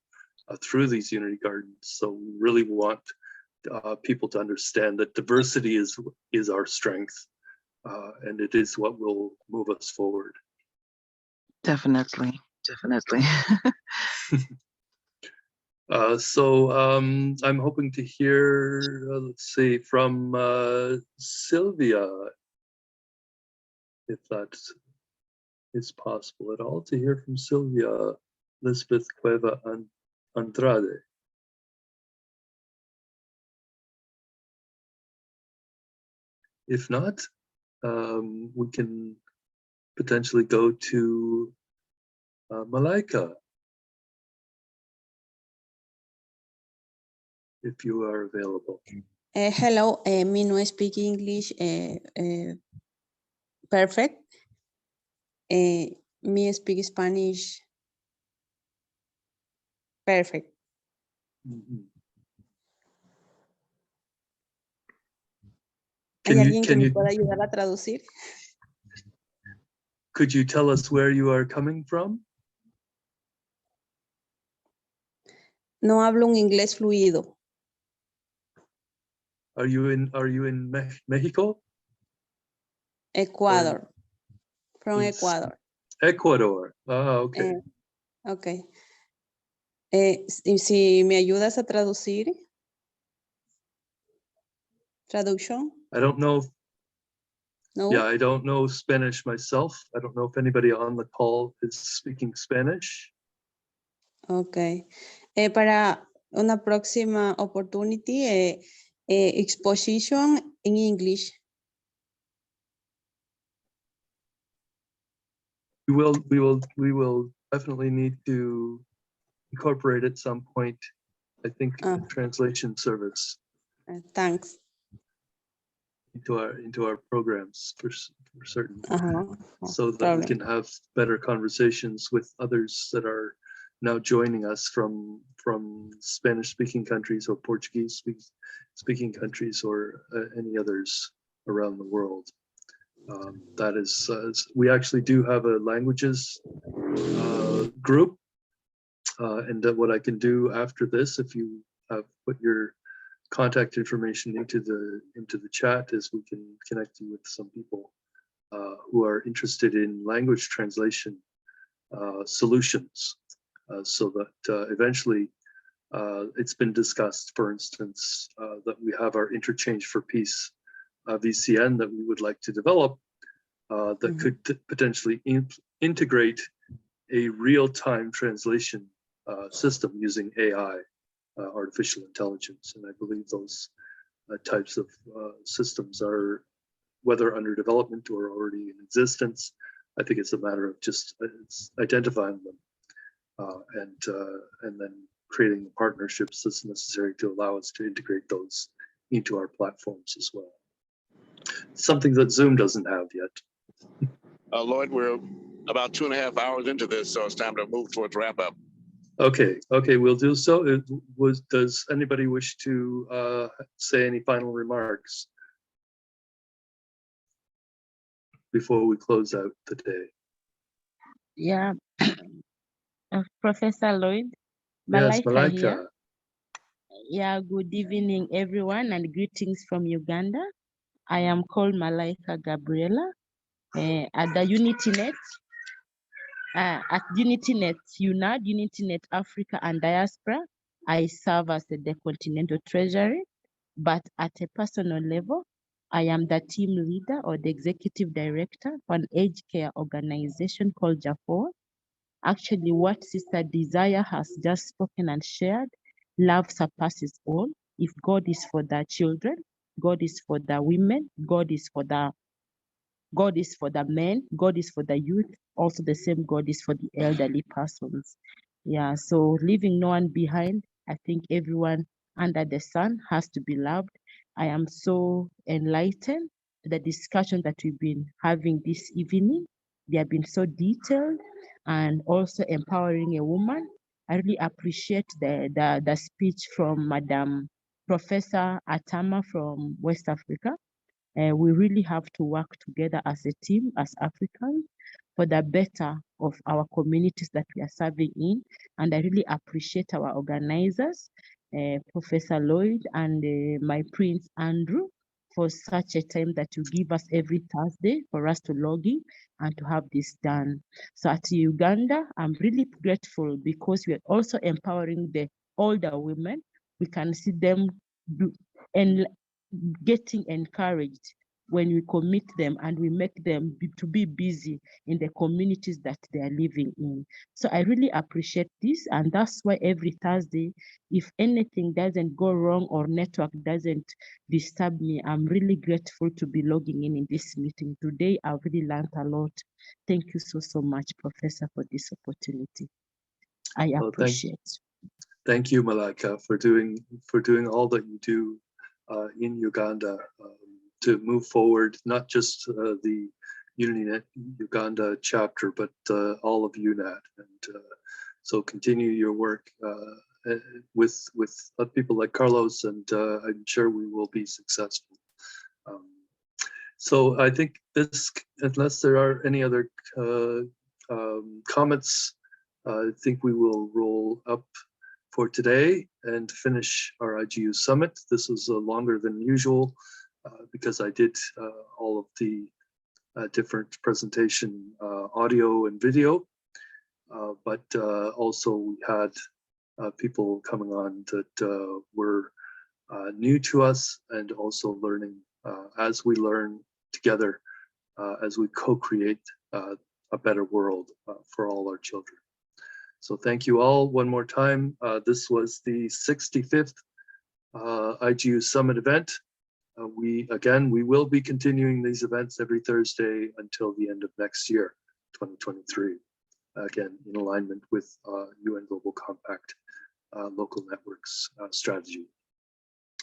through these Unity Gardens. So we really want people to understand that diversity is our strength, and it is what will move us forward. Definitely, definitely. So I'm hoping to hear, let's see, from Sylvia, if that is possible at all, to hear from Sylvia Elizabeth Cueva and Andrade. If not, we can potentially go to Malaika, if you are available. Hello, me no speak English perfect. Me speak Spanish Perfect. Mhm. ¿Hay alguien que Can me you, pueda ayudar a traducir? could you tell us where you are coming from? No hablo un inglés fluido. Are you in Mexico? Ecuador. From in Ecuador. Ecuador. Ah, okay. Ok. Si me ayudas a traducir. Traduction. I don't know. No. Yeah, I don't know Spanish myself. I don't know if anybody on the call is speaking Spanish. Ok. Para una próxima opportunity, exposition in English. We will definitely need to incorporate at some point, I think, a translation service Thanks. into our programs for certain, No so that problem. we can have better conversations with others that are now joining us from Spanish-speaking countries or Portuguese-speaking countries or any others around the world. That is, we actually do have a languages group, and that what I can do after this, if you have put your contact information into the chat, is we can connect you with some people who are interested in language translation solutions, so that eventually it's been discussed, for instance, that we have our Interchange for Peace VCN that we would like to develop, that could potentially integrate a real-time translation system using AI, artificial intelligence. And I believe those types of systems are, whether under development or already in existence. I think it's a matter of just identifying them and then creating the partnerships that's necessary to allow us to integrate those into our platforms as well. Something that Zoom doesn't have yet. Lloyd, we're about 2.5 hours into this, so it's time to move towards wrap up. Okay, we'll do so. Does anybody wish to say any final remarks before we close out the day? Yeah, Professor Lloyd, Yes, Malaika here. Malaika. Yeah, good evening, everyone, and greetings from Uganda. I am called Malaika Gabriela at the UnityNet. At UnityNet UNAD, UnityNet Africa and Diaspora, I serve as the Continental Treasury, but at a personal level, I am the team leader or the executive director for an aged care organization called JAFO. Actually, what Sister Desire has just spoken and shared, love surpasses all. If God is for the children, God is for the women, God is for the men, God is for the youth, also the same God is for the elderly persons. Yeah, so leaving no one behind, I think everyone under the sun has to be loved. I am so enlightened to the discussion that we've been having this evening. They have been so detailed and also empowering a woman. I really appreciate the speech from Madam Professor Atama from West Africa. We really have to work together as a team, as Africans, for the better of our communities that we are serving in. And I really appreciate our organizers, Professor Lloyd and my Prince Andrew, for such a time that you give us every Thursday for us to log in and to have this done. So at Uganda, I'm really grateful because we are also empowering the older women. We can see them do and getting encouraged when we commit them and we make them to be busy in the communities that they are living in. So I really appreciate this, and that's why every Thursday, if anything doesn't go wrong or network doesn't disturb me, I'm really grateful to be logging in this meeting. Today, I've really learned a lot. Thank you so much, Professor, for this opportunity. I appreciate. Thank you, Malaika, for doing all that you do in Uganda to move forward, not just the UnityNet Uganda chapter, but all of UNAT, and So continue your work with people like Carlos, and I'm sure we will be successful. So I think this, unless there are any other comments, I think we will roll up for today and finish our IGU Summit. This was longer than usual because I did all of the different presentation audio and video, but also we had people coming on that were new to us, and also learning as we learn together, as we co-create a better world for all our children. So thank you all one more time. This was the 65th IGU Summit event. We will be continuing these events every Thursday until the end of next year, 2023. Again, in alignment with UN Global Compact local networks strategy.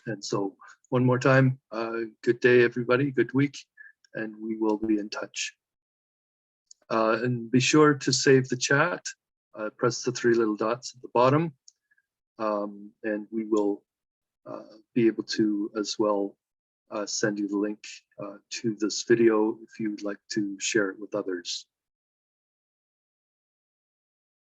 And so one more time, good day, everybody, good week, and we will be in touch. And be sure to save the chat, press the 3 little dots at the bottom, and we will be able to as well send you the link to this video if you would like to share it with others.